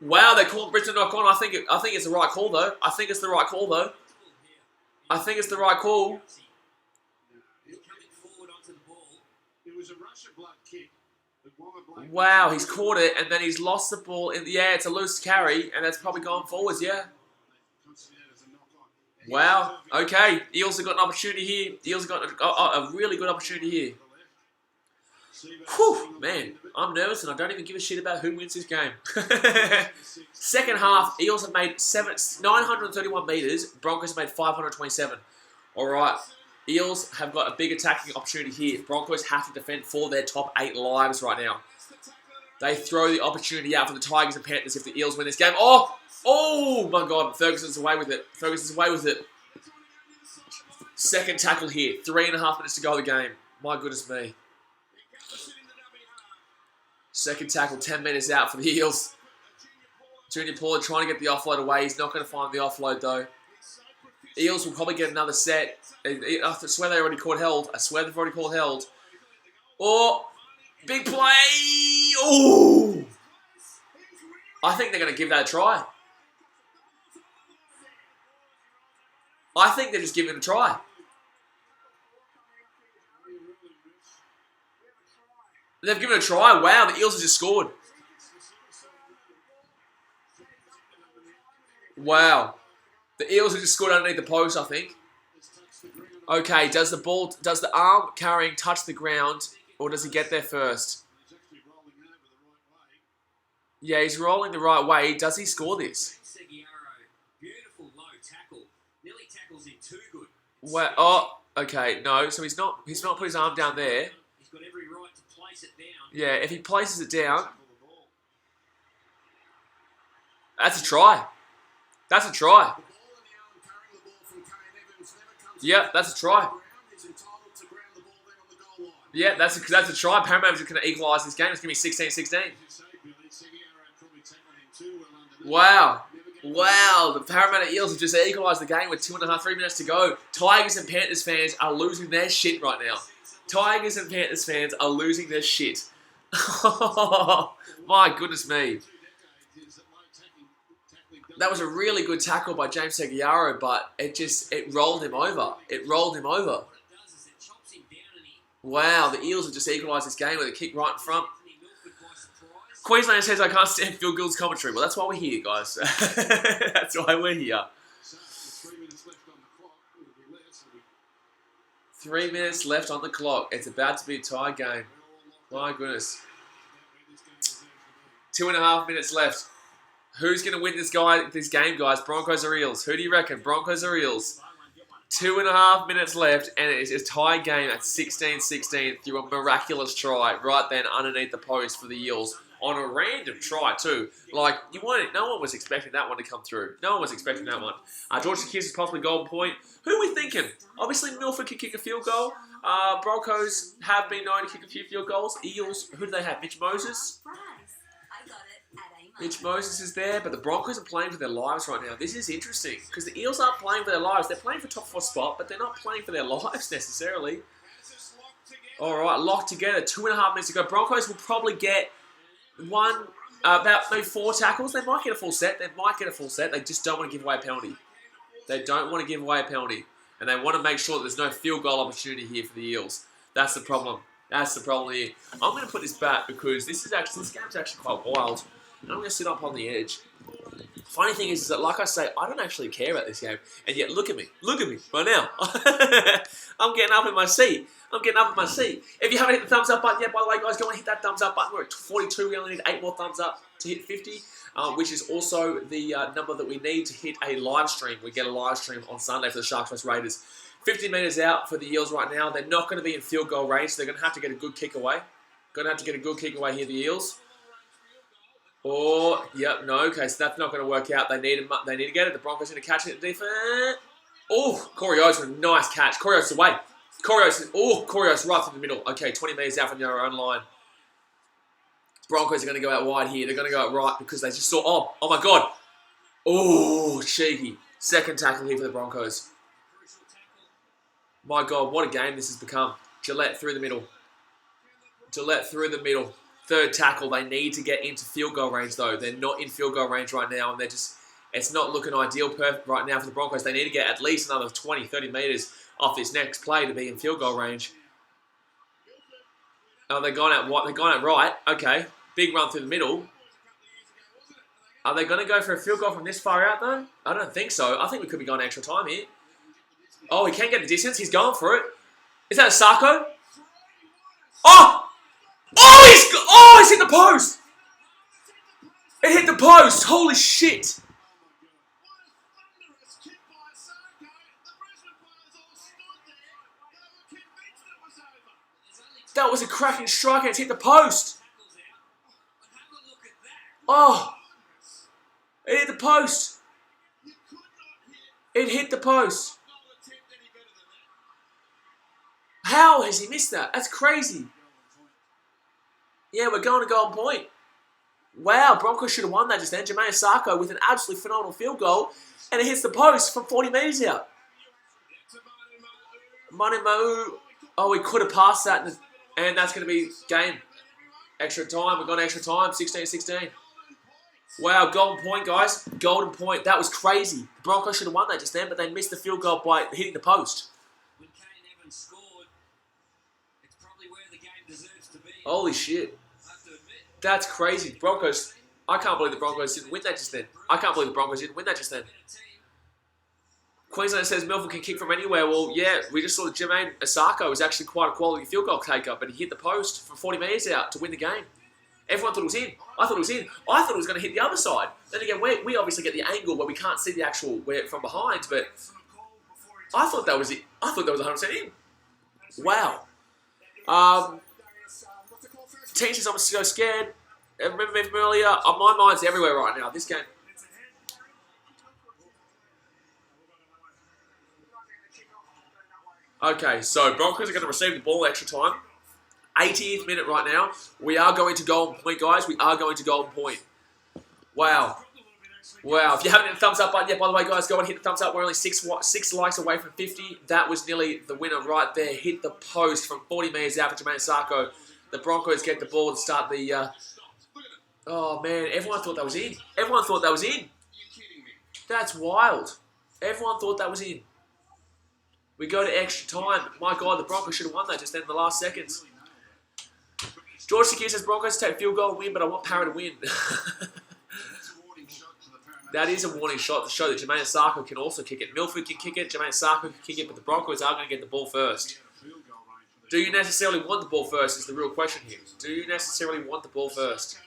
Wow, they called Brisbane knock on. I think it's the right call, though. I think it's the right call. Wow, he's caught it, and then he's lost the ball. Yeah, it's a loose carry, and that's probably gone forwards, yeah. Wow, okay. Eels have got an opportunity here. Eels have got a really good opportunity here. Whew, man, I'm nervous, and I don't even give a shit about who wins this game. Second half, Eels have made 931 metres. Broncos have made 527. All right. Eels have got a big attacking opportunity here. Broncos have to defend for their top 8 lives right now. They throw the opportunity out for the Tigers and Panthers if the Eels win this game. Oh my God, Ferguson's away with it. Second tackle here. 3.5 minutes to go of the game. My goodness me. Second tackle, 10 minutes out for the Eels. Junior Paul trying to get the offload away. He's not going to find the offload though. Eels will probably get another set. I swear they already caught held. Oh, big play. Oh, I think they're going to give that a try. I think they're just giving it a try. They've given it a try. Wow, the Eels have just scored. Wow. The Eels have just scored underneath the post, I think. Okay, does the arm carrying touch the ground, or does he get there first? Yeah, he's rolling the right way. Does he score this? Beautiful low tackle. Nearly tackles in too good. Well, oh, okay, no. So he's not put his arm down there. He's got every right to place it down. Yeah, if he places it down, that's a try. That's a try. Yep, that's a try. Yeah, that's a try. Parramatta's going to equalise this game. It's going to be 16-16. Wow. Wow, the Parramatta Eels have just equalised the game with 2.5, 3 minutes to go. Tigers and Panthers fans are losing their shit right now. Tigers and Panthers fans are losing their shit. My goodness me. That was a really good tackle by James Seguiaro, but it rolled him over. Wow, the Eels have just equalised this game with a kick right in front. Queensland says I can't stand Phil Gould's commentary. Well, that's why we're here, guys. That's why we're here. 3 minutes left on the clock. It's about to be a tie game. My goodness. 2.5 minutes left. Who's going to win this game, guys? Broncos or Eels? Who do you reckon? Broncos or Eels? 2.5 minutes left, and it is a tie game at 16-16 through a miraculous try right then underneath the post for the Eels. on a random try too. Like, no one was expecting that one to come through. No one was expecting that one. George Sakis is possibly golden point. Who are we thinking? Obviously, Milford can kick a field goal. Broncos have been known to kick a few field goals. Eels, who do they have? Mitch Moses? Mitch Moses is there, but the Broncos are playing for their lives right now. This is interesting, because the Eels aren't playing for their lives. They're playing for top 4 spot, but they're not playing for their lives necessarily. All right, locked together. 2.5 minutes to go. Broncos will probably get about maybe 4 tackles. They might get a full set. They just don't want to give away a penalty. They don't want to give away a penalty. And they want to make sure that there's no field goal opportunity here for the Eels. That's the problem. That's the problem here. I'm going to put this back because this game's actually quite wild. And I'm going to sit up on the edge. Funny thing is that, like I say, I don't actually care about this game. And yet, look at me right now. I'm getting up in my seat. If you haven't hit the thumbs up button yet, by the way, guys, go and hit that thumbs up button. We're at 42. We only need 8 more thumbs up to hit 50, which is also the number that we need to hit a live stream. We get a live stream on Sunday for the Sharks vs Raiders. 50 metres out for the Eels right now. They're not going to be in field goal range, so they're going to have to get a good kick away. Here, the Eels. Okay, so that's not going to work out. They need to get it. The Broncos going to catch it. Defense. Oh, Corios with a nice catch. Corios away. Corios right through the middle. Okay, 20 metres out from their own line. Broncos are going to go out wide here. They're going to go out right because they just saw... Oh my God. Oh, cheeky. Second tackle here for the Broncos. My God, what a game this has become. Gillette through the middle. Third tackle. They need to get into field goal range, though. They're not in field goal range right now, and it's not looking ideal right now for the Broncos. They need to get at least another 20, 30 metres off this next play to be in field goal range. Oh, they've gone out right. Okay. Big run through the middle. Are they going to go for a field goal from this far out, though? I don't think so. I think we could be going extra time here. Oh, he can't get the distance. He's going for it. Is that a Sarko? He's hit the post! It hit the post! Holy shit! That was a cracking strike and it's hit the post! Oh! It hit the post! How has he missed that? That's crazy. Yeah, we're going to golden point. Wow, Broncos should have won that just then. Jermaine Sarko with an absolutely phenomenal field goal. And it hits the post from 40 metres out. Manu Ma'u. Oh, we could have passed that. And that's going to be game. Extra time. We've got extra time. 16-16. Wow, golden point, guys. Golden point. That was crazy. The Broncos should have won that just then, but they missed the field goal by hitting the post. Holy shit. That's crazy. Broncos. I can't believe the Broncos didn't win that just then. Queensland says Milford can kick from anywhere. Well, yeah, we just saw that Jermaine Asako was actually quite a quality field goal taker, but he hit the post from 40 metres out to win the game. Everyone thought it was in. I thought it was going to hit the other side. Then again, we obviously get the angle where we can't see the actual from behind, but I thought that was it. I thought that was 100% in. Wow. Teachers obviously so scared. I remember me from earlier. My mind's everywhere right now. This game. Okay, so Broncos are going to receive the ball extra time. 80th minute right now. We are going to golden point, guys. We are going to golden point. Wow. If you haven't hit the thumbs up button yet, by the way, guys, go and hit the thumbs up. We're only six likes away from 50. That was nearly the winner right there. Hit the post from 40 metres out for Jermaine Sarko. The Broncos get the ball to start the... Oh, man. Everyone thought that was in. That's wild. Everyone thought that was in. We go to extra time. My God, the Broncos should have won that just then in the last seconds. George Sakir says Broncos take field goal and win, but I want Parra to win. That is a warning shot to show that Jermaine Sarko can also kick it. Milford can kick it, Jermaine Sarko can kick it, but the Broncos are going to get the ball first. Do you necessarily want the ball first is the real question here. Do you necessarily want the ball first?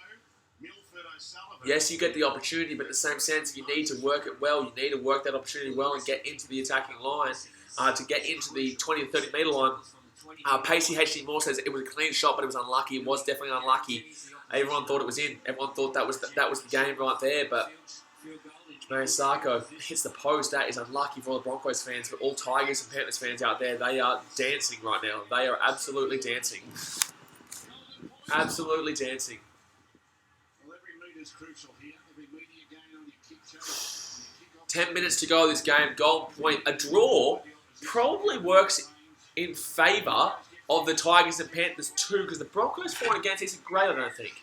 Yes, you get the opportunity, but in the same sense, you need to work it well. You need to work that opportunity well and get into the attacking line to get into the 20 to 30 metre line. Pacey HD Moore says it was a clean shot, but it was unlucky. It was definitely unlucky. Everyone thought it was in. Everyone thought that was the game right there, but Sarko hits the post. That is unlucky for all the Broncos fans, but all Tigers and Panthers fans out there, they are dancing right now. They are absolutely dancing. Absolutely dancing. 10 minutes to go this game. Golden point. A draw probably works in favour of the Tigers and Panthers too, because the Broncos for and against isn't great, I don't think.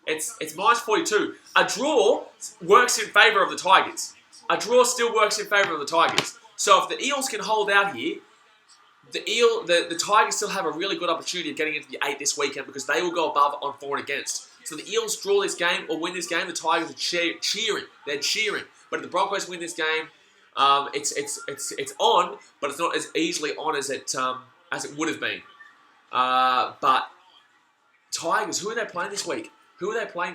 It's minus 42. A draw works in favour of the Tigers. A draw still works in favour of the Tigers. So if the Eels can hold out here, the Tigers still have a really good opportunity of getting into the 8 this weekend, because they will go above on for and against. So the Eels draw this game or win this game, the Tigers are cheering. They're cheering. But if the Broncos win this game, it's on, but it's not as easily on as it would have been. But Tigers, who are they playing this week? They're playing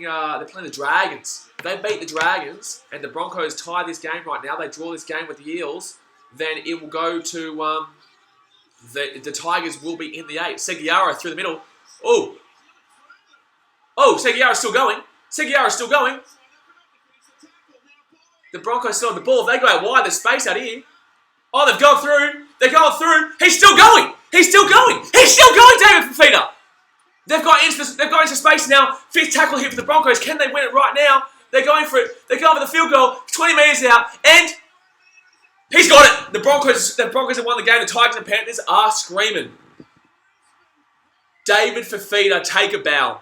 the Dragons. If they beat the Dragons and the Broncos tie this game right now, they draw this game with the Eels, then it will go to the Tigers will be in the 8. Seguiaro through the middle. Oh, Seguiaro's still going. The Broncos still on the ball. If they go out wide, there's space out here. Oh, they've gone through. They're going through. He's still going, David Fafita. They've got into space now. 5th tackle here for the Broncos. Can they win it right now? They're going for it. They're going for the field goal. 20 metres out. And he's got it. The Broncos have won the game. The Tigers and Panthers are screaming. David Fafita, take a bow.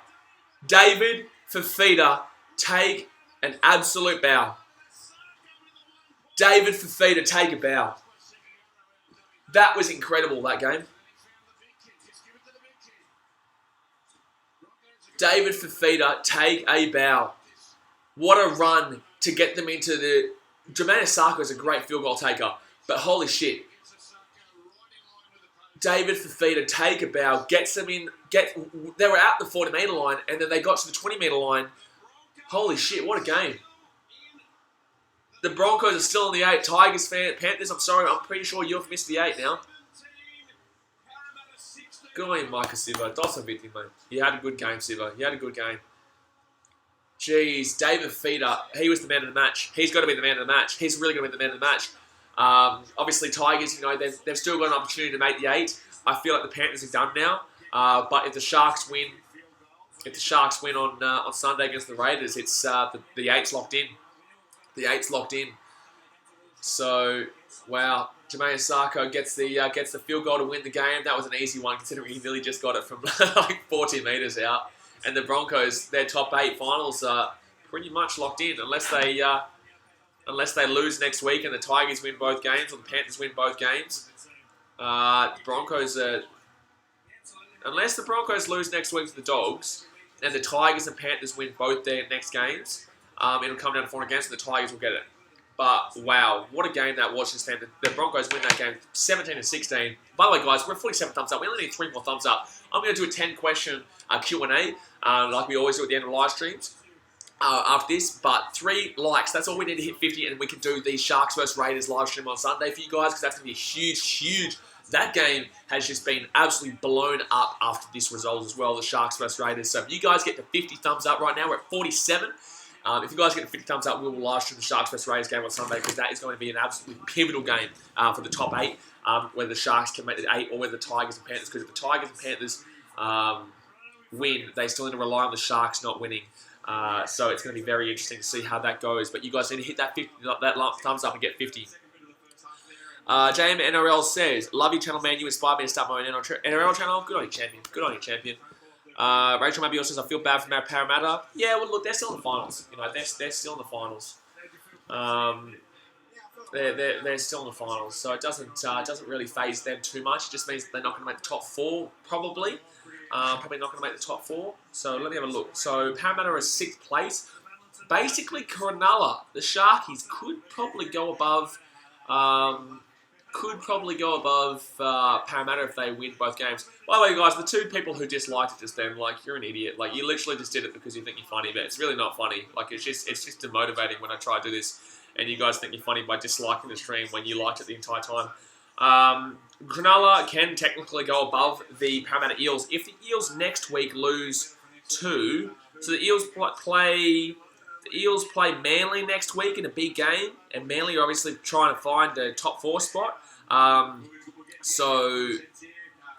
David Fafita, take an absolute bow. David Fafita, take a bow. That was incredible, that game. David Fafita, take a bow. What a run to get them into the... Jermaine Sarko is a great field goal taker, but holy shit. David Fafita, take a bow, gets them in... They were out the 40-metre line, and then they got to the 20-metre line. Holy shit, what a game. The Broncos are still in the 8. Panthers, I'm sorry, I'm pretty sure you've missed the 8 now. Good on you, Micah Siva. Dossa Vitti, mate. You had a good game, Siva. You had a good game. Jeez, David Fafita, he was the man of the match. He's got to be the man of the match. He's really going to be the man of the match. Obviously, Tigers, they've still got an opportunity to make the 8. I feel like the Panthers are done now. But if the Sharks win on Sunday against the Raiders, it's the 8's locked in. The 8's locked in. So, wow. Jermaine Sarko gets the field goal to win the game. That was an easy one, considering he nearly just got it from like 40 metres out. And the Broncos, their top 8 finals are pretty much locked in, unless they lose next week and the Tigers win both games or the Panthers win both games. Broncos are... Unless the Broncos lose next week to the Dogs and the Tigers and Panthers win both their next games, it'll come down to 4 against and the Tigers will get it. But, wow, what a game that was just then. The Broncos win that game 17-16. By the way, guys, we're at 47 thumbs up. We only need 3 more thumbs up. I'm going to do a 10-question Q&A, like we always do at the end of live streams after this. But 3 likes, that's all we need to hit 50, and we can do the Sharks vs Raiders live stream on Sunday for you guys, because that's going to be huge. That game has just been absolutely blown up after this result as well, the Sharks vs Raiders. So if you guys get to 50 thumbs up right now, we're at 47. If you guys get to 50 thumbs up, we will live stream the Sharks vs Raiders game on Sunday, because that is going to be an absolutely pivotal game for the top 8, whether the Sharks can make the 8 or whether the Tigers and Panthers, because if the Tigers and Panthers win, they still need to rely on the Sharks not winning. So it's going to be very interesting to see how that goes. But you guys need to hit that thumbs up and get 50. JM NRL says, love your channel, man. You inspired me to start my own NRL channel. Good on you, champion. Rachel Mabiel says, I feel bad for Parramatta. Yeah, well, look, they're still in the finals. They're still in the finals. They're still in the finals, so it doesn't really faze them too much. It just means they're not going to make the top 4, probably. Probably not going to make the top 4. So let me have a look. So Parramatta is 6th place. Basically, Cronulla, the Sharkies, could probably go above Parramatta if they win both games. By the way, guys, the 2 people who disliked it just then, you're an idiot. You literally just did it because you think you're funny, but it's really not funny. It's just demotivating when I try to do this, and you guys think you're funny by disliking the stream when you liked it the entire time. Cronulla can technically go above the Parramatta Eels if the Eels next week lose to. So the Eels play Manly next week in a big game, and Manly are obviously trying to find a top 4 spot. So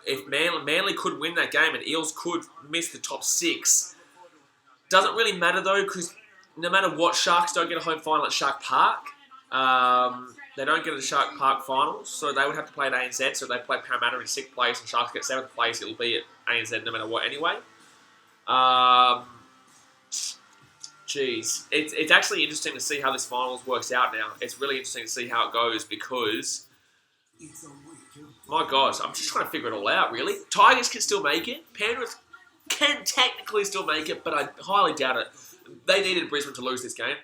if Manly could win that game and Eels could miss the top 6, doesn't really matter though, because no matter what, Sharks don't get a home final at Shark Park. They don't get a Shark Park finals, so they would have to play at ANZ. So if they play Parramatta in 6th place and Sharks get 7th place, it'll be at ANZ no matter what anyway. It's actually interesting to see how this finals works out now. It's really interesting to see how it goes because, my God, I'm just trying to figure it all out, really. Tigers can still make it. Panthers can technically still make it, but I highly doubt it. They needed Brisbane to lose this game.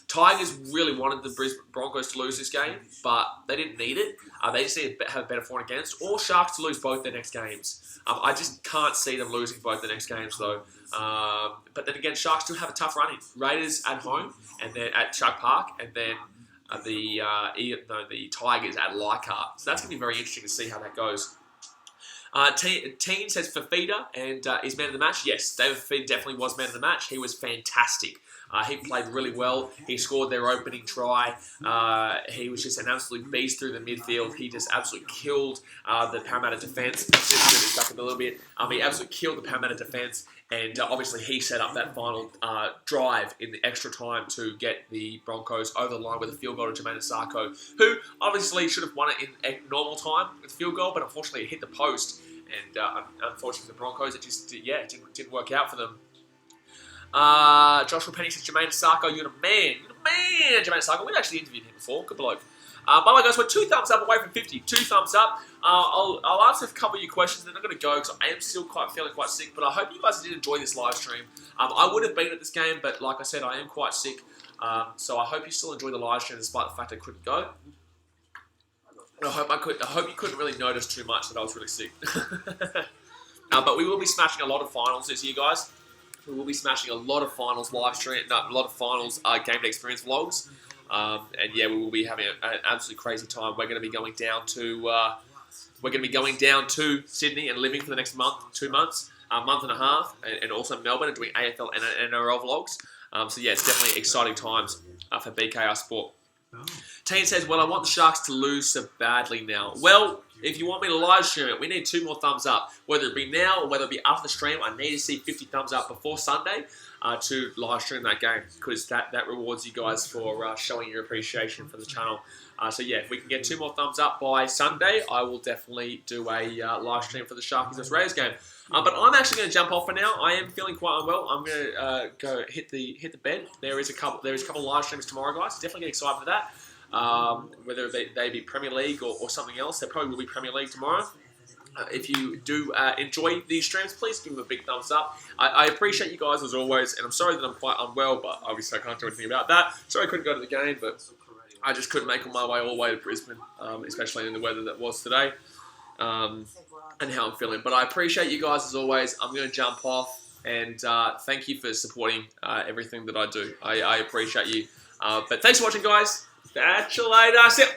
Tigers really wanted the Brisbane Broncos to lose this game, but they didn't need it. They just need to have a better for and against, or Sharks to lose both their next games. I just can't see them losing both the next games, though. But then again, Sharks do have a tough run in. Raiders at home, and then at Shark Park, and then the Tigers at Leichhardt. So that's going to be very interesting to see how that goes. Teen says Fafita and is man of the match. Yes, David Fafita definitely was man of the match. He was fantastic. He played really well. He scored their opening try. He was just an absolute beast through the midfield. He just absolutely killed the Parramatta defence. Just moving this back a little bit. He absolutely killed the Parramatta defence. And obviously he set up that final drive in the extra time to get the Broncos over the line with a field goal to Jermaine Asako, who obviously should have won it in normal time with a field goal, but unfortunately it hit the post. And unfortunately for the Broncos, it just didn't work out for them. Joshua Penny says, Jermaine Asako, you're a man. Jermaine Asako. We've actually interviewed him before. Good bloke. By the way, guys, we're 2 thumbs up away from 50. 2 thumbs up. I'll answer a couple of your questions, and then I'm going to go because I am still feeling quite sick. But I hope you guys did enjoy this live stream. I would have been at this game, but like I said, I am quite sick. So I hope you still enjoy the live stream despite the fact I couldn't go. And I hope you couldn't really notice too much that I was really sick. But we will be smashing a lot of finals this year, guys. We will be smashing a lot of finals live stream, a lot of finals game day experience vlogs. And yeah, we will be having an absolutely crazy time. We're going to be going down to Sydney and living for the next month, 2 months, a month and a half, and also Melbourne and doing AFL and NRL vlogs. So yeah, it's definitely exciting times for BKR Sport. Teen says, well, I want the Sharks to lose so badly now. Well, if you want me to live stream it, we need 2 more thumbs up. Whether it be now or whether it be after the stream, I need to see 50 thumbs up before Sunday to live stream that game, because that rewards you guys for showing your appreciation for the channel. So yeah, if we can get 2 more thumbs up by Sunday, I will definitely do a live stream for the Sharkies vs Raiders game. But I'm actually going to jump off for now. I am feeling quite unwell. I'm going to go hit the bed. There is a couple live streams tomorrow, guys. Definitely get excited for that. Whether they be Premier League or something else, they probably will be Premier League tomorrow. If you do enjoy these streams, please give them a big thumbs up. I appreciate you guys as always, and I'm sorry that I'm quite unwell, but obviously I can't do anything about that. Sorry I couldn't go to the game, but I just couldn't make my way all the way to Brisbane, especially in the weather that was today, and how I'm feeling. But I appreciate you guys as always. I'm going to jump off, and thank you for supporting everything that I do. I appreciate you. But thanks for watching, guys. Catch you later. See ya.